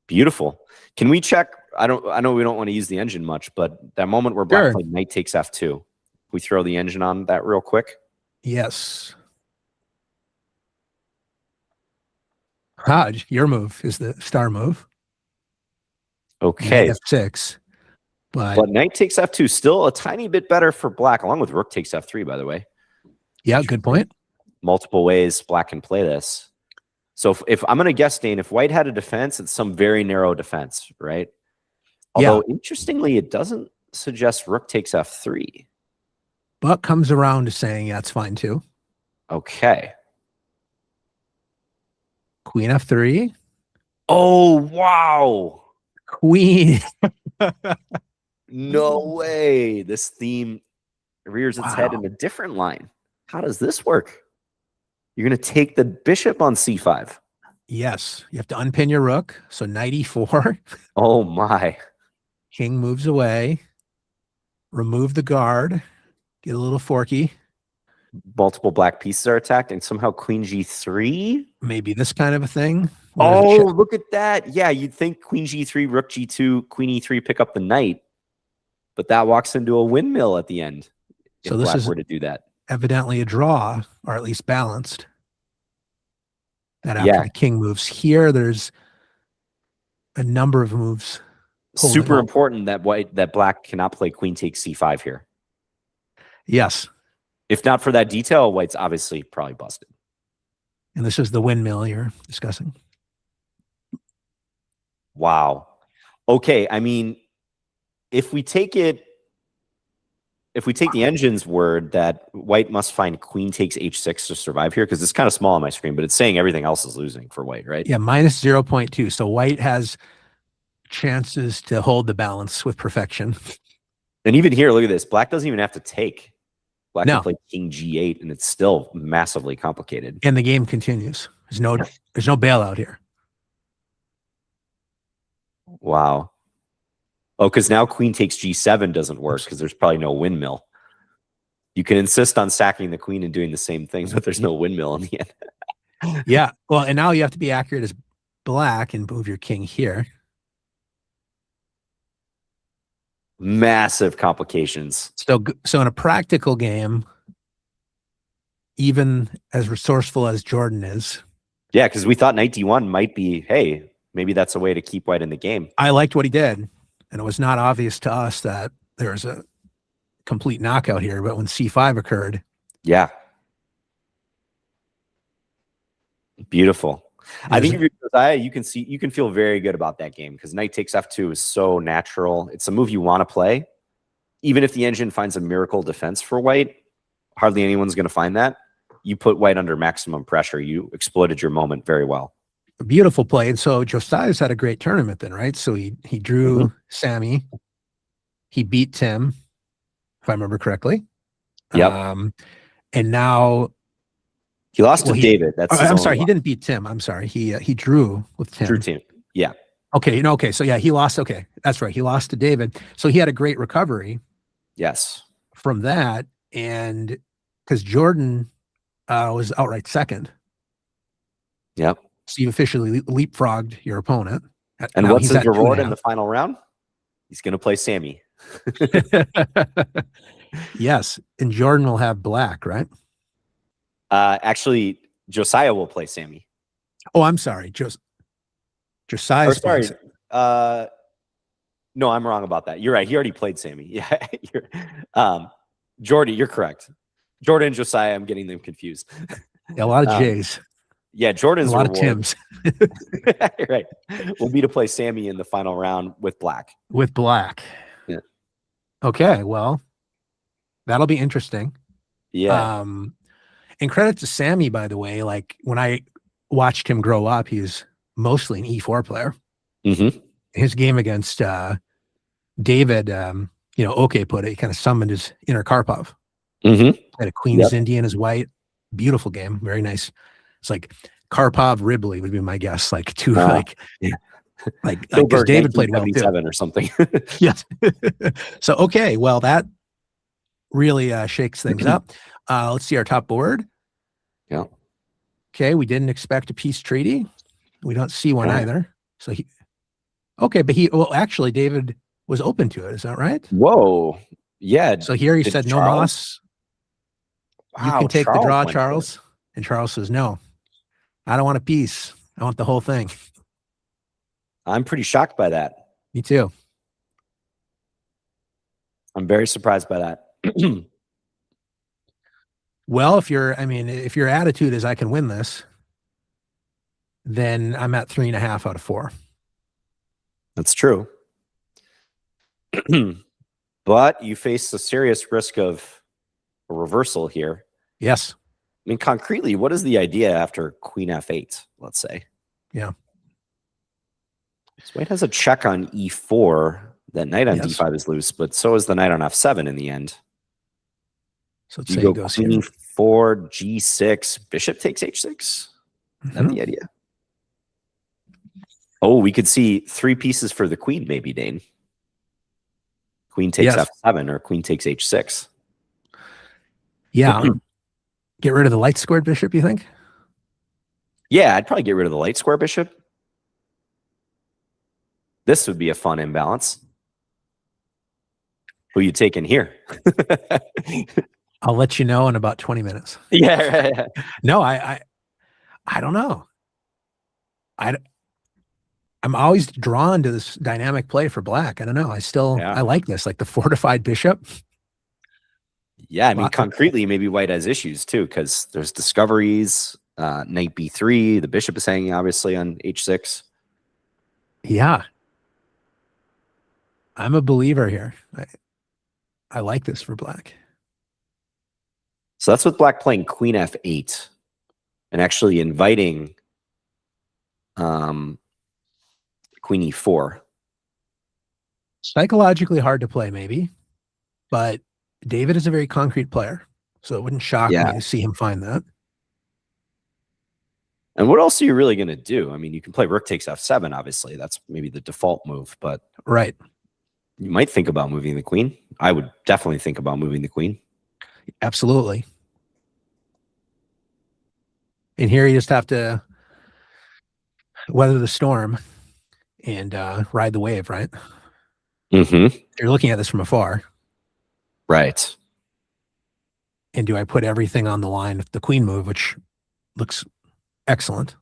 Beautiful. Can we check? I know we don't want to use the engine much, but that moment where Black played knight takes f2. We throw the engine on that real quick. Yes. Hodge, your move is the star move. Okay. Knight f6. But knight takes f2, still a tiny bit better for Black, along with rook takes f3, by the way. Yeah, good point. Multiple ways Black can play this. So if I'm going to guess, Dane, if White had a defense, it's some very narrow defense, right? Although, interestingly, it doesn't suggest rook takes f3. But comes around to saying, yeah, it's fine too. Okay. Queen f3. Oh, wow. Queen. No way. This theme rears its head in a different line. How does this work? You're going to take the bishop on c5. Yes. You have to unpin your rook. So knight e4. Oh, my. King moves away. Remove the guard. Get a little forky. Multiple Black pieces are attacked, and somehow queen g3? Maybe this kind of a thing. Oh, look at that. Yeah, you'd think queen g3, rook g2, queen e3, pick up the knight. But that walks into a windmill at the end. If So this black is were to do that. evidently a draw, or at least balanced. That after the king moves here, there's a number of moves. Super important that black cannot play queen takes c5 here. Yes. If not for that detail, white's obviously probably busted. And this is the windmill you're discussing. Wow. Okay, I mean, if we take the engine's word that white must find queen takes h6 to survive here, because it's kind of small on my screen, but it's saying everything else is losing for white, right? Yeah, minus 0.2. So white has chances to hold the balance with perfection. And even here, look at this. Black doesn't even have to take. Black can No. play king g8, and it's still massively complicated. And the game continues. There's no bailout here. Wow. Oh, because now queen takes g7 doesn't work because there's probably no windmill. You can insist on sacking the queen and doing the same thing, but there's no windmill in the end. Yeah. Well, and now you have to be accurate as black and move your king here. Massive complications. So in a practical game, even as resourceful as Jordan is. Yeah, because we thought knight d1 might be, hey, maybe that's a way to keep white in the game. I liked what he did. And it was not obvious to us that there was a complete knockout here. But when c5 occurred. Yeah. Beautiful. I think if you're Josiah, you can feel very good about that game because knight takes f2 is so natural. It's a move you want to play. Even if the engine finds a miracle defense for white, hardly anyone's going to find that. You put white under maximum pressure. You exploited your moment very well. A beautiful play. And so Josiah's had a great tournament then, right? So he drew Sammy. He beat Tim, if I remember correctly. Yep. And now he lost to David. I'm sorry, he didn't beat Tim. I'm sorry. He drew with Tim. Drew Tim. Yeah. Okay. Okay. So yeah, he lost. Okay. That's right. He lost to David. So he had a great recovery. Yes. From that. And because Jordan was outright second. Yep. So you officially leapfrogged your opponent. And what's his reward in the final round? He's going to play Sammy. Yes. And Jordan will have black, right? Actually, Josiah will play Sammy. Oh, I'm sorry. Josiah. Sorry. No, I'm wrong about that. You're right. He already played Sammy. Yeah. Jordy, you're correct. Jordan and Josiah, I'm getting them confused. Yeah, a lot of J's. Yeah, Jordan's a lot of Tims. Right. Will be to play Sammy in the final round with black. With black. Yeah. Okay, well, that'll be interesting. Yeah. And credit to Sammy, by the way. Like when I watched him grow up, he's mostly an E4 player. Mm-hmm. His game against David, OK put it, he kind of summoned his inner Karpov. Mm-hmm. Had a Queen's Indian as white. Beautiful game. Very nice. It's like Karpov Ribley would be my guess. Like because David played well too. Or something. Yes. So okay, well that really shakes things up. Let's see our top board. Yeah. Okay, we didn't expect a peace treaty. We don't see one either. So actually David was open to it. Is that right? Whoa. Yeah. So here he said no moss. Wow, you can take the draw, Charles. And Charles says, no, I don't want a piece. I want the whole thing. I'm pretty shocked by that. Me too. I'm very surprised by that. Well, if your attitude is I can win this, then I'm at 3.5 out of 4. That's true. But you face a serious risk of a reversal here. Yes. I mean, concretely, what is the idea after queen f8, let's say? Yeah. So white has a check on e4. That knight on d5 is loose, but so is the knight on f7 in the end. So let's say he goes queen e4, g6, bishop takes h6. That's the idea. Oh, we could see 3 pieces for the queen, maybe, Dane. Queen takes f7 or queen takes h6. Yeah. Get rid of the light squared bishop, you think? Yeah, I'd probably get rid of the light square bishop. This would be a fun imbalance. Who you taking here? I'll let you know in about 20 minutes. Yeah, right. No, I don't know. I'm always drawn to this dynamic play for black. I don't know. I like this, like the fortified bishop. Yeah, I mean, concretely, maybe white has issues too, because there's discoveries, knight b3, the bishop is hanging obviously on h6. Yeah. I'm a believer here. I like this for black. So that's with black playing queen f8 and actually inviting queen e4. Psychologically hard to play, maybe, but David is a very concrete player, so it wouldn't shock me to see him find that. And what else are you really going to do? I mean, you can play rook takes f7, obviously. That's maybe the default move, but right. You might think about moving the queen. I would definitely think about moving the queen. Absolutely. And here you just have to weather the storm and ride the wave, right? Mm-hmm. You're looking at this from afar. Right. And do I put everything on the line with the queen move, which looks excellent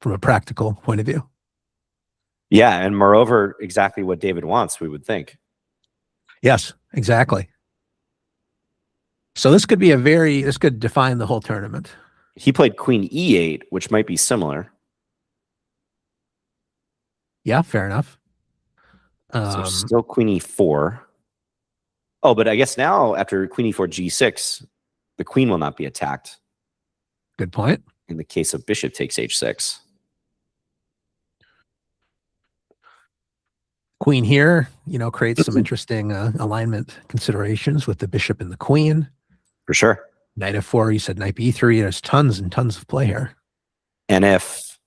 from a practical point of view? Yeah, and moreover, exactly what David wants, we would think. Yes, exactly. So this could be this could define the whole tournament. He played queen e8, which might be similar. Yeah, fair enough. So still queen e4. Oh, but I guess now after queen e4 g6, the queen will not be attacked. Good point. In the case of bishop takes h6. Queen here, creates some interesting alignment considerations with the bishop and the queen. For sure. Knight f4, you said knight b3. There's tons and tons of play here. And if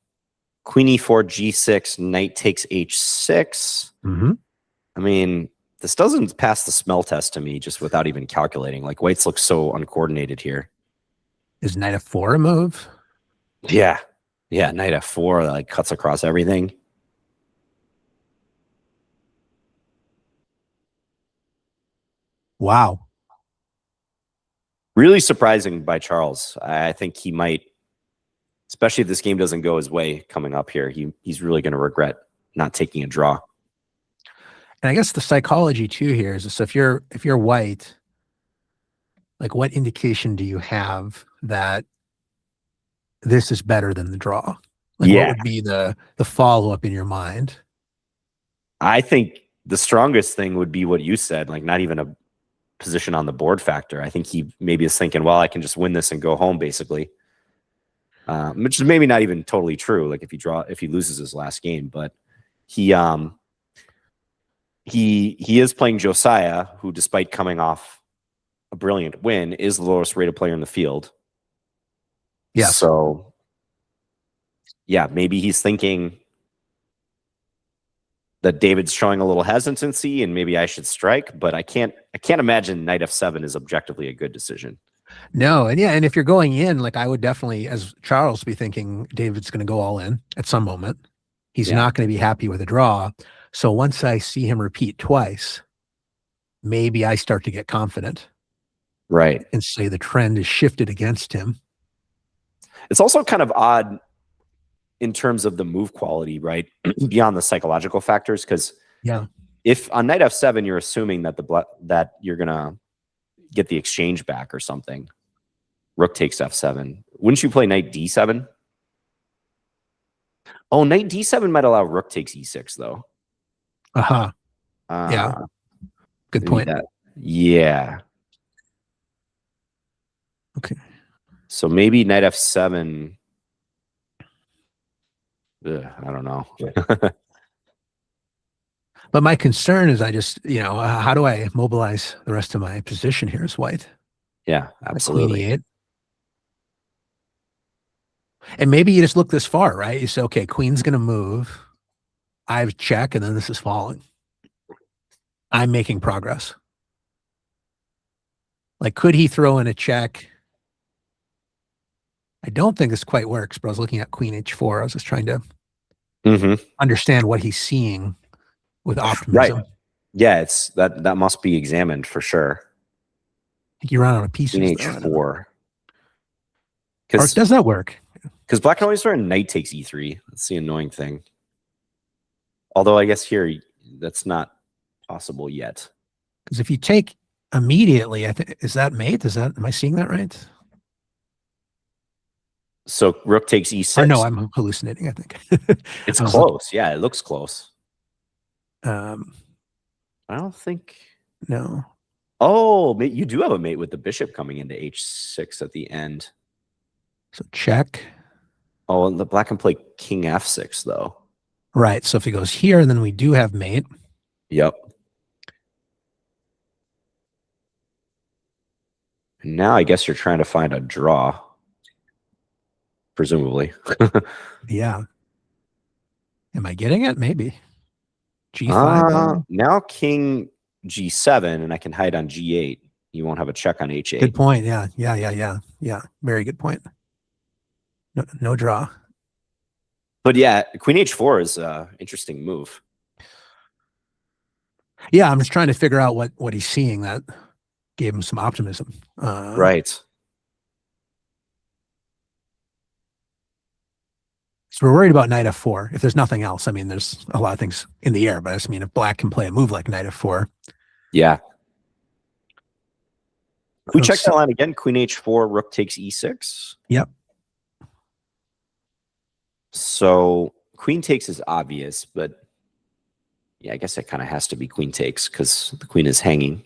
queen e4, g6, knight takes h6, I mean, this doesn't pass the smell test to me just without even calculating. Like, white's look so uncoordinated here. Is knight f4 a move? Yeah. Yeah, knight f4, that like cuts across everything. Wow. Really surprising by Charles. I think he might, especially if this game doesn't go his way coming up here, he's really going to regret not taking a draw. And I guess the psychology too here is this: if you're white, like what indication do you have that this is better than the draw? Like what would be the follow-up in your mind? I think the strongest thing would be what you said, like not even a position on the board factor. I think he maybe is thinking, well, I can just win this and go home, basically. Which is maybe not even totally true. Like if he loses his last game, but he is playing Josiah, who, despite coming off a brilliant win, is the lowest rated player in the field. Yeah. So, yeah, maybe he's thinking that David's showing a little hesitancy, and maybe I should strike. But I can't imagine knight f7 is objectively a good decision. No, and if you're going in, like I would definitely, as Charles, be thinking David's going to go all in at some moment. He's not going to be happy with a draw. So once I see him repeat twice, maybe I start to get confident. Right. And say the trend is shifted against him. It's also kind of odd in terms of the move quality, right? Beyond the psychological factors, because if on knight f7 you're assuming that that you're gonna get the exchange back or something, rook takes f7. Wouldn't you play knight d7? Oh, knight d7 might allow rook takes e6 though. Yeah. Good point. Yeah. Okay. So maybe knight f7. I don't know. But my concern is I just, how do I mobilize the rest of my position here as white? Yeah, absolutely. Queen e8. And maybe you just look this far, right? You say, okay, queen's going to move. I have check, and then this is falling. I'm making progress. Like, could he throw in a check? I don't think this quite works, but I was looking at queen h4. I was just trying to understand what he's seeing with Right. optimism. Yeah, it's that must be examined for sure. I think you run out of pieces. Queen Though, h4. or Because does that work? black can always start knight takes e3. That's the annoying thing. Although I guess here that's not possible yet. Because if you take immediately, I think is that mate? Am I seeing that right? So rook takes e6. Or no, I'm hallucinating. I think it's close. Yeah, it looks close. I don't think. No. Oh, you do have a mate with the bishop coming into h6 at the end. So check. Oh, and the black can play king f6 though. Right. So if he goes here, then we do have mate. Yep. Now I guess you're trying to find a draw. Presumably. Yeah. Am I getting it? Maybe. G5. Now king g7, and I can hide on g8. You won't have a check on h8. Good point. Yeah. Very good point. No draw. But yeah, queen h4 is an interesting move. Yeah, I'm just trying to figure out what he's seeing that gave him some optimism. Right. So we're worried about knight f4. If there's nothing else, I mean, there's a lot of things in the air, but I just mean if black can play a move like knight f4. Yeah. We check that line again. Queen h4, rook takes e6. Yep. So queen takes is obvious, but yeah, I guess it kind of has to be queen takes because the queen is hanging.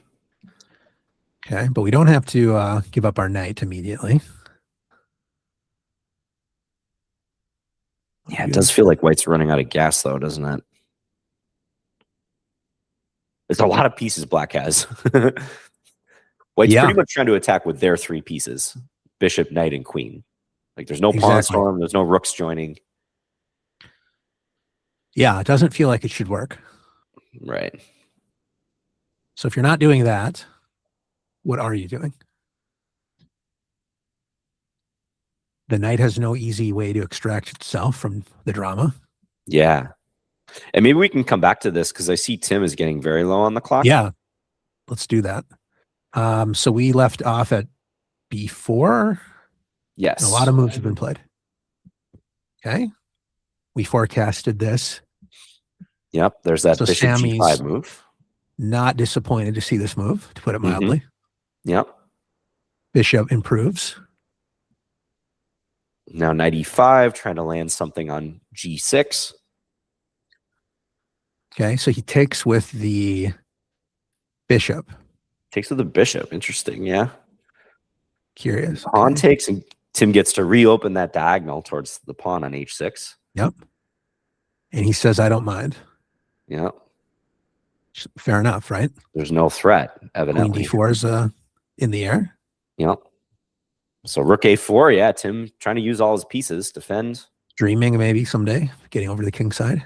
Okay, but we don't have to give up our knight immediately. Yeah, it does feel like white's running out of gas, though, doesn't it? It's a lot of pieces black has. White's pretty much trying to attack with their 3 pieces. Bishop, knight, and queen. Like, there's no pawn storm. There's no rooks joining. Yeah, it doesn't feel like it should work. Right. So if you're not doing that, what are you doing? The knight has no easy way to extract itself from the drama. Yeah. And maybe we can come back to this because I see Tim is getting very low on the clock. Yeah, let's do that. So we left off at b4. Yes. And a lot of moves have been played. Okay. We forecasted this. Yep. There's that bishop g5 move. Not disappointed to see this move, to put it mildly. Yep. Bishop improves. Now knight e5, trying to land something on g6. Okay, so he takes with the bishop. Takes with the bishop. Interesting, yeah. Curious. Pawn takes, and Tim gets to reopen that diagonal towards the pawn on h6. Yep. And he says, I don't mind. Yep. Fair enough, right? There's no threat, evidently. Queen d4 is in the air. Yep. So rook a4, yeah, Tim trying to use all his pieces, defend. Dreaming maybe someday, getting over to the king side.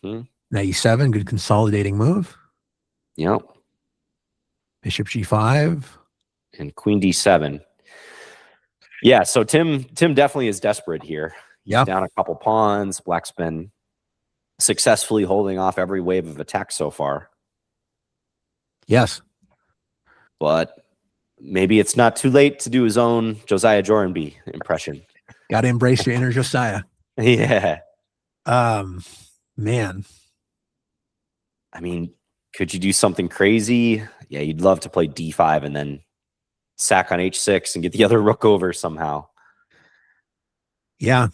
Knight e7, good consolidating move. Yep. Bishop g5. And queen d7. Yeah, so Tim definitely is desperate here. He's down a couple pawns. Black's been successfully holding off every wave of attack so far. Yes. But maybe it's not too late to do his own Josiah Jorenby impression. Got to embrace your inner Josiah. Yeah. Man. I mean, could you do something crazy? Yeah, you'd love to play d5 and then sack on h6 and get the other rook over somehow. Yeah.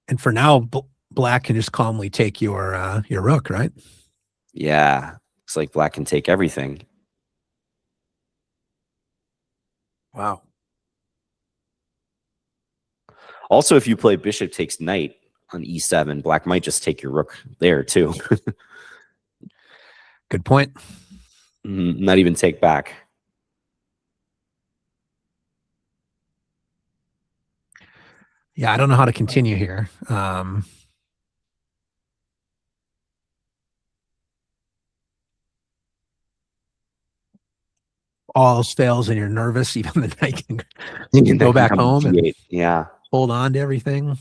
And for now, black can just calmly take your rook, right? Yeah. Looks like black can take everything. Wow. Also, if you play bishop takes knight on e7, black might just take your rook there too. Good point. Not even take back. Yeah, I don't know how to continue here. All else fails and you're nervous, even the knight can go back home and hold on to everything.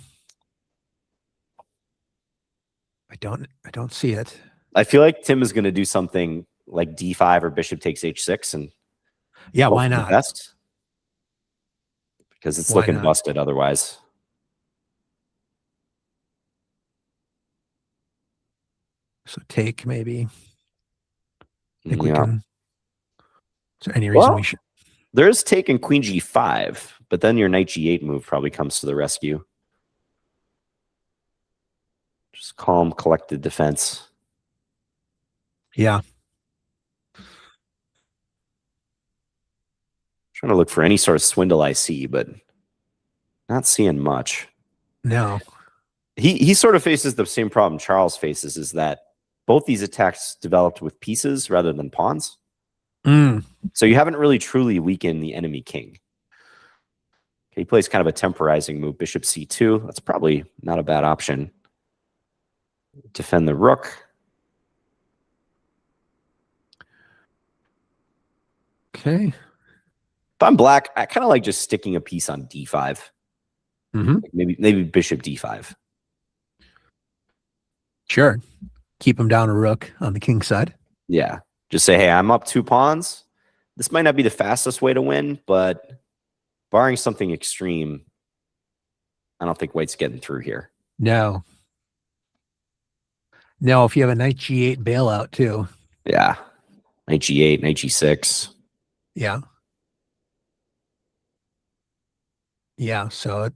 I I don't see it. I feel like Tim is going to do something like d5 or bishop takes h6 and Yeah, hope why for the not? best, because it's Why looking not? busted otherwise. So take maybe. I think we Yeah. can. Is there any reason Well, we should? there is taking queen g5, but then your knight g8 move probably comes to the rescue. Just calm, collected defense. Yeah. Trying to look for any sort of swindle I see, but not seeing much. No. He sort of faces the same problem Charles faces, is that both these attacks developed with pieces rather than pawns. Mm. So you haven't really truly weakened the enemy king. Okay, he plays kind of a temporizing move, bishop c2. That's probably not a bad option. Defend the rook. Okay. If I'm black, I kind of like just sticking a piece on d5. Mm-hmm. Maybe bishop d5. Sure. Keep him down a rook on the king side. Yeah. Just say, hey, I'm up 2 pawns. This might not be the fastest way to win, but barring something extreme, I don't think white's getting through here. No. No, if you have a knight g8 bailout too. Yeah. Knight g8, knight g6. Yeah. Yeah. So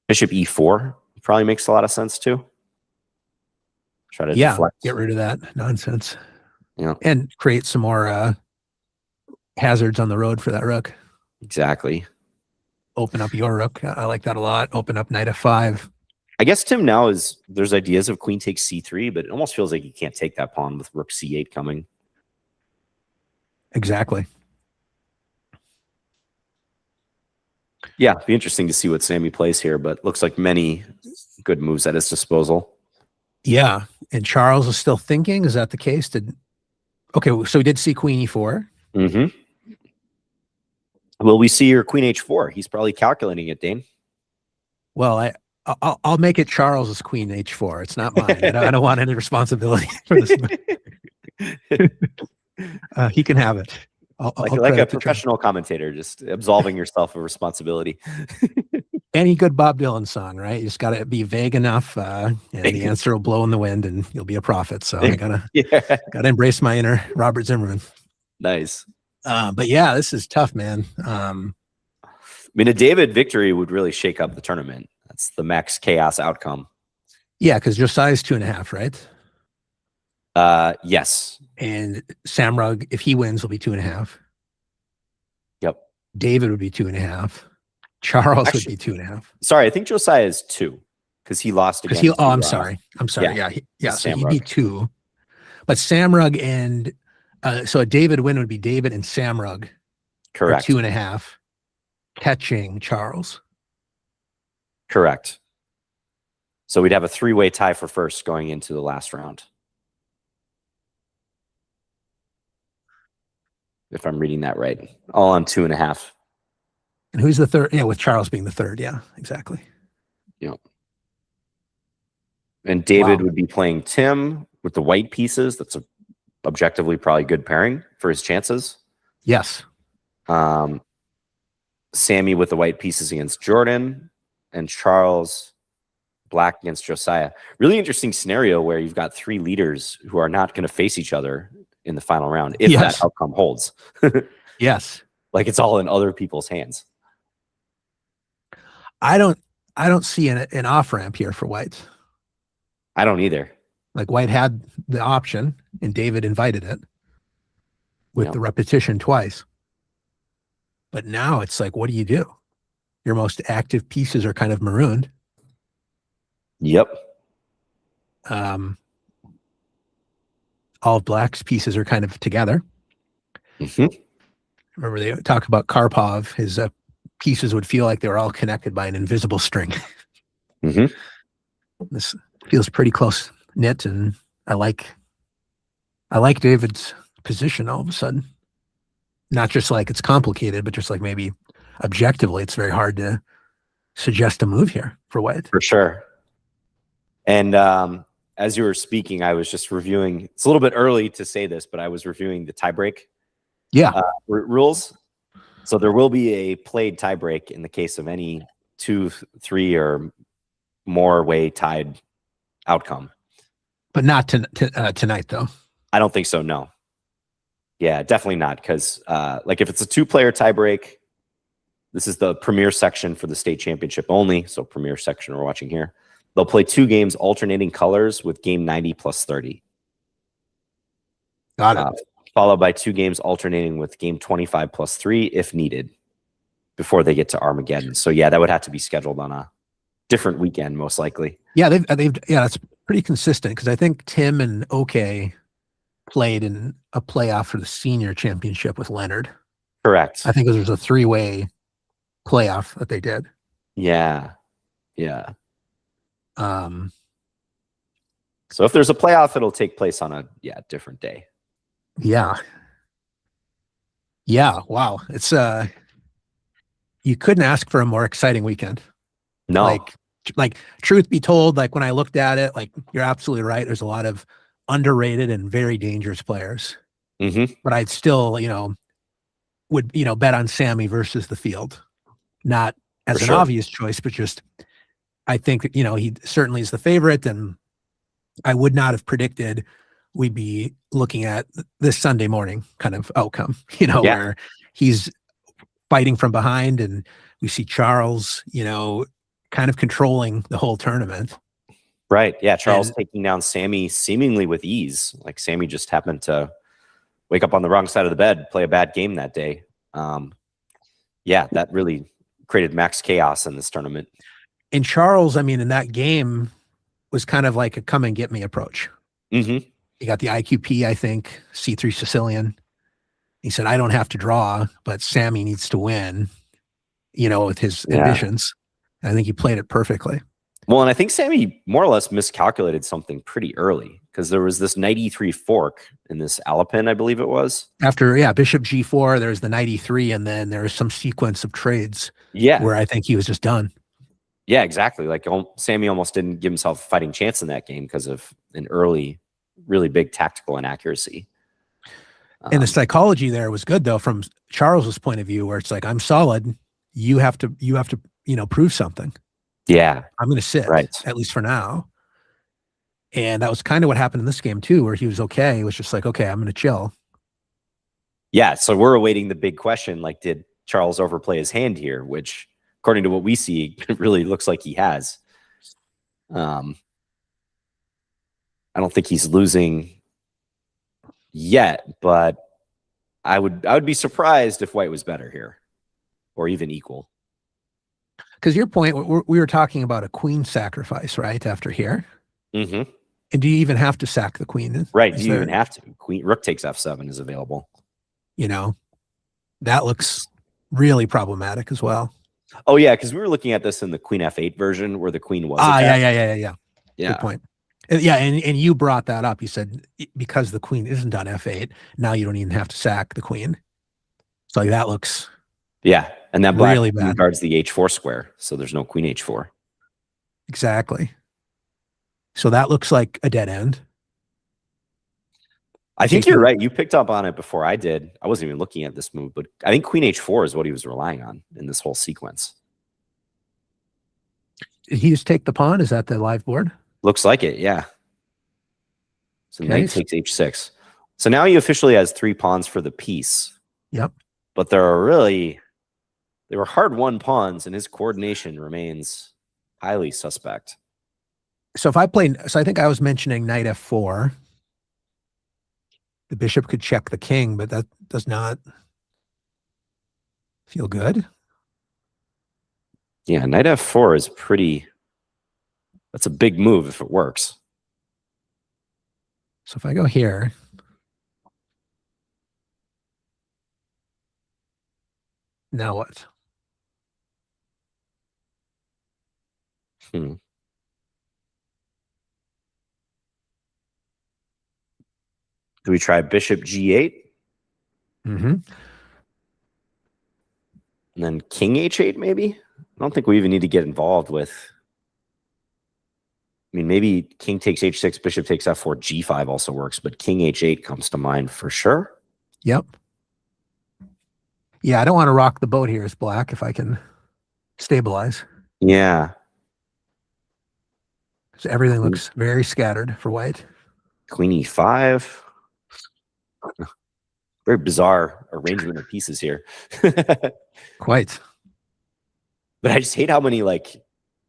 Bishop e4 probably makes a lot of sense too. Try to deflect. get rid of that nonsense. Yeah. And create some more hazards on the road for that rook. Exactly. Open up your rook. I like that a lot. Open up knight f5. I guess Tim now there's ideas of queen takes c3, but it almost feels like you can't take that pawn with rook c8 coming. Exactly. Yeah, it'd be interesting to see what Sammy plays here, but looks like many good moves at his disposal. Yeah. And Charles is still thinking. Is that the case? Okay, so we did see queen e4. Mm-hmm. Will we see your queen h4? He's probably calculating it, Dane. Well, I'll make it Charles's queen h4. It's not mine. I don't want any responsibility for this. He can have it. Like a professional commentator, just absolving yourself of respontality. Any good Bob Dylan song, right? You just got to be vague enough, and the answer will blow in the wind, and you'll be a prophet. So I gotta embrace my inner Robert Zimmerman. Nice. But yeah, this is tough, man. I mean, a David victory would really shake up the tournament. That's the max chaos outcome. Yeah, because Josiah's 2.5, right? Yes. And Samrug, if he wins, will be 2.5. Yep. David would be 2.5. Charles would be 2.5. Sorry, I think Josiah is 2 because he lost again. I'm sorry. Yeah. So he'd be 2. But Samrug and so a David win would be David and Samrug. Correct. 2.5. Catching Charles. Correct. So we'd have a 3-way tie for first going into the last round. If I'm reading that right. All on 2.5. And who's the third? Yeah, with Charles being the third. Yeah, exactly. Yeah. And David would be playing Tim with the white pieces. That's a objectively probably good pairing for his chances. Yes. Sammy with the white pieces against Jordan, and Charles black against Josiah. Really interesting scenario where you've got 3 leaders who are not going to face each other in the final round if that outcome holds. Yes. Like it's all in other people's hands. I don't see an off ramp here for white. I don't either. Like white had the option and David invited it with the repetition twice. But now it's like, what do you do? Your most active pieces are kind of marooned. Yep. All of black's pieces are kind of together. Mm-hmm. Remember they talk about Karpov, his pieces would feel like they were all connected by an invisible string. Mm-hmm. This feels pretty close knit, and I like David's position all of a sudden. Not just like it's complicated, but just like maybe objectively, it's very hard to suggest a move here for white. For sure. And as you were speaking, I was just reviewing. It's a little bit early to say this, but I was reviewing the tiebreak rules. So there will be a played tiebreak in the case of any 2, 3, or more way tied outcome. But not tonight, though. I don't think so, no. Yeah, definitely not, because like if it's a 2-player tiebreak, this is the premier section for the state championship only, so premier section we're watching here. They'll play 2 games alternating colors with game 90 plus 30. Got it. Followed by 2 games alternating with game 25 plus 3 if needed before they get to Armageddon. So yeah, that would have to be scheduled on a different weekend, most likely. Yeah, that's pretty consistent, because I think Tim and OK played in a playoff for the senior championship with Leonard. Correct. I think it was a 3-way playoff that they did. Yeah. Yeah. So if there's a playoff, it'll take place on a different day. Yeah. Yeah. Wow. It's you couldn't ask for a more exciting weekend. No. Like truth be told, like when I looked at it, like you're absolutely right. There's a lot of underrated and very dangerous players. Mm-hmm. But I'd still, would bet on Sammy versus the field. Not as an obvious choice, but just I think that, he certainly is the favorite, and I would not have predicted we'd be looking at this Sunday morning kind of outcome, where he's fighting from behind and we see Charles, kind of controlling the whole tournament. Right. Yeah. Charles taking down Sammy seemingly with ease. Like Sammy just happened to wake up on the wrong side of the bed, play a bad game that day. That really created max chaos in this tournament. And Charles, in that game was kind of like a come and get me approach. Mm-hmm. He got the IQP, I think, C3 Sicilian. He said, I don't have to draw, but Sammy needs to win, with his ambitions. I think he played it perfectly. Well, and I think Sammy more or less miscalculated something pretty early, because there was this knight e3 fork in this Alapin, I believe it was. After, bishop g4, there's the knight e3, and then there's some sequence of trades where I think he was just done. Yeah, exactly. Like Sammy almost didn't give himself a fighting chance in that game because of an early, really big tactical inaccuracy. And the psychology there was good, though, from Charles's point of view, where it's like, I'm solid. You have to, prove something. Yeah. I'm going to sit, at least for now. And that was kind of what happened in this game, too, where he was okay. He was just like, okay, I'm going to chill. Yeah. So we're awaiting the big question. Like, did Charles overplay his hand here? Which, according to what we see, it really looks like he has. I don't think he's losing yet, but I would be surprised if White was better here, or even equal. Because your point, we were talking about a queen sacrifice, right, after here. Mm-hmm. And do you even have to sack the queen? Right. Do you even have to? Rook takes f7 is available. That looks really problematic as well. Oh, yeah, because we were looking at this in the queen f8 version where the queen was. Yeah. Good point. Yeah, and you brought that up. You said because the queen isn't on f8, now you don't even have to sack the queen. So that looks and that black really bad. Guards the h4 square, so there's no queen h4. Exactly. So that looks like a dead end. I think you're right. You picked up on it before I did. I wasn't even looking at this move, but I think queen h4 is what he was relying on in this whole sequence. Did he just take the pawn? Is that the live board? Looks like it, yeah. So knight takes h6. So now he officially has 3 pawns for the piece. Yep. But they were hard-won pawns, and his coordination remains highly suspect. So I think I was mentioning knight f4. The bishop could check the king, but that does not feel good. Yeah, knight f4 is that's a big move if it works. So if I go here, now what? Do we try bishop g8? Mm-hmm. And then king h8 maybe? I don't think we even need to get involved with mean, maybe king takes h6, bishop takes f4, g5 also works, but king h8 comes to mind for sure. Yep. Yeah, I don't want to rock the boat here as black if I can stabilize. Yeah. So everything looks very scattered for white. Queen e5. Very bizarre arrangement of pieces here. Quite. But I just hate how many like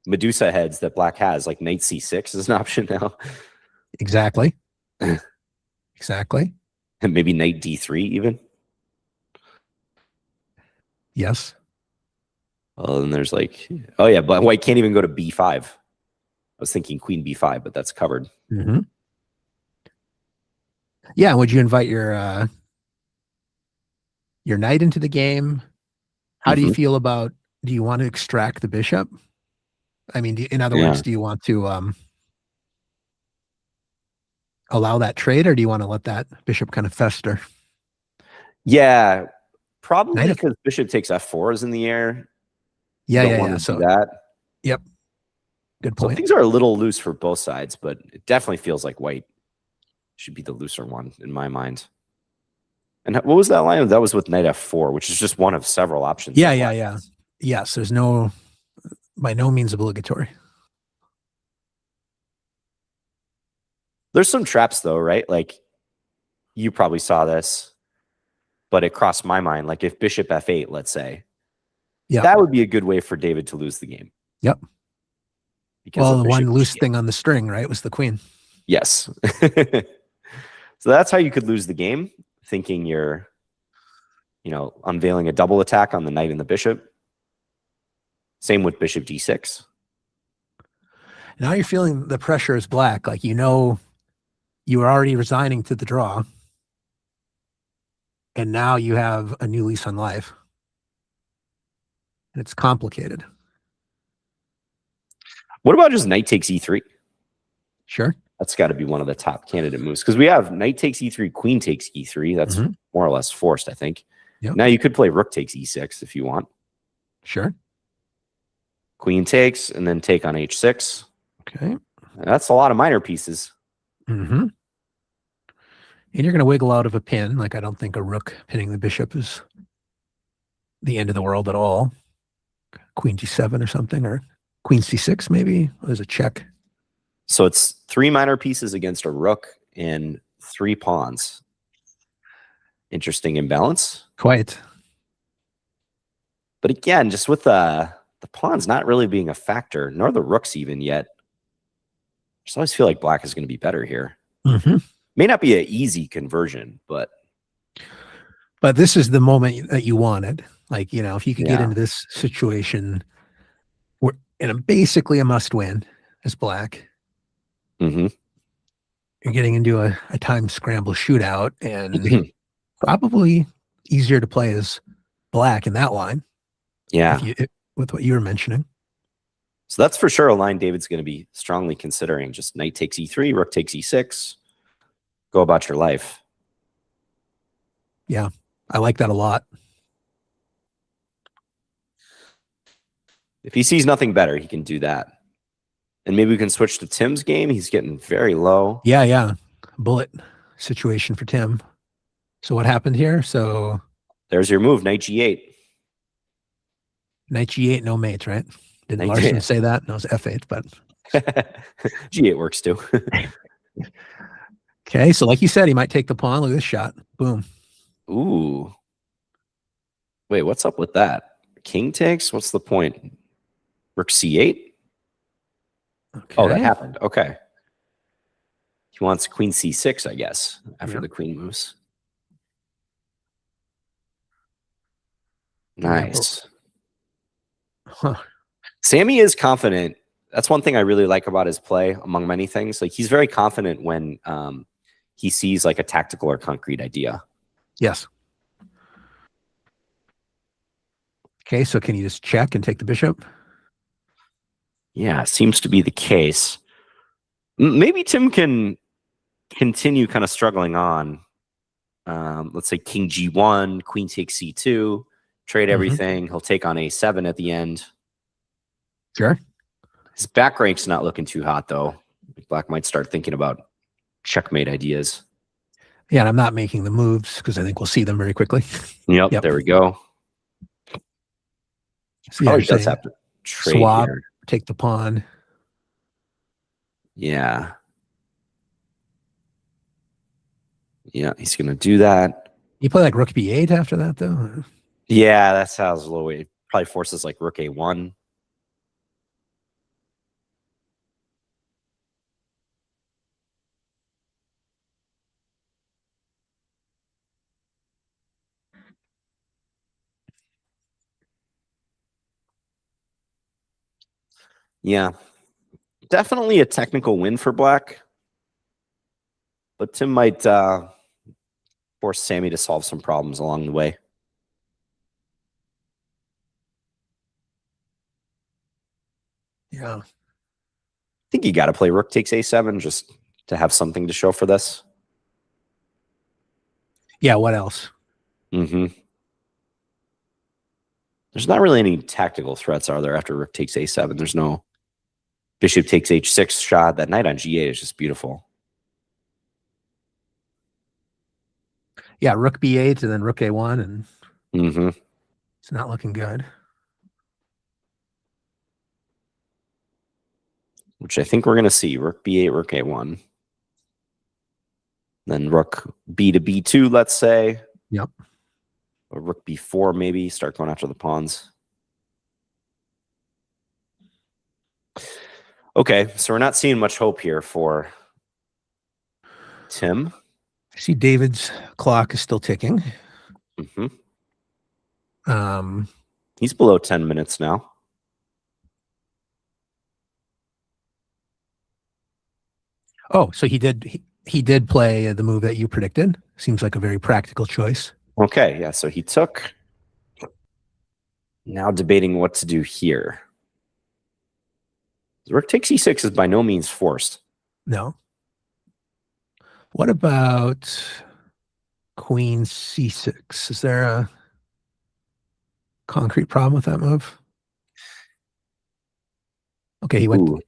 Medusa heads that black has. Like knight c6 is an option now. Exactly. Exactly. And maybe knight d3 even. Yes. Well, then there's like, oh yeah, but white can't even go to b5. I was thinking queen b5, but that's covered. Mm-hmm. Yeah, would you invite your knight into the game? How do you feel about, do you want to extract the bishop? I mean, in other words, do you want to allow that trade, or do you want to let that bishop kind of fester? Yeah, probably because bishop takes f4 is in the air. Yeah. So that. Yep. Good point. So things are a little loose for both sides, but it definitely feels like white should be the looser one in my mind. And what was that line? That was with knight f4, which is just one of several options. Yeah. Yes, there's by no means obligatory. There's some traps though, right? Like you probably saw this, but it crossed my mind. Like if bishop f8, let's say, that would be a good way for David to lose the game. Yep. Because the one loose thing on the string, right, was the queen. Yes. So that's how you could lose the game, thinking you're, unveiling a double attack on the knight and the bishop. Same with bishop d6. Now you're feeling the pressure as black. Like, you were already resigning to the draw. And now you have a new lease on life. And it's complicated. What about just knight takes e3? Sure. That's got to be one of the top candidate moves. Because we have knight takes e3, queen takes e3. That's more or less forced, I think. Yep. Now you could play rook takes e6 if you want. Sure. Queen takes, and then take on h6. Okay. That's a lot of minor pieces. Mm-hmm. And you're going to wiggle out of a pin. Like, I don't think a rook pinning the bishop is the end of the world at all. Queen g7 or something, or queen c6 maybe. There's a check. So it's 3 minor pieces against a rook and 3 pawns. Interesting imbalance. Quite. But again, just with the pawns not really being a factor, nor the rooks even yet, I just always feel like black is going to be better here. May not be an easy conversion, but this is the moment that you wanted. Like, if you could get into this situation, and basically a must-win as black. You're getting into a time scramble shootout, and probably easier to play as black in that line. Yeah. With what you were mentioning. So that's for sure a line David's going to be strongly considering. Just knight takes e3, rook takes e6. Go about your life. Yeah, I like that a lot. If he sees nothing better, he can do that. And maybe we can switch to Tim's game. He's getting very low. Yeah. Bullet situation for Tim. So what happened here? So there's your move, knight g8. Knight g8, no mates, right? Didn't Larson say that? No, it was f8, but g8 works too. Okay, so like you said, he might take the pawn. Look at this shot. Boom. Ooh. Wait, what's up with that? King takes? What's the point? Rook c8? Okay. Oh, that happened. Okay. He wants queen c6, I guess, after the queen moves. Nice. Sammy is confident. That's one thing I really like about his play, among many things. Like, he's very confident when he sees like a tactical or concrete idea. Yes. Okay, so can you just check and take the bishop? Yeah, seems to be the case. Maybe Tim can continue kind of struggling on. Let's say king g1, queen takes c2, trade everything. He'll take on a7 at the end. Sure. His back rank's not looking too hot, though. Black might start thinking about checkmate ideas. Yeah, and I'm not making the moves because I think we'll see them very quickly. Yep. There we go. So yeah, Probably you're does saying have to trade swap, here. take the pawn. Yeah. Yeah, he's going to do that. You play like rook b8 after that, though? Yeah, that sounds a little weird. Probably forces like rook a1. Yeah, definitely a technical win for Black. But Tim might force Sammy to solve some problems along the way. Yeah. I think you got to play rook takes a7 just to have something to show for this. Yeah, what else? Mm-hmm. There's not really any tactical threats, are there, after rook takes a7? There's no bishop takes h6 shot. That knight on g8 is just beautiful. Yeah, rook b8 and then rook a1, and it's not looking good. Which I think we're going to see. Rook b8, rook a1. Then rook b to b2, let's say. Yep. Or rook b4, maybe. Start going after the pawns. Okay, so we're not seeing much hope here for Tim. I see David's clock is still ticking. He's below 10 minutes now. Oh, so he did play the move that you predicted. Seems like a very practical choice. Okay, yeah, so he took. Now debating what to do here. Rook takes e6 is by no means forced. No. What about queen c6? Is there a concrete problem with that move? Okay, he went. Ooh.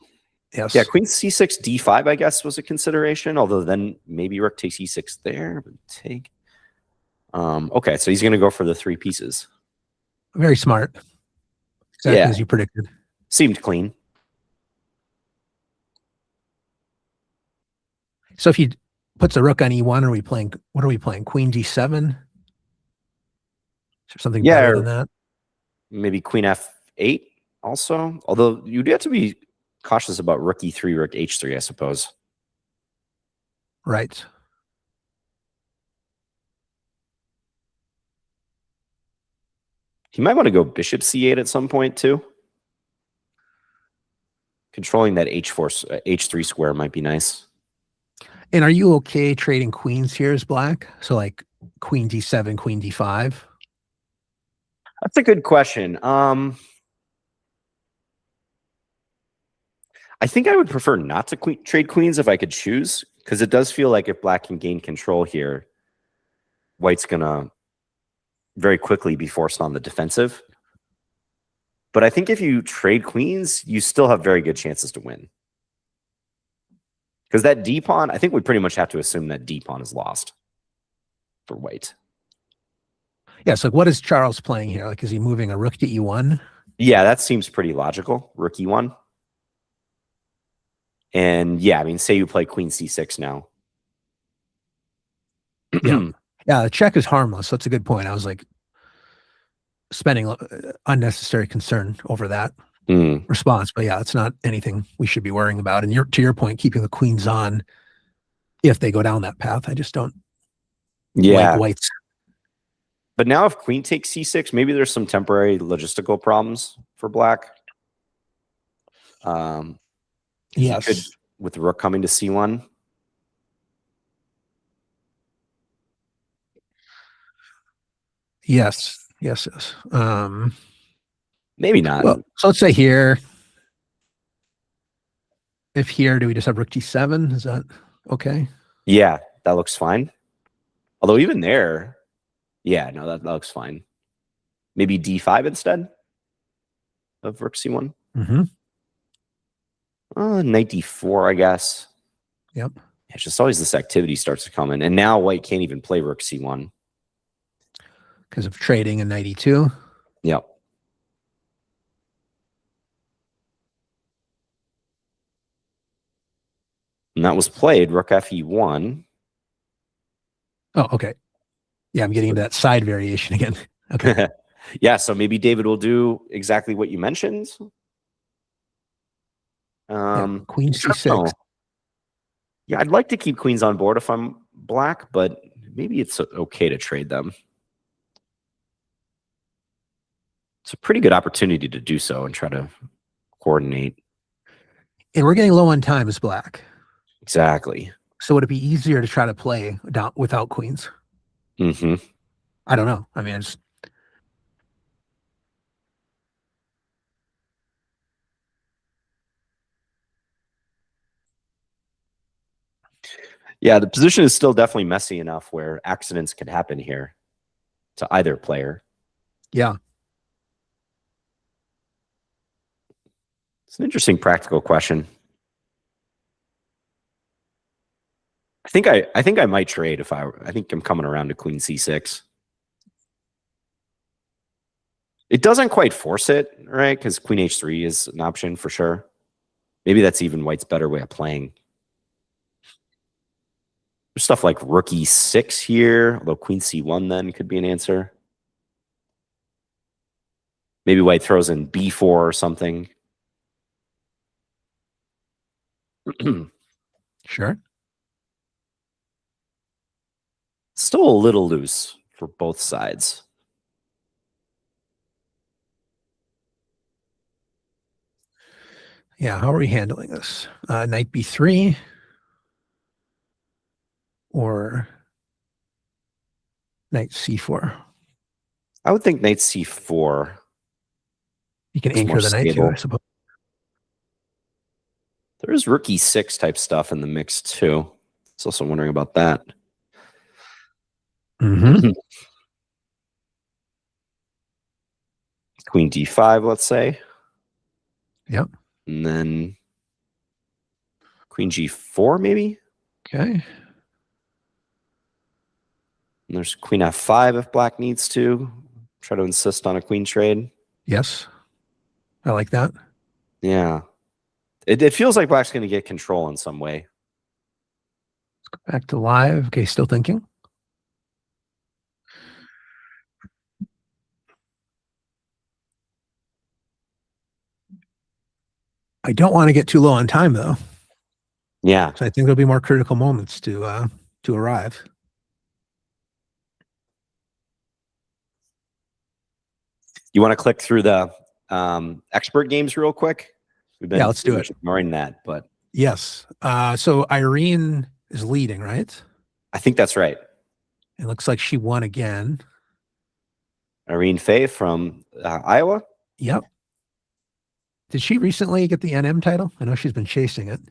Yes. Yeah, queen c6, d5, I guess, was a consideration. Although then maybe rook takes e6 there. But take. Okay, so he's going to go for the 3 pieces. Very smart. Exactly as you predicted. Seemed clean. So if he puts a rook on e1, what are we playing? Queen d7? Is there something better than that? Maybe queen f8 also. Although you'd have to be cautious about rook e3, rook h3, I suppose. Right. He might want to go bishop c8 at some point too. Controlling that h3 square might be nice. And are you okay trading queens here as Black? So like queen d7, queen d5? That's a good question. I think I would prefer not to trade queens if I could choose, because it does feel like if Black can gain control here, White's going to very quickly be forced on the defensive. But I think if you trade queens, you still have very good chances to win. Because that D pawn, I think we pretty much have to assume that D pawn is lost for White. Yeah, so what is Charles playing here? Like, is he moving a rook to e1? Yeah, that seems pretty logical. Rook e1. And yeah, I mean, say you play queen c6 now. Yeah. Yeah, the check is harmless. That's a good point. I was like spending unnecessary concern over that response. But yeah, it's not anything we should be worrying about. And to your point, keeping the queens on if they go down that path. I just don't like White's. But now if queen takes c6, maybe there's some temporary logistical problems for Black. Yes. With rook coming to c1. Yes. Maybe not. Well, so let's say here. If here, do we just have rook g7? Is that okay? Yeah, that looks fine. Although even there, yeah, no, that looks fine. Maybe d5 instead of rook c1. Mm-hmm. Knight d4, I guess. Yep. It's just always this activity starts to come in. And now white can't even play rook c1. Because of trading in 92. Yep. And that was played, rook fe1. Oh, okay. Yeah, I'm getting into that side variation again. Okay. Yeah, so maybe David will do exactly what you mentioned. Queen c6. Yeah, I'd like to keep queens on board if I'm black, but maybe it's okay to trade them. It's a pretty good opportunity to do so and try to coordinate. And we're getting low on time as black. Exactly. So would it be easier to try to play without queens? Mm-hmm. I don't know. I mean, it's... Yeah, the position is still definitely messy enough where accidents could happen here to either player. Yeah. It's an interesting practical question. I think I might trade if I think I'm coming around to queen c6. It doesn't quite force it, right? Because queen h3 is an option for sure. Maybe that's even white's better way of playing. There's stuff like rook e6 here, although queen c1 then could be an answer. Maybe white throws in b4 or something. Sure. Still a little loose for both sides. Yeah, how are we handling this? Knight b3 or knight c4? I would think knight c4. You can anchor the knight too, I suppose. There is rook e6 type stuff in the mix too. So also wondering about that. Mm-hmm. Queen d5, let's say. Yep. And then queen g4, maybe? Okay. And there's queen f5 if black needs to. Try to insist on a queen trade. Yes. I like that. Yeah. It feels like black's going to get control in some way. Let's go back to live. Okay, still thinking. I don't want to get too low on time, though. Yeah. So I think there'll be more critical moments to arrive. You want to click through the expert games real quick? We've been Let's do it. Ignoring that, but yes. So Irene is leading, right? I think that's right. It looks like she won again. Irene Fay from Iowa. Yep. Did she recently get the NM title? I know she's been chasing it.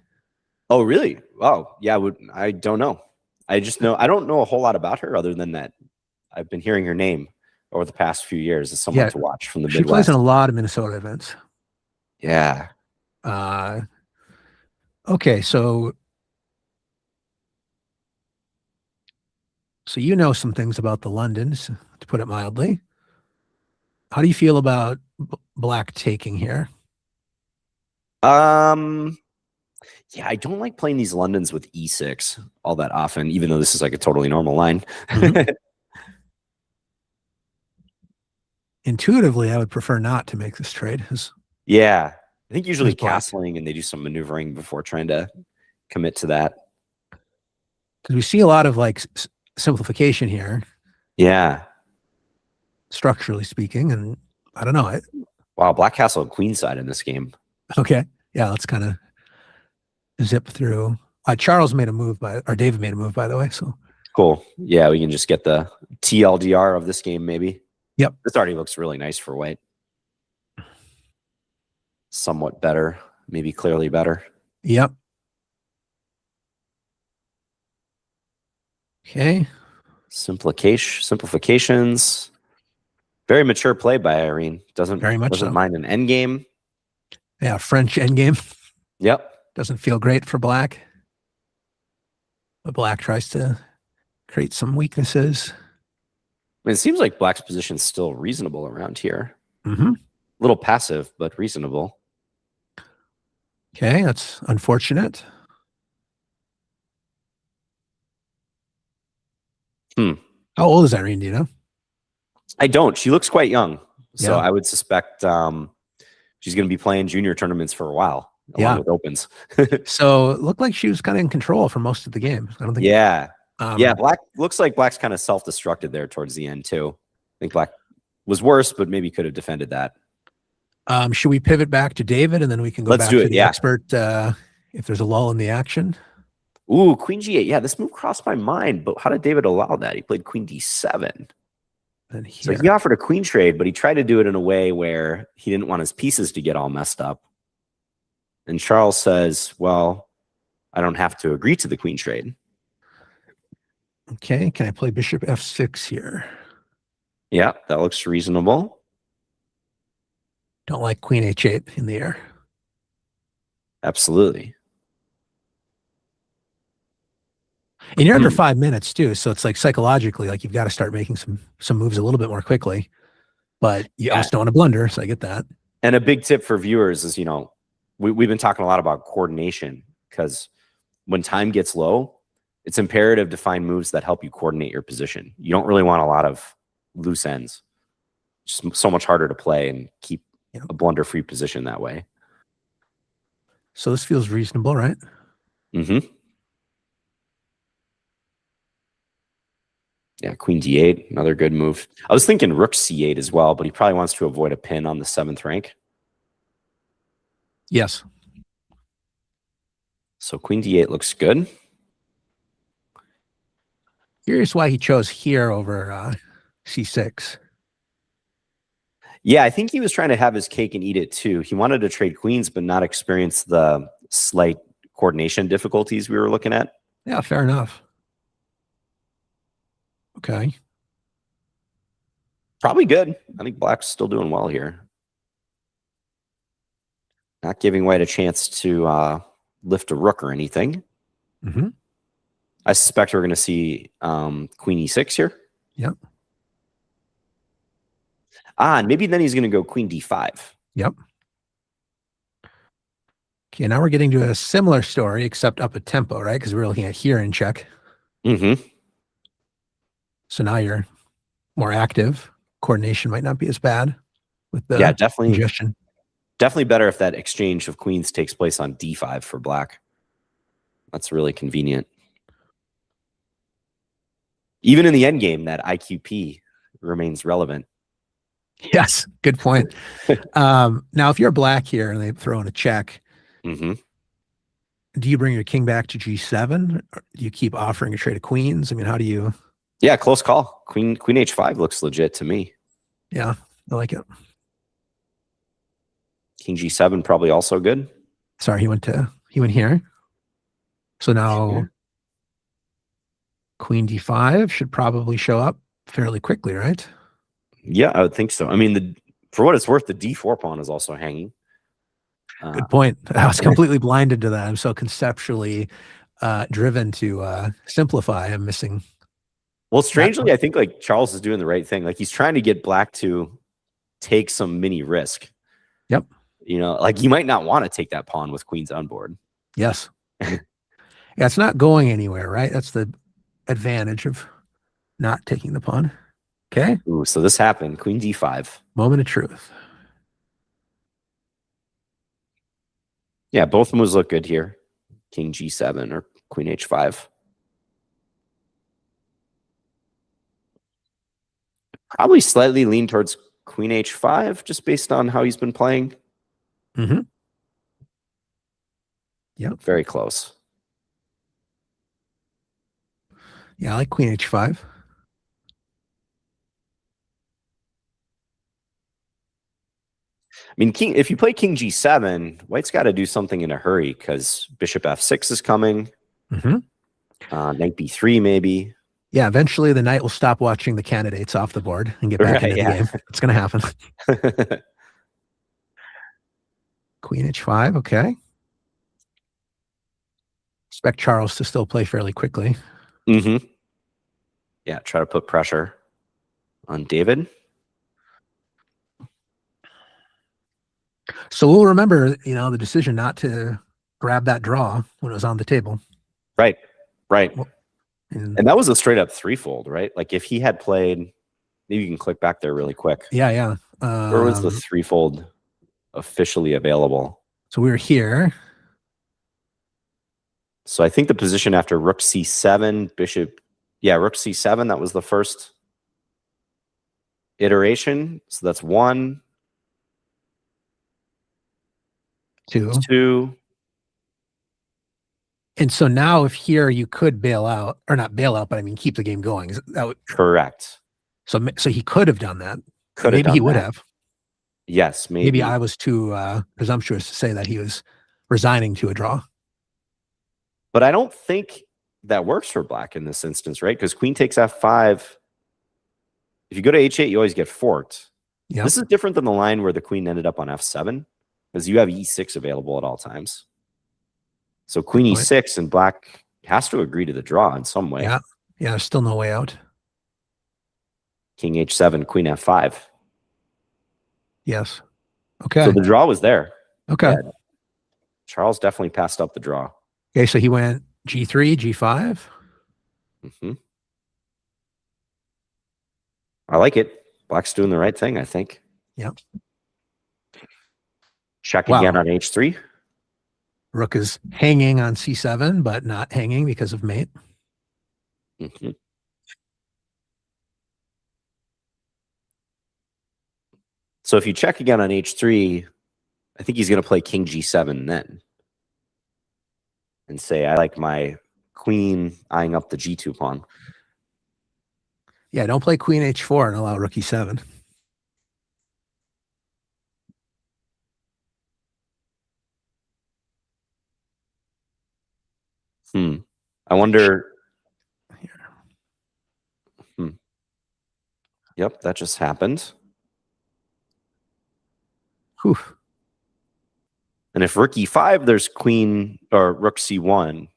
Oh, really? Wow. Yeah, I don't know. I don't know a whole lot about her other than that I've been hearing her name over the past few years as someone to watch from the Midwest. She plays in a lot of Minnesota events. Yeah. Okay, so you know some things about the Londons, to put it mildly. How do you feel about black taking here? Yeah, I don't like playing these Londons with e6 all that often, even though this is like a totally normal line. Mm-hmm. Intuitively, I would prefer not to make this trade. Yeah, I think usually castling and they do some maneuvering before trying to commit to that. Because we see a lot of like simplification here. Yeah. Structurally speaking, and I don't know. Wow, black castle queenside in this game. Okay. Yeah, let's kind of zip through. Charles made a move or David made a move, by the way. So cool. Yeah, we can just get the TLDR of this game, maybe. Yep. This already looks really nice for white. Somewhat better, maybe clearly better. Yep. Okay. Simplifications. Very mature play by Irene. Doesn't mind an endgame. Yeah, French endgame. Yep. Doesn't feel great for black. But black tries to create some weaknesses. I mean, it seems like black's position is still reasonable around here. Mm-hmm. A little passive, but reasonable. Okay, that's unfortunate. Hmm. How old is Irene, do you know? I don't. She looks quite young. So Yeah. I would suspect she's going to be playing junior tournaments for a while, along with opens. So it looked like she was kind of in control for most of the game. I don't think. Yeah. Black looks like black's kind of self-destructed there towards the end too. I think black was worse, but maybe could have defended that. Should we pivot back to David and then we can go Let's back do to it, the expert if there's a lull in the action? Ooh, queen g8. Yeah, this move crossed my mind, but how did David allow that? He played queen d7. And So he offered a queen trade, but he tried to do it in a way where he didn't want his pieces to get all messed up. And Charles says, well, I don't have to agree to the queen trade. Okay, can I play bishop f6 here? Yeah, that looks reasonable. Don't like queen h8 in the air. Absolutely. And you're under 5 minutes too, so it's like psychologically, like you've got to start making some moves a little bit more quickly. But you also don't want to blunder, so I get that. And a big tip for viewers is, we've been talking a lot about coordination, because when time gets low, it's imperative to find moves that help you coordinate your position. You don't really want a lot of loose ends. It's so much harder to play and keep a blunder-free position that way. So this feels reasonable, right? Mm-hmm. Yeah, queen d8, another good move. I was thinking rook c8 as well, but he probably wants to avoid a pin on the 7th rank. Yes. So queen d8 looks good. Curious why he chose here over c6. Yeah, I think he was trying to have his cake and eat it too. He wanted to trade queens, but not experience the slight coordination difficulties we were looking at. Yeah, fair enough. Okay. Probably good. I think black's still doing well here. Not giving white a chance to lift a rook or anything. Mm-hmm. I suspect we're going to see queen e6 here. Yep. And maybe then he's going to go queen d5. Yep. Okay, now we're getting to a similar story, except up a tempo, right? Because we're looking at here in check. Mm-hmm. So now you're more active. Coordination might not be as bad with the definitely congestion. Definitely better if that exchange of queens takes place on d5 for black. That's really convenient. Even in the endgame, that IQP remains relevant. Yes, good point. Now, if you're black here and they throw in a check, mm-hmm. do you bring your king back to g7? Or do you keep offering a trade of queens? I mean, how do you... Yeah, close call. Queen h5 looks legit to me. Yeah, I like it. King g7 probably also good. Sorry, he went here. So now queen d5 should probably show up fairly quickly, right? Yeah, I would think so. I mean, for what it's worth, the d4 pawn is also hanging. Good point. I was completely blinded to that. I'm so conceptually driven to simplify. I'm missing. Well, strangely, I think like Charles is doing the right thing. Like he's trying to get black to take some mini risk. Yep. Like you might not want to take that pawn with queens on board. Yes. Yeah, it's not going anywhere, right? That's the advantage of not taking the pawn. Okay. Ooh, so this happened. Queen d5. Moment of truth. Yeah, both moves look good here. King g7 or queen h5. Probably slightly lean towards queen h5 just based on how he's been playing. Mm-hmm. Yep. Very close. Yeah, I like queen h5. I mean, if you play king g7, white's got to do something in a hurry because bishop f6 is coming. Mm-hmm. Knight b3 maybe. Yeah, eventually the knight will stop watching the candidates off the board and get back into the game. It's going to happen. Queen h5, okay. Expect Charles to still play fairly quickly. Mm-hmm. Yeah, try to put pressure on David. So we'll remember, the decision not to grab that draw when it was on the table. Right. Well, And that was a straight up threefold, right? Like if he had played, maybe you can click back there really quick. Yeah. Where was the threefold officially available? So we were here. So I think the position after rook c7, bishop, rook c7, that was the first iteration. So that's 1, 2. And so now if here you could bail out, or not bail out, but I mean keep the game going. Correct. So he could have done that. Could have maybe done he would that. have. Yes, maybe. Maybe I was too presumptuous to say that he was resigning to a draw. But I don't think that works for black in this instance, right? Because queen takes f5. If you go to h8, you always get forked. Yep. This is different than the line where the queen ended up on f7, because you have e6 available at all times. So queen e6, and black has to agree to the draw in some way. Yeah, there's still no way out. King h7, queen f5. Yes. Okay. So the draw was there. Okay. Yeah. Charles definitely passed up the draw. Okay, so he went g3, g5. Mm-hmm. I like it. Black's doing the right thing, I think. Yep. Check again on h3. Rook is hanging on c7, but not hanging because of mate. Mm-hmm. So if you check again on h3, I think he's going to play king g7 then. And say, I like my queen eyeing up the g2 pawn. Yeah, don't play queen h4 and allow rook e7. I wonder. Yep, that just happened. Whew. And if rook e5, there's queen or rook c1.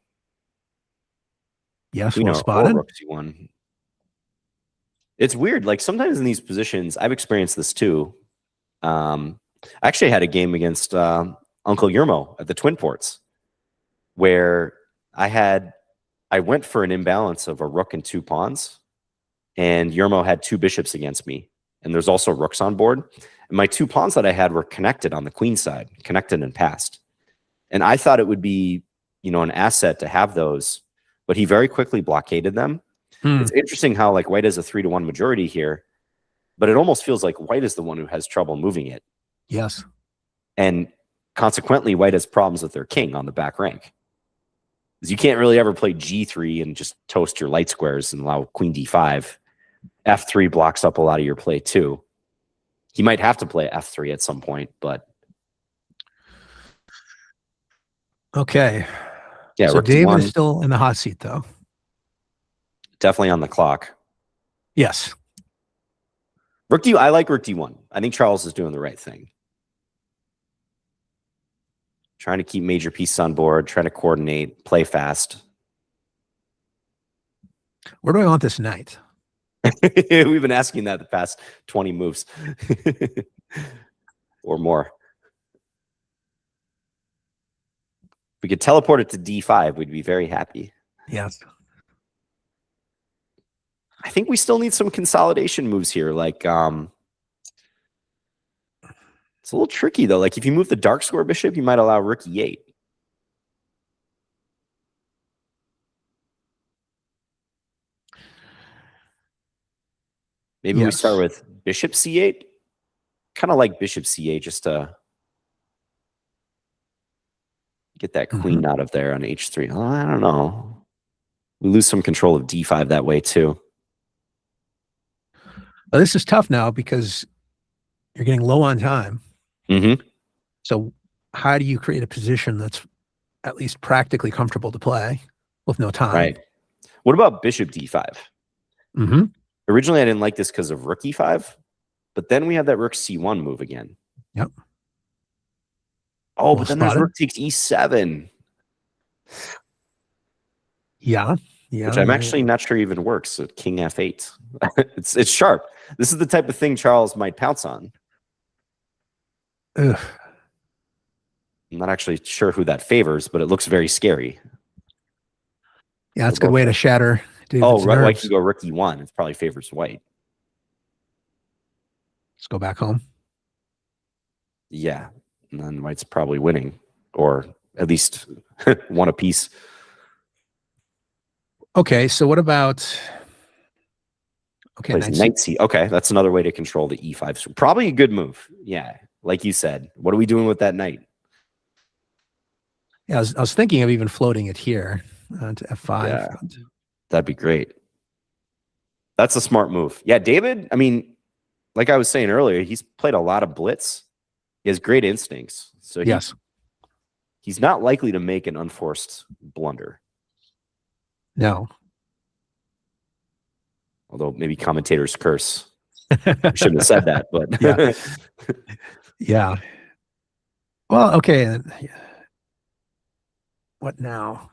Yes, well spotted. Or rook c1. It's weird. Like sometimes in these positions, I've experienced this too. I actually had a game against Uncle Yermo at the Twin Ports, where I went for an imbalance of a rook and 2 pawns, and Yermo had 2 bishops against me, and there's also rooks on board. And my 2 pawns that I had were connected on the queen side, connected and passed. And I thought it would be, an asset to have those, but he very quickly blockaded them. It's interesting how like white has a 3-1 majority here, but it almost feels like white is the one who has trouble moving it. Yes. And consequently, white has problems with their king on the back rank. Because you can't really ever play g3 and just toast your light squares and allow queen d5. f3 blocks up a lot of your play too. He might have to play f3 at some point, but okay. Yeah, so David is still in the hot seat, though. Definitely on the clock. Yes. Rook D. I like Rook D1. I think Charles is doing the right thing. Trying to keep major pieces on board, trying to coordinate, play fast. Where do I want this knight? We've been asking that the past 20 moves or more. If we could teleport it to D5, we'd be very happy. Yes. I think we still need some consolidation moves here. Like, it's a little tricky, though. Like, if you move the dark square bishop, you might allow rook E8. Maybe we start with bishop C8. Kind of like bishop C8 just to get that queen out of there on H3. Oh, I don't know. We lose some control of D5 that way, too. Well, this is tough now because you're getting low on time. So how do you create a position that's at least practically comfortable to play with no time? Right. What about bishop D5? Originally, I didn't like this because of rook E5, but then we have that rook C1 move again. Yep. Oh, but then there's rook takes E7. Yeah. Yeah. Which I'm yeah, actually not sure even works at king f8. It's sharp. This is the type of thing Charles might pounce on. yeah. Ugh. I'm not actually sure who that favors, but it looks very scary. Yeah, it's a good way to shatter David's right. White nerves. can go rook e1. It probably favors white. Let's go back home. Yeah. And then white's probably winning, or at least one apiece. Okay, so what about... Okay, knight c. Okay, that's another way to control the e5. So probably a good move. Yeah, like you said. What are we doing with that knight? Yeah, I was thinking of even floating it here to f5. Yeah, that'd be great. That's a smart move. Yeah, David, I mean, like I was saying earlier, he's played a lot of blitz. He has great instincts. So he's not likely to make an unforced blunder. No. Although maybe commentators curse. Shouldn't have said that, but yeah. Yeah. Well, okay. What now?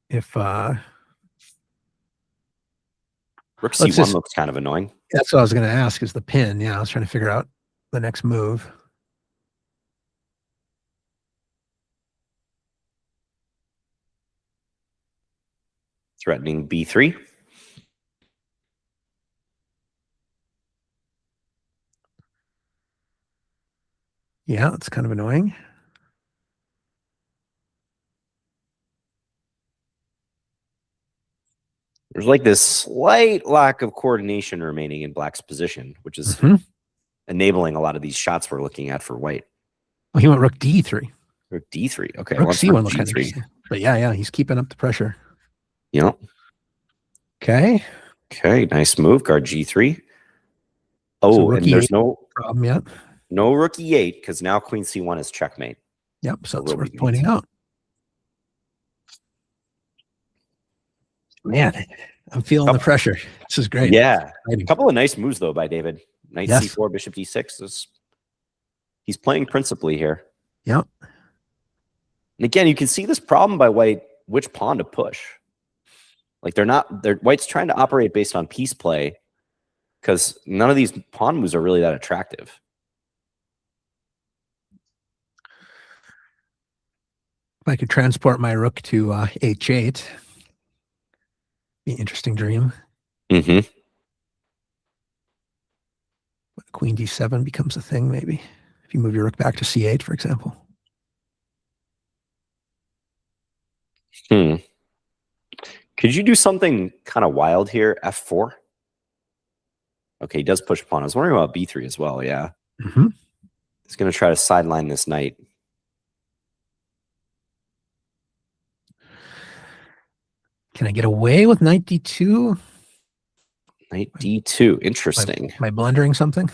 If rook c1 looks kind of annoying. That's what I was going to ask, is the pin. Yeah, I was trying to figure out the next move. Threatening b3. Yeah, it's kind of annoying. There's like this slight lack of coordination remaining in black's position, which is enabling a lot of these shots we're looking at for white. Oh, he went rook d3. Rook d3. Okay. Rook c1 looks kind of interesting. But yeah, he's keeping up the pressure. Yeah. Okay. Okay, nice move. Guard g3. Oh, so and there's no problem yet. No rook e8, because now queen c1 is checkmate. Yep, so it's worth pointing out. Man, I'm feeling the pressure. This is great. Yeah. A couple of nice moves, though, by David. Knight c4, bishop d6. He's playing principally here. Yep. And again, you can see this problem by white, which pawn to push. Like white's trying to operate based on piece play, because none of these pawn moves are really that attractive. If I could transport my rook to h8, be an interesting dream. Mm-hmm. Queen d7 becomes a thing, maybe. If you move your rook back to c8, for example. Could you do something kind of wild here? f4? Okay, he does push pawn. I was wondering about b3 as well, yeah. He's going to try to sideline this knight. Can I get away with knight d2? Knight d2. Interesting. Am I blundering something?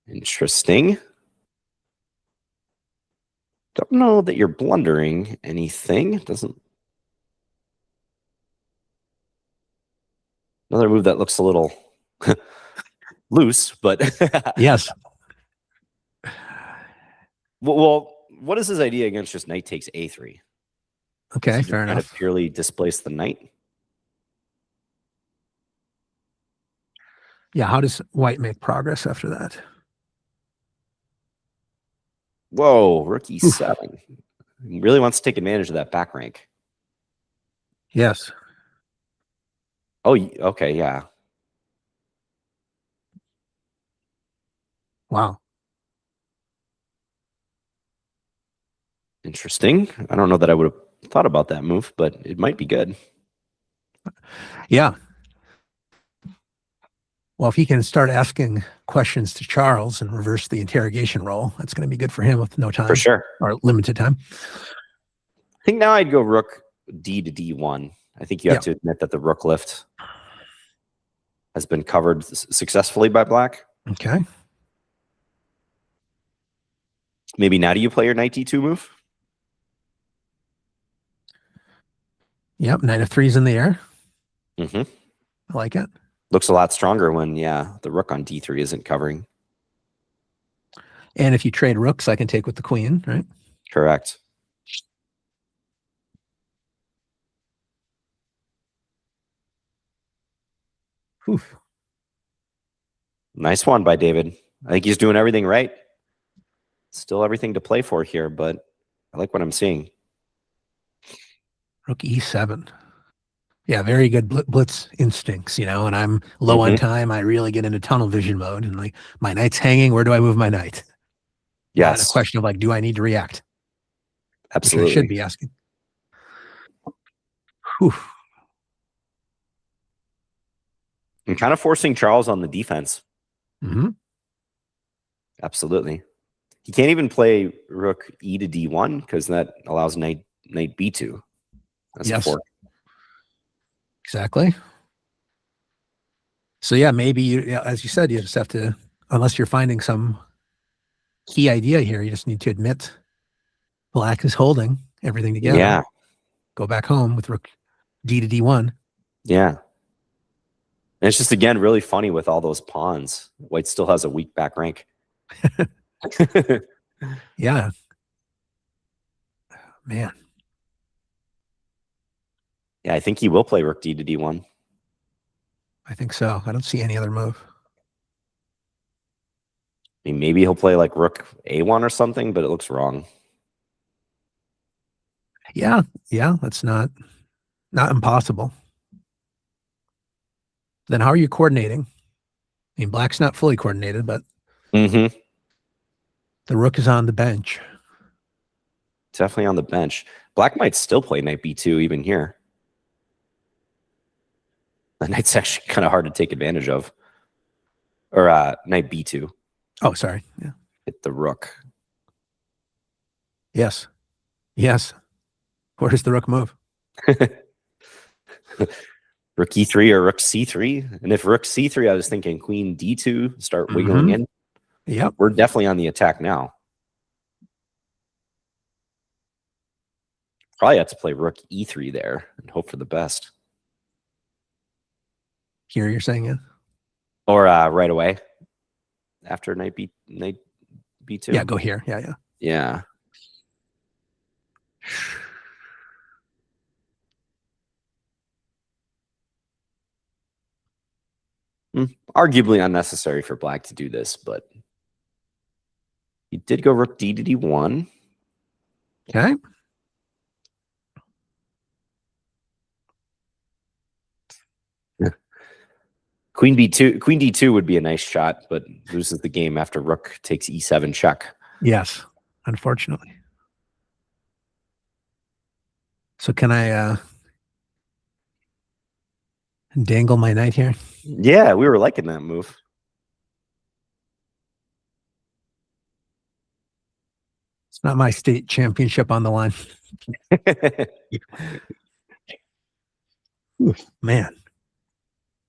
Interesting. Don't know that you're blundering anything. Doesn't. Another move that looks a little loose, but yes. Well, what is his idea against just knight takes a3? Okay, fair enough. To purely displace the knight. Yeah, how does white make progress after that? Whoa, rook e7. He really wants to take advantage of that back rank. Yes. Oh, okay, yeah. Wow. Interesting. I don't know that I would have thought about that move, but it might be good. Yeah. Well, if he can start asking questions to Charles and reverse the interrogation role, that's going to be good for him with no time. For sure. Or limited time. I think now I'd go rook d to d1. I think you have to admit that the rook lift has been covered successfully by black. Okay. Maybe now do you play your knight d2 move? Yep, knight of 3's in the air. I like it. Looks a lot stronger when, the rook on d3 isn't covering. And if you trade rooks, I can take with the queen, right? Correct. Whew. Nice one by David. I think he's doing everything right. Still everything to play for here, but I like what I'm seeing. Rook e7. Yeah, very good blitz instincts, and I'm low on time. I really get into tunnel vision mode, and like my knight's hanging. Where do I move my knight? Yes. Not a question of like, do I need to react? Absolutely. Which I should be asking. Whew. I'm kind of forcing Charles on the defense. Mm-hmm. Absolutely. He can't even play rook e to d1 because that allows knight b2. That's a fork. Exactly. So yeah, maybe you, as you said, you just have to, unless you're finding some key idea here, you just need to admit black is holding everything together. Yeah. Go back home with rook d to d1. Yeah. And it's just, again, really funny with all those pawns. White still has a weak back rank. Yeah. Man. Yeah, I think he will play rook d to d1. I think so. I don't see any other move. I mean, maybe he'll play like rook a1 or something, but it looks wrong. Yeah. Yeah. That's not impossible. Then how are you coordinating? I mean, black's not fully coordinated, but the rook is on the bench. Definitely on the bench. Black might still play knight b2 even here. The knight's actually kind of hard to take advantage of. Or knight b2. Oh, sorry. Yeah. Hit the rook. Yes. Yes. Where does the rook move? Rook e3 or rook c3. And if rook c3, I was thinking queen d2, start wiggling in. Yep. We're definitely on the attack now. Probably have to play rook e3 there and hope for the best. Here you're saying it? Or right away after knight b2. Yeah, go here. Yeah, yeah. Yeah. Arguably unnecessary for black to do this, but he did go rook d to d1. Okay. Queen d2 would be a nice shot, but loses the game after rook takes e7 check. Yes, unfortunately. So can I dangle my knight here? Yeah, we were liking that move. It's not my state championship on the line. Man.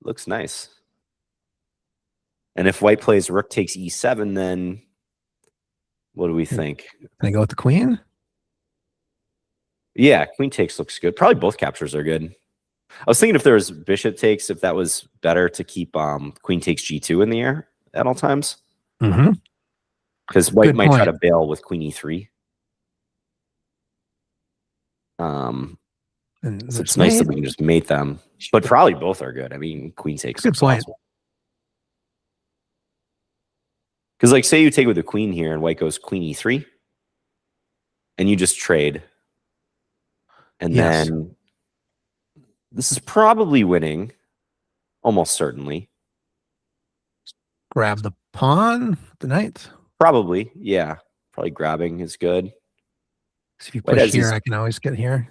Looks nice. And if white plays rook takes e7, then what do we think? Can I go with the queen? Yeah, queen takes looks good. Probably both captures are good. I was thinking if there was bishop takes, if that was better to keep queen takes g2 in the air at all times. Because white might try to bail with queen e3. So it's nice that we can just mate them. But probably both are good. I mean, queen takes looks awesome. Because, like, say you take with the queen here and white goes queen e3, and you just trade. And then this is probably winning, almost certainly. Grab the pawn, the knight. Probably, yeah. Probably grabbing is good. So if you push here, I can always get here.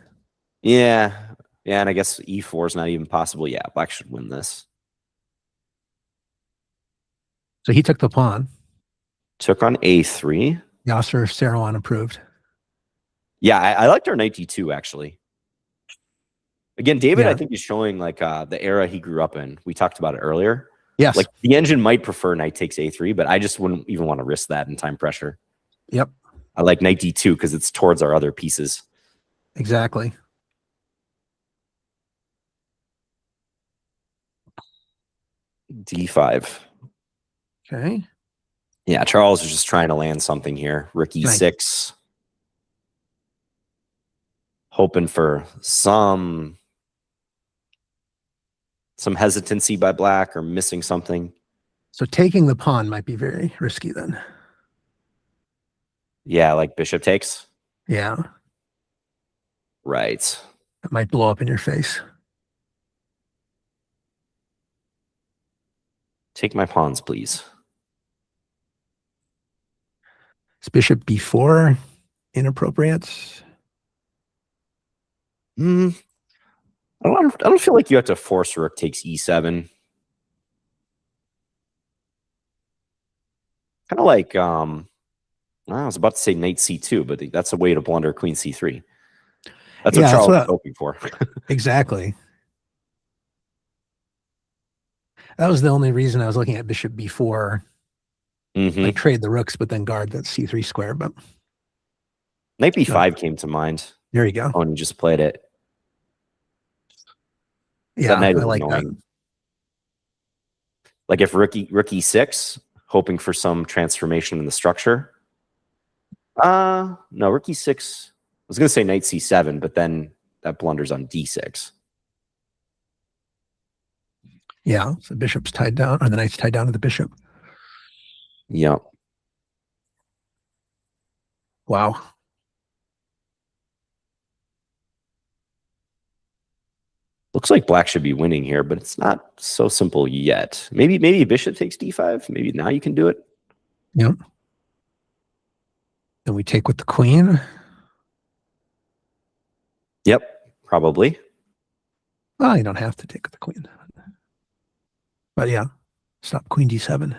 Yeah. Yeah, and I guess e4 is not even possible. Yeah, black should win this. So he took the pawn. Took on a3. Yasser Sarouan approved. Yeah, I liked our knight d2, actually. Again, David, I think is showing like the era he grew up in. We talked about it earlier. Yes. Like the engine might prefer knight takes a3, but I just wouldn't even want to risk that in time pressure. Yep. I like knight d2 because it's towards our other pieces. Exactly. d5. Okay. Yeah, Charles is just trying to land something here. Rook e6. Hoping for some hesitancy by black or missing something. So taking the pawn might be very risky then. Yeah, like bishop takes. Yeah. Right. It might blow up in your face. Take my pawns, please. Is bishop b4 inappropriate? I don't feel like you have to force rook takes e7. Kind of like I was about to say knight c2, but that's a way to blunder queen c3. That's what Charles was hoping for. Exactly. That was the only reason I was looking at bishop b4. Like trade the rooks, but then guard that c3 square. But knight b5 came to mind. There you go. Oh, and you just played it. Yeah, that knight is I like annoying. that. Like if rook e6, hoping for some transformation in the structure. No, rook e6. I was going to say knight c7, but then that blunders on d6. Yeah, so the bishop's tied down, or the knight's tied down to the bishop. Yep. Wow. Looks like black should be winning here, but it's not so simple yet. Maybe bishop takes d5. Maybe now you can do it. Yep. And we take with the queen. Yep, probably. Well, you don't have to take with the queen. But yeah, stop queen d7.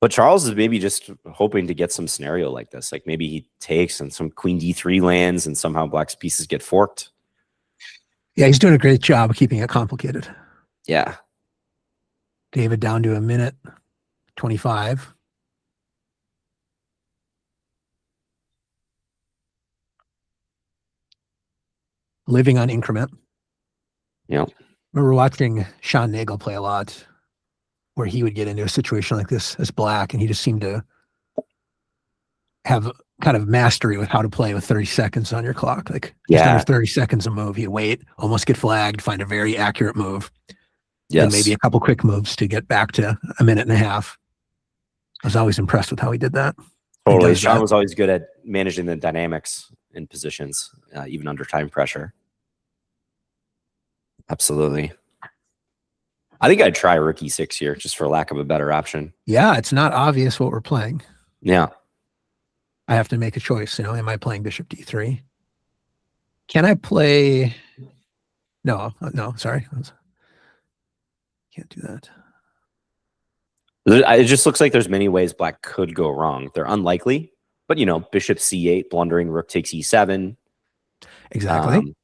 But Charles is maybe just hoping to get some scenario like this. Like maybe he takes and some queen d3 lands and somehow black's pieces get forked. Yeah, he's doing a great job keeping it complicated. Yeah. David down to a minute 25. Living on increment. Yeah. Remember watching Sean Nagel play a lot, where he would get into a situation like this as black, and he just seemed to have kind of mastery with how to play with 30 seconds on your clock. Like just under 30 seconds a move, he'd wait, almost get flagged, find a very accurate move. Yes. And maybe a couple quick moves to get back to a minute and a half. I was always impressed with how he did that. Totally. Sean was always good at managing the dynamics in positions, even under time pressure. Absolutely. I think I'd try rook e6 here, just for lack of a better option. Yeah, it's not obvious what we're playing. Yeah. I have to make a choice. Am I playing bishop d3? Can I play? No, sorry. Can't do that. It just looks like there's many ways black could go wrong. They're unlikely, but bishop c8, blundering rook takes e7. Exactly.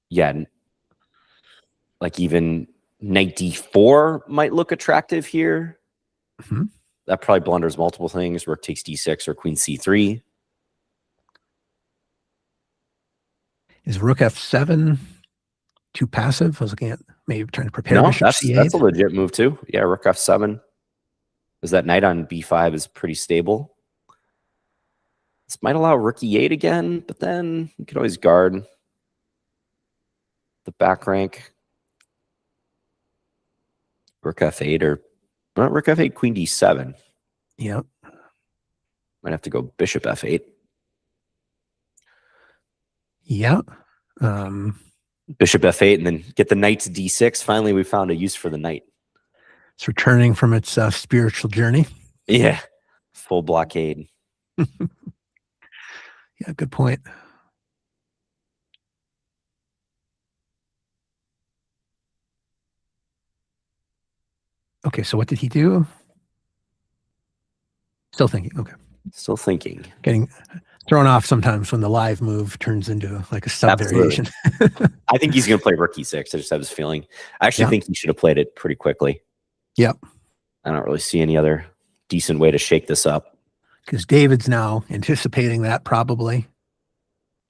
Yeah. Like even knight d4 might look attractive here. Mm-hmm. That probably blunders multiple things. Rook takes d6 or queen c3. Is rook f7 too passive? I was looking at maybe trying to prepare bishop c8. That's a legit move too. Yeah, rook f7. Because that knight on b5 is pretty stable. This might allow rook e8 again, but then you could always guard the back rank. Rook f8 or not rook f8, queen d7. Yep. Might have to go bishop f8. Yeah. Bishop f8 and then get the knight to d6. Finally, we found a use for the knight. It's returning from its spiritual journey. Yeah. Full blockade. Yeah, good point. Okay, so what did he do? Still thinking. Okay. Still thinking. Getting thrown off sometimes when the live move turns into like a sub variation. I think he's going to play rook e6. I just have this feeling. I actually think he should have played it pretty quickly. Yep. I don't really see any other decent way to shake this up. Because David's now anticipating that probably.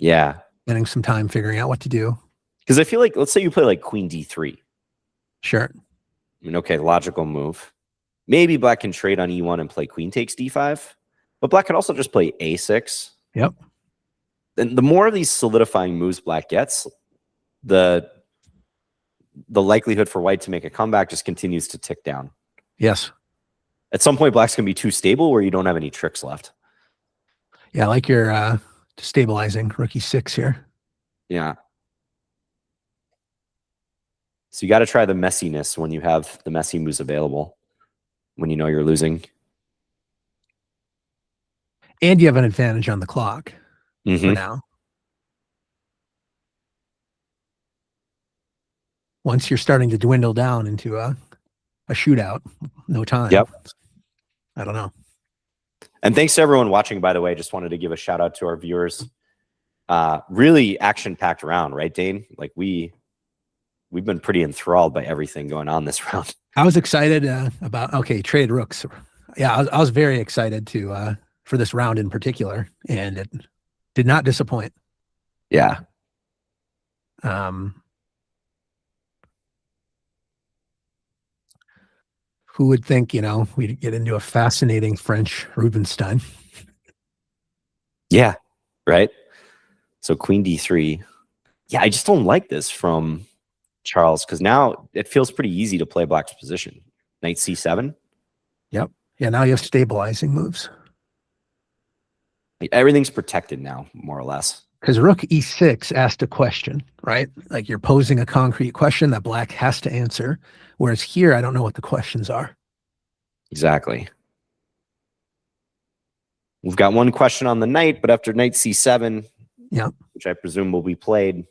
Yeah. Spending some time figuring out what to do. Because I feel like, let's say you play like queen d3. Sure. I mean, okay, logical move. Maybe black can trade on e1 and play queen takes d5, but black could also just play a6. Yep. And the more of these solidifying moves black gets, the likelihood for white to make a comeback just continues to tick down. Yes. At some point, black's going to be too stable where you don't have any tricks left. Yeah, I like your stabilizing rook e6 here. Yeah. So you got to try the messiness when you have the messy moves available, when you know you're losing. And you have an advantage on the clock for now. Once you're starting to dwindle down into a shootout, no time. Yep. I don't know. And thanks to everyone watching, by the way. Just wanted to give a shout out to our viewers. Really action-packed round, right, Dane? Like we've been pretty enthralled by everything going on this round. I was excited about trade rooks. Yeah, I was very excited to for this round in particular, and it did not disappoint. Yeah. Who would think, we'd get into a fascinating French Rubinstein? Yeah, right. So queen d3. Yeah, I just don't like this from Charles because now it feels pretty easy to play black's position. Knight c7. Yep. Yeah, now you have stabilizing moves. Everything's protected now, more or less. Because rook e6 asked a question, right? Like you're posing a concrete question that black has to answer. Whereas here, I don't know what the questions are. Exactly. We've got one question on the knight, but after knight c7, which I presume will be played,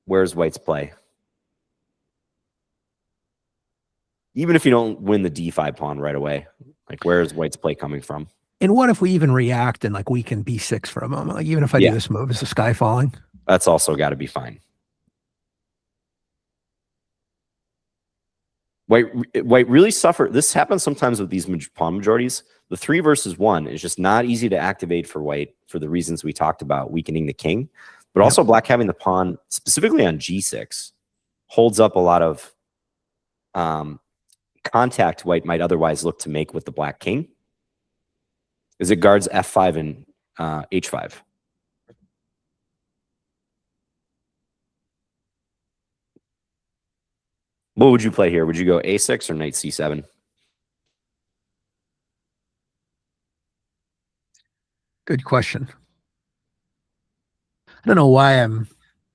where's white's play? Even if you don't win the d5 pawn right away, like where is white's play coming from? And what if we even react and like weaken b6 for a moment? Like even if I do this move, is the sky falling? That's also got to be fine. White really suffer. This happens sometimes with these pawn majorities. The 3 versus 1 is just not easy to activate for white for the reasons we talked about, weakening the king, but also black having the pawn specifically on g6 holds up a lot of contact white might otherwise look to make with the black king, is it guards f5 and h5. What would you play here? Would you go a6 or knight c7? Good question. I don't know why I'm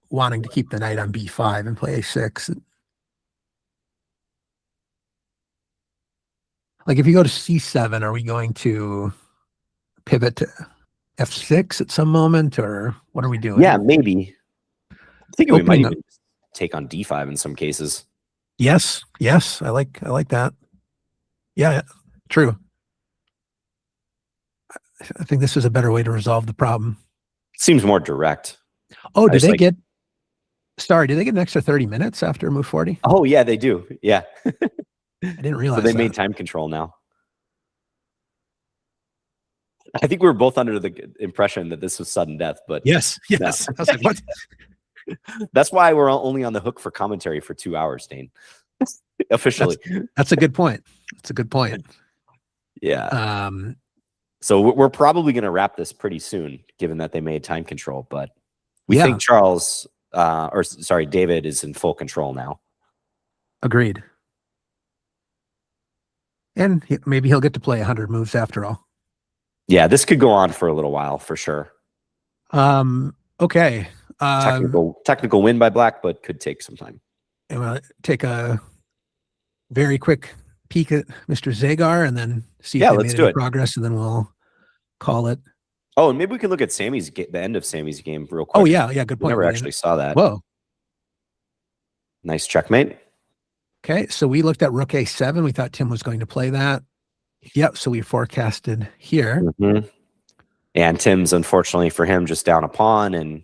wanting to keep the knight on b5 and play a6. Like if you go to c7, are we going to pivot to f6 at some moment, or what are we doing? Yeah, maybe. I think we might even take on d5 in some cases. Yes, I like that. Yeah, true. I think this is a better way to resolve the problem. Seems more direct. Oh, did they get an extra 30 minutes after move 40? Oh, yeah, they do. Yeah. I didn't realize so they made time control now. I think we were both under the impression that this was sudden death, but yes. No. I was like, what? That's why we're only on the hook for commentary for 2 hours, Dane. Officially. That's a good point. Yeah. So we're probably going to wrap this pretty soon, given that they made time control. But we think David is in full control now. Agreed. And maybe he'll get to play 100 moves after all. Yeah, this could go on for a little while for sure. Okay. Technical win by black, but could take some time. And we'll take a very quick peek at Mr. Zagar and then see if they made any progress, and then we'll call it. Oh, and maybe we can look at the end of Sammy's game real quick. Oh, yeah, good point. We never actually saw that. Whoa. Nice checkmate. Okay, so we looked at rook a7. We thought Tim was going to play that. Yep, so we forecasted here. And Tim's, unfortunately for him, just down a pawn and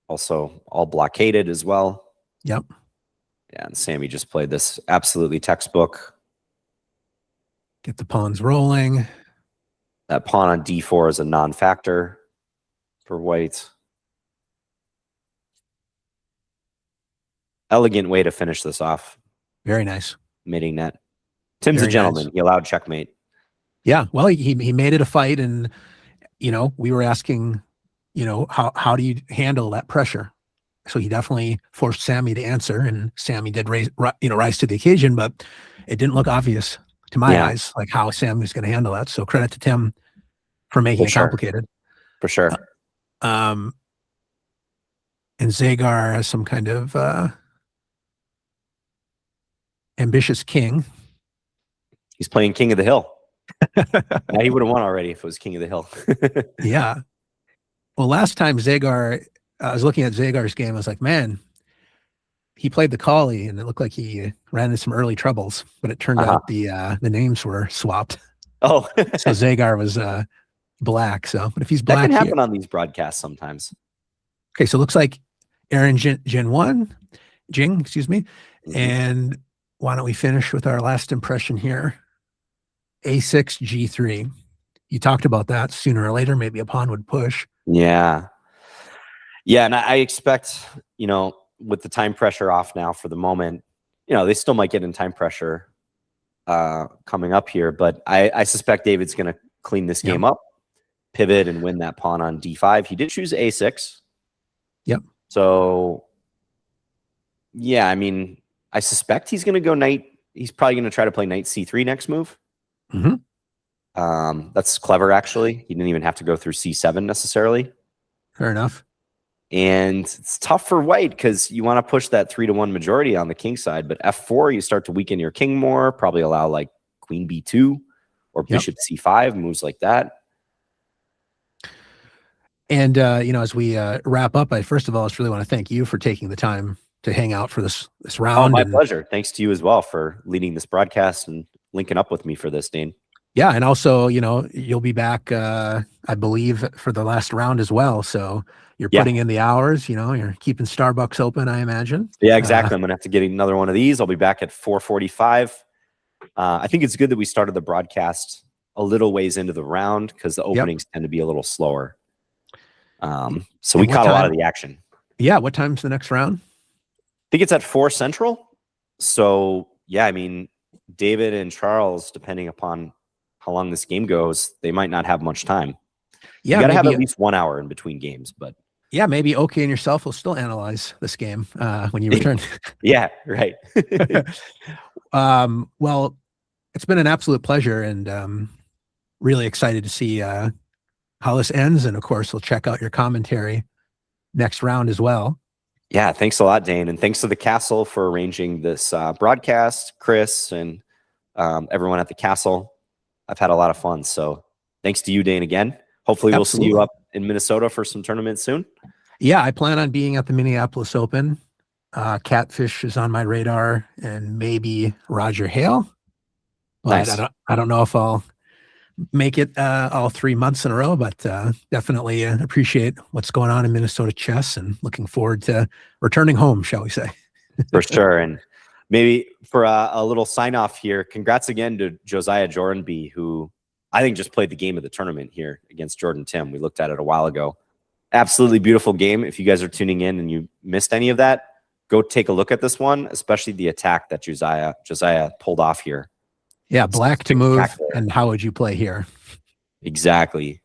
also all blockaded as well. Yep. Yeah, and Sammy just played this absolutely textbook. Get the pawns rolling. That pawn on d4 is a non-factor for white. Elegant way to finish this off. Very nice. mating net. Tim's a Very gentleman. nice. He allowed checkmate. Yeah. Well, he made it a fight, and we were asking, how do you handle that pressure? So he definitely forced Sammy to answer, and Sammy did rise to the occasion, but it didn't look obvious to my Yeah, eyes, like how Sammy was going to handle that. So credit to Tim for making for it sure. complicated. For sure. Um, and Zagar has some kind of ambitious king. He's playing King of the Hill. Now he would have won already if it was King of the Hill. Yeah. Well, last time I was looking at Zagar's game. I was like, man, he played the collie, and it looked like he ran into some early troubles. But it turned out the names were swapped. Oh, So Zagar was black. So, but if he's that black can here, happen on these broadcasts sometimes. okay. So it looks like Aaron Jing, excuse me. Mhm. And why don't we finish with our last impression here? A6 G3. You talked about that. Sooner or later, maybe a pawn would push. Yeah. Yeah, and I expect, with the time pressure off now for the moment, they still might get in time pressure coming up here, but I suspect David's going to clean this game up, pivot, and win that pawn on D5. He did choose A6. Yep. So, yeah, I mean, I suspect he's going to go knight. He's probably going to try to play knight C3 next move. Mm-hmm. That's clever, actually. He didn't even have to go through C7 necessarily. Fair enough. And it's tough for white because you want to push that 3-1 majority on the king side, but F4, you start to weaken your king more, probably allow like queen B2 or bishop C5, moves like that. And, as we wrap up, I first of all just really want to thank you for taking the time to hang out for this round. Oh, my pleasure. Thanks to you as well for leading this broadcast and linking up with me for this, Dane. Yeah, and also, you'll be back, I believe, for the last round as well. So you're putting in the hours, you're keeping Starbucks open, I imagine. Yeah, exactly. I'm going to have to get another one of these. I'll be back at 4:45. I think it's good that we started the broadcast a little ways into the round because the openings tend to be a little slower. So we caught a lot of the action. Yeah. What time's the next round? I think it's at 4 Central. So, yeah, I mean, David and Charles, depending upon how long this game goes, they might not have much time. Yeah, you got to have at least 1 hour in between games. But yeah, maybe OK and yourself will still analyze this game when you return. Yeah, right. Well, it's been an absolute pleasure, and really excited to see how this ends. And of course, we'll check out your commentary next round as well. Yeah, thanks a lot, Dane. And thanks to the Castle for arranging this broadcast, Chris, and everyone at the Castle. I've had a lot of fun. So thanks to you, Dane, again. Hopefully we'll see you up in Minnesota for some tournaments soon. Yeah, I plan on being at the Minneapolis Open. Catfish is on my radar, and maybe Roger Hale. But nice. I don't know if I'll make it all 3 months in a row, but definitely appreciate what's going on in Minnesota chess and looking forward to returning home, shall we say. For sure. And maybe for a little sign off here, congrats again to Josiah Jordanby, who I think just played the game of the tournament here against Jordan Tim. We looked at it a while ago. Absolutely beautiful game. If you guys are tuning in and you missed any of that, go take a look at this one, especially the attack that Josiah pulled off here. Yeah, black to move, and how would you play here? Exactly.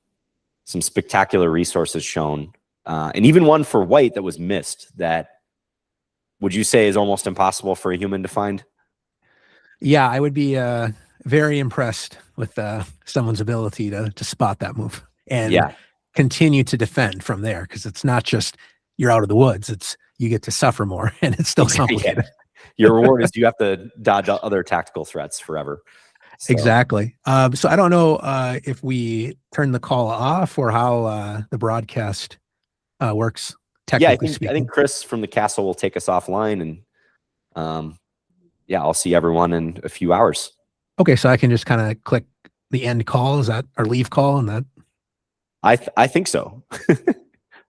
Some spectacular resources shown. And even one for white that was missed that would you say is almost impossible for a human to find? Yeah, I would be very impressed with someone's ability to spot that move and continue to defend from there, because it's not just you're out of the woods. It's you get to suffer more, and it's still complicated. Your reward is you have to dodge other tactical threats forever. So. Exactly. So I don't know if we turn the call off or how the broadcast works. Yeah, I think Chris from the Castle will take us offline, and I'll see everyone in a few hours. Okay, so I can just kind of click the end call, is that, or leave call, and that? I think so.